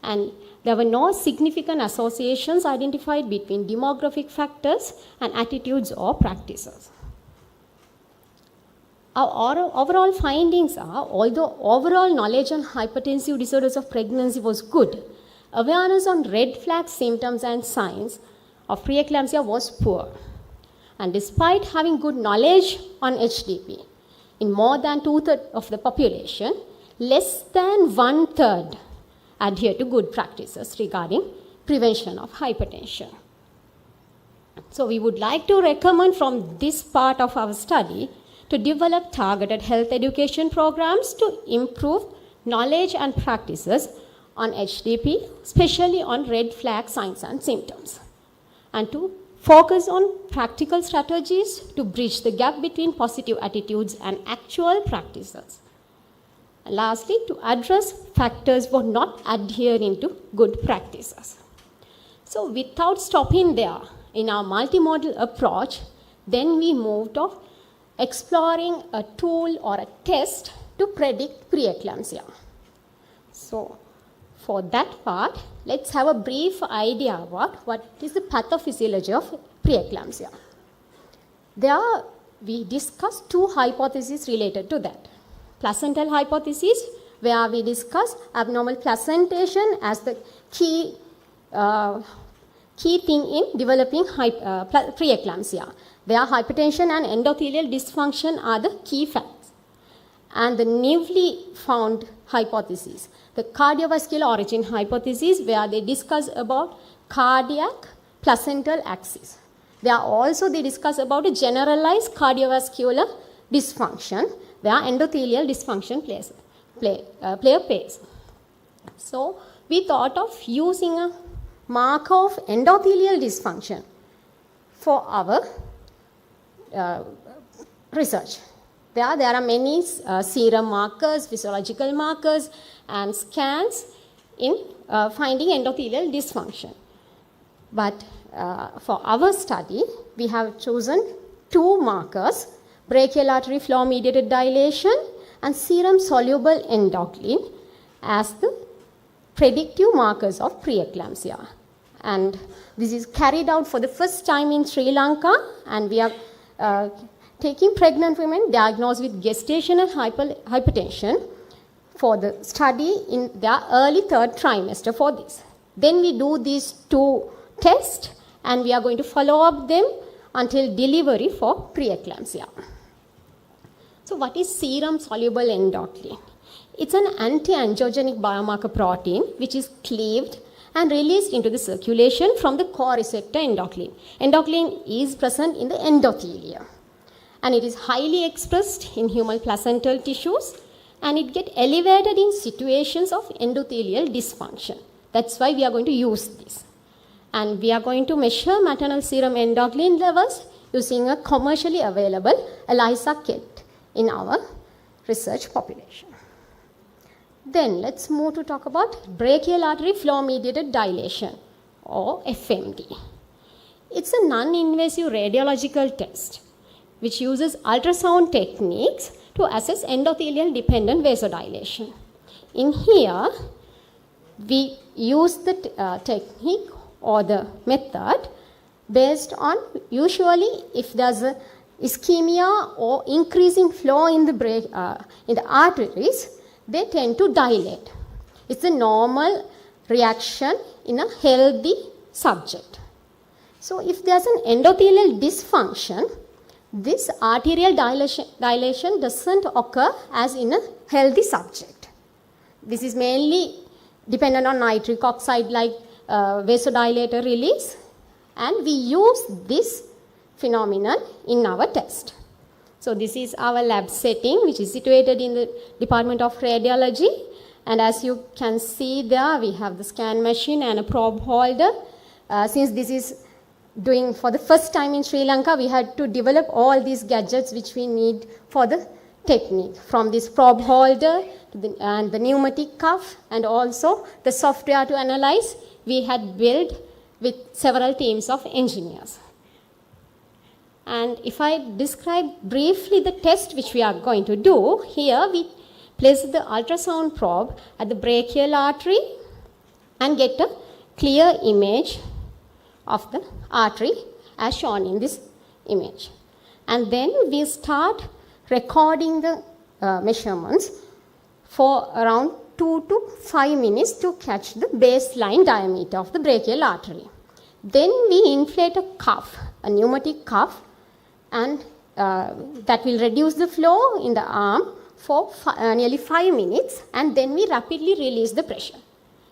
And there were no significant associations identified between demographic factors and attitudes or practices. Our overall findings are, although overall knowledge on hypertensive disorders of pregnancy was good, awareness on red flag symptoms and signs of preeclampsia was poor. And despite having good knowledge on HDP, in more than 2/3 of the population, less than 1/3 adhere to good practices regarding prevention of hypertension. So we would like to recommend from this part of our study to develop targeted health education programs to improve knowledge and practices on HDP, especially on red flag signs and symptoms, and to focus on practical strategies to bridge the gap between positive attitudes and actual practices. And lastly, to address factors for not adhering to good practices. So without stopping there, in our multimodal approach, then we moved off exploring a tool or a test to predict preeclampsia. So for that part, let's have a brief idea about what is the pathophysiology of preeclampsia. There we discussed two hypotheses related to that. Placental hypothesis, where we discuss abnormal placentation as the key key thing in developing preeclampsia, where hypertension and endothelial dysfunction are the key facts. And the newly found hypothesis, the cardiovascular origin hypothesis, where they discuss about cardiac placental axis. They discuss about a generalized cardiovascular dysfunction, where endothelial dysfunction plays a place. So we thought of using a marker of endothelial dysfunction for our research. There are many serum markers, physiological markers, and scans in finding endothelial dysfunction. But for our study, we have chosen two markers, brachial artery flow mediated dilation and serum soluble endocrine, as the predictive markers of preeclampsia. And this is carried out for the first time in Sri Lanka, and we are taking pregnant women diagnosed with gestational hypertension for the study in their early third trimester for this. Then we do these two tests, and we are going to follow up them until delivery for preeclampsia. So what is serum soluble endocrine? It's an anti-angiogenic biomarker protein which is cleaved and released into the circulation from the co-receptor endocrine. Endocrine is present in the endothelium, and it is highly expressed in human placental tissues, and it gets elevated in situations of endothelial dysfunction. That's why we are going to use this. And we are going to measure maternal serum endocrine levels using a commercially available ELISA kit in our research population. Then let's move to talk about brachial artery flow mediated dilation, or FMD. It's a non-invasive radiological test which uses ultrasound techniques to assess endothelial dependent vasodilation. In here, we use the technique or the method based on, usually if there's a ischemia or increasing flow in the arteries, they tend to dilate. It's a normal reaction in a healthy subject. So if there's an endothelial dysfunction, this arterial dilation doesn't occur as in a healthy subject. This is mainly dependent on nitric oxide like vasodilator release, and we use this phenomenon in our test. So this is our lab setting, which is situated in the Department of Radiology, and as you can see there, we have the scan machine and a probe holder. Since this is doing for the first time in Sri Lanka, we had to develop all these gadgets which we need for the technique, from this probe holder to and the pneumatic cuff, and also the software to analyze we had built with several teams of engineers. And if I describe briefly the test which we are going to do, here we place the ultrasound probe at the brachial artery and get a clear image of the artery as shown in this image. And then we start recording the measurements for around 2 to 5 minutes to catch the baseline diameter of the brachial artery. Then we inflate a cuff, a pneumatic cuff, and that will reduce the flow in the arm for nearly 5 minutes, and then we rapidly release the pressure,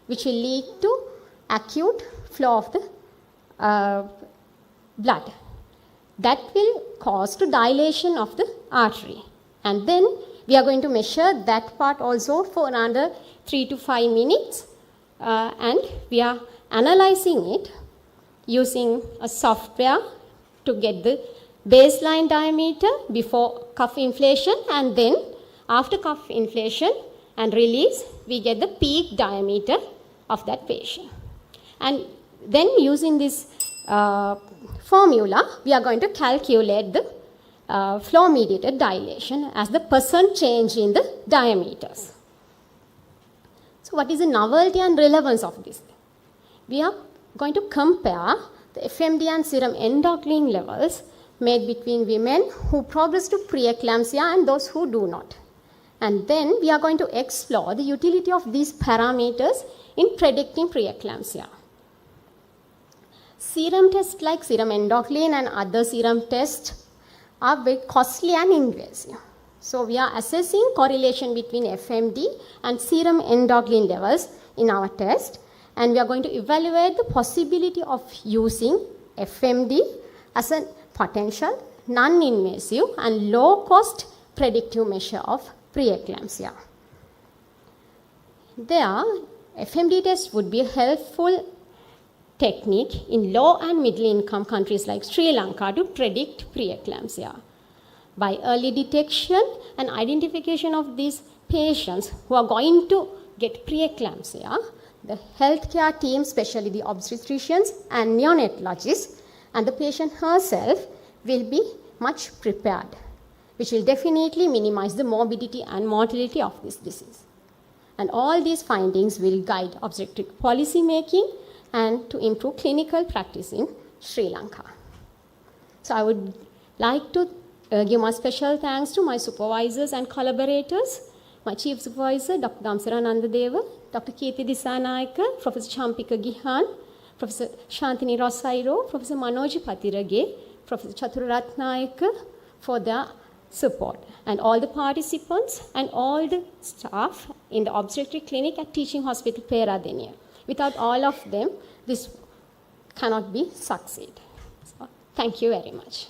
which will lead to acute flow of the blood. That will cause to dilation of the artery, and then we are going to measure that part also for another 3 to 5 minutes, and we are analyzing it using a software to get the baseline diameter before cuff inflation, and then after cuff inflation and release, we get the peak diameter of that patient. And then using this formula, we are going to calculate the flow mediated dilation as the percent change in the diameters. So what is the novelty and relevance of this? We are going to compare the FMD and serum endocrine levels made between women who progress to preeclampsia and those who do not. And then we are going to explore the utility of these parameters in predicting preeclampsia. serum tests like serum endocrine and other serum tests are very costly and invasive. So we are assessing correlation between FMD and serum endocrine levels in our test, and we are going to evaluate the possibility of using FMD as a potential non-invasive and low-cost predictive measure of preeclampsia. There, FMD test would be a helpful technique in low and middle income countries like Sri Lanka to predict preeclampsia. By early detection and identification of these patients who are going to get preeclampsia, the healthcare team, especially the obstetricians and neonatologists, and the patient herself will be much prepared, which will definitely minimize the morbidity and mortality of this disease. And all these findings will guide obstetric policy making and to improve clinical practice in Sri Lanka. So I would like to give my special thanks to my supervisors and collaborators, my chief supervisor, Dr. Damsara Nandadeva, Dr. Kirti Disanayaka, Professor Champika Gihan, Professor Shantini Rosairo, Professor Manoj Patirage, Professor Chatura Ratnayaka for their support, and all the participants and all the staff in the obstetric clinic at Teaching Hospital Peradeniya. Without all of them, this cannot be succeed. So, thank you very much.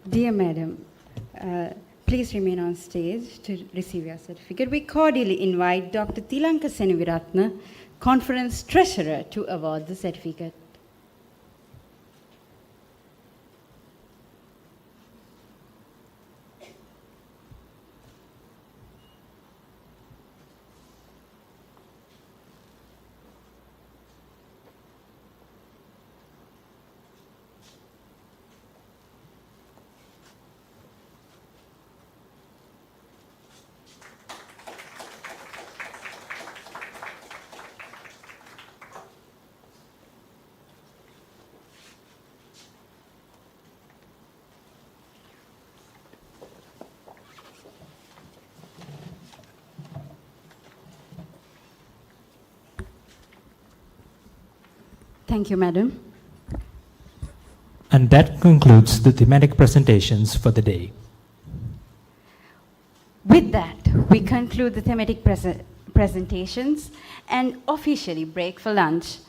Dear Madam, please remain on stage to receive your certificate. We cordially invite Dr. Tilanka Senaviratna, Conference Treasurer, to award the certificate. Thank you, Madam. And that concludes the thematic presentations for the day. With that, we conclude the thematic presentations and officially break for lunch.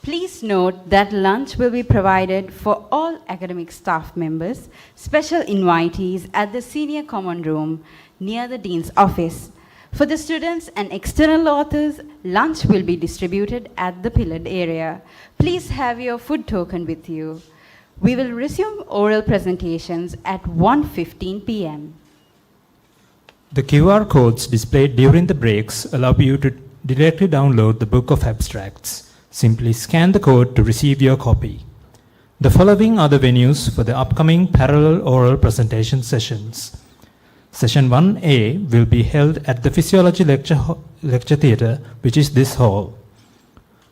Please note that lunch will be provided for all academic staff members, special invitees at the Senior Common Room near the Dean's office. For the students and external authors, lunch will be distributed at the pillared area. Please have your food token with you. We will resume oral presentations at 1:15 p.m. The QR codes displayed during the breaks allow you to directly download the book of abstracts. Simply scan the code to receive your copy. The following are the venues for the upcoming parallel oral presentation sessions. Session 1A will be held at the Physiology Lecture Theatre, which is this hall.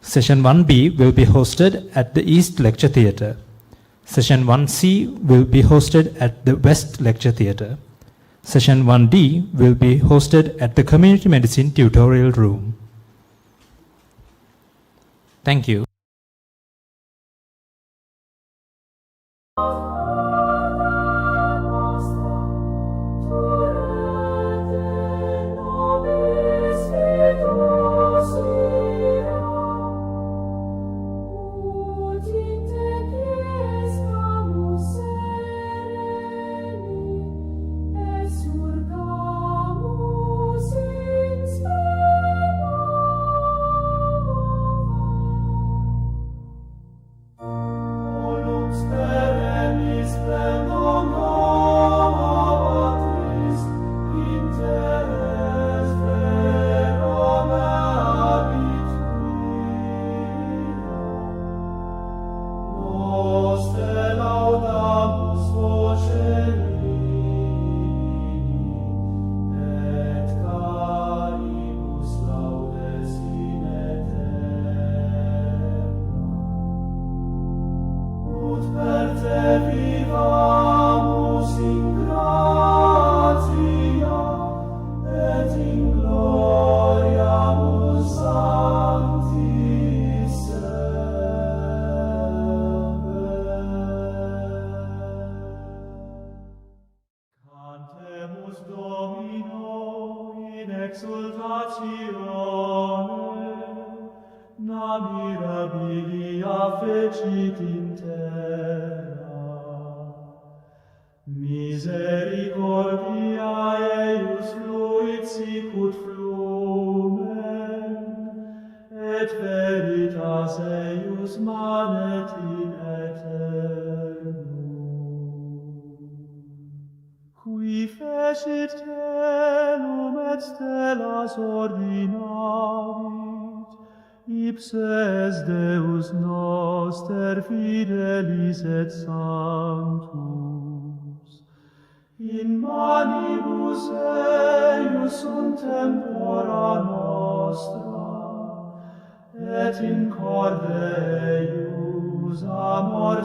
Session 1B will be hosted at the East Lecture Theatre. Session 1C will be hosted at the West Lecture Theatre. Session 1D will be hosted at the Community Medicine Tutorial Room. Thank you. Spere Qui fecit celum et stellas ordinavit, ipse es Deus noster fidelis et sanctus. In manibus eius sunt tempora nostra, et in corde eius amor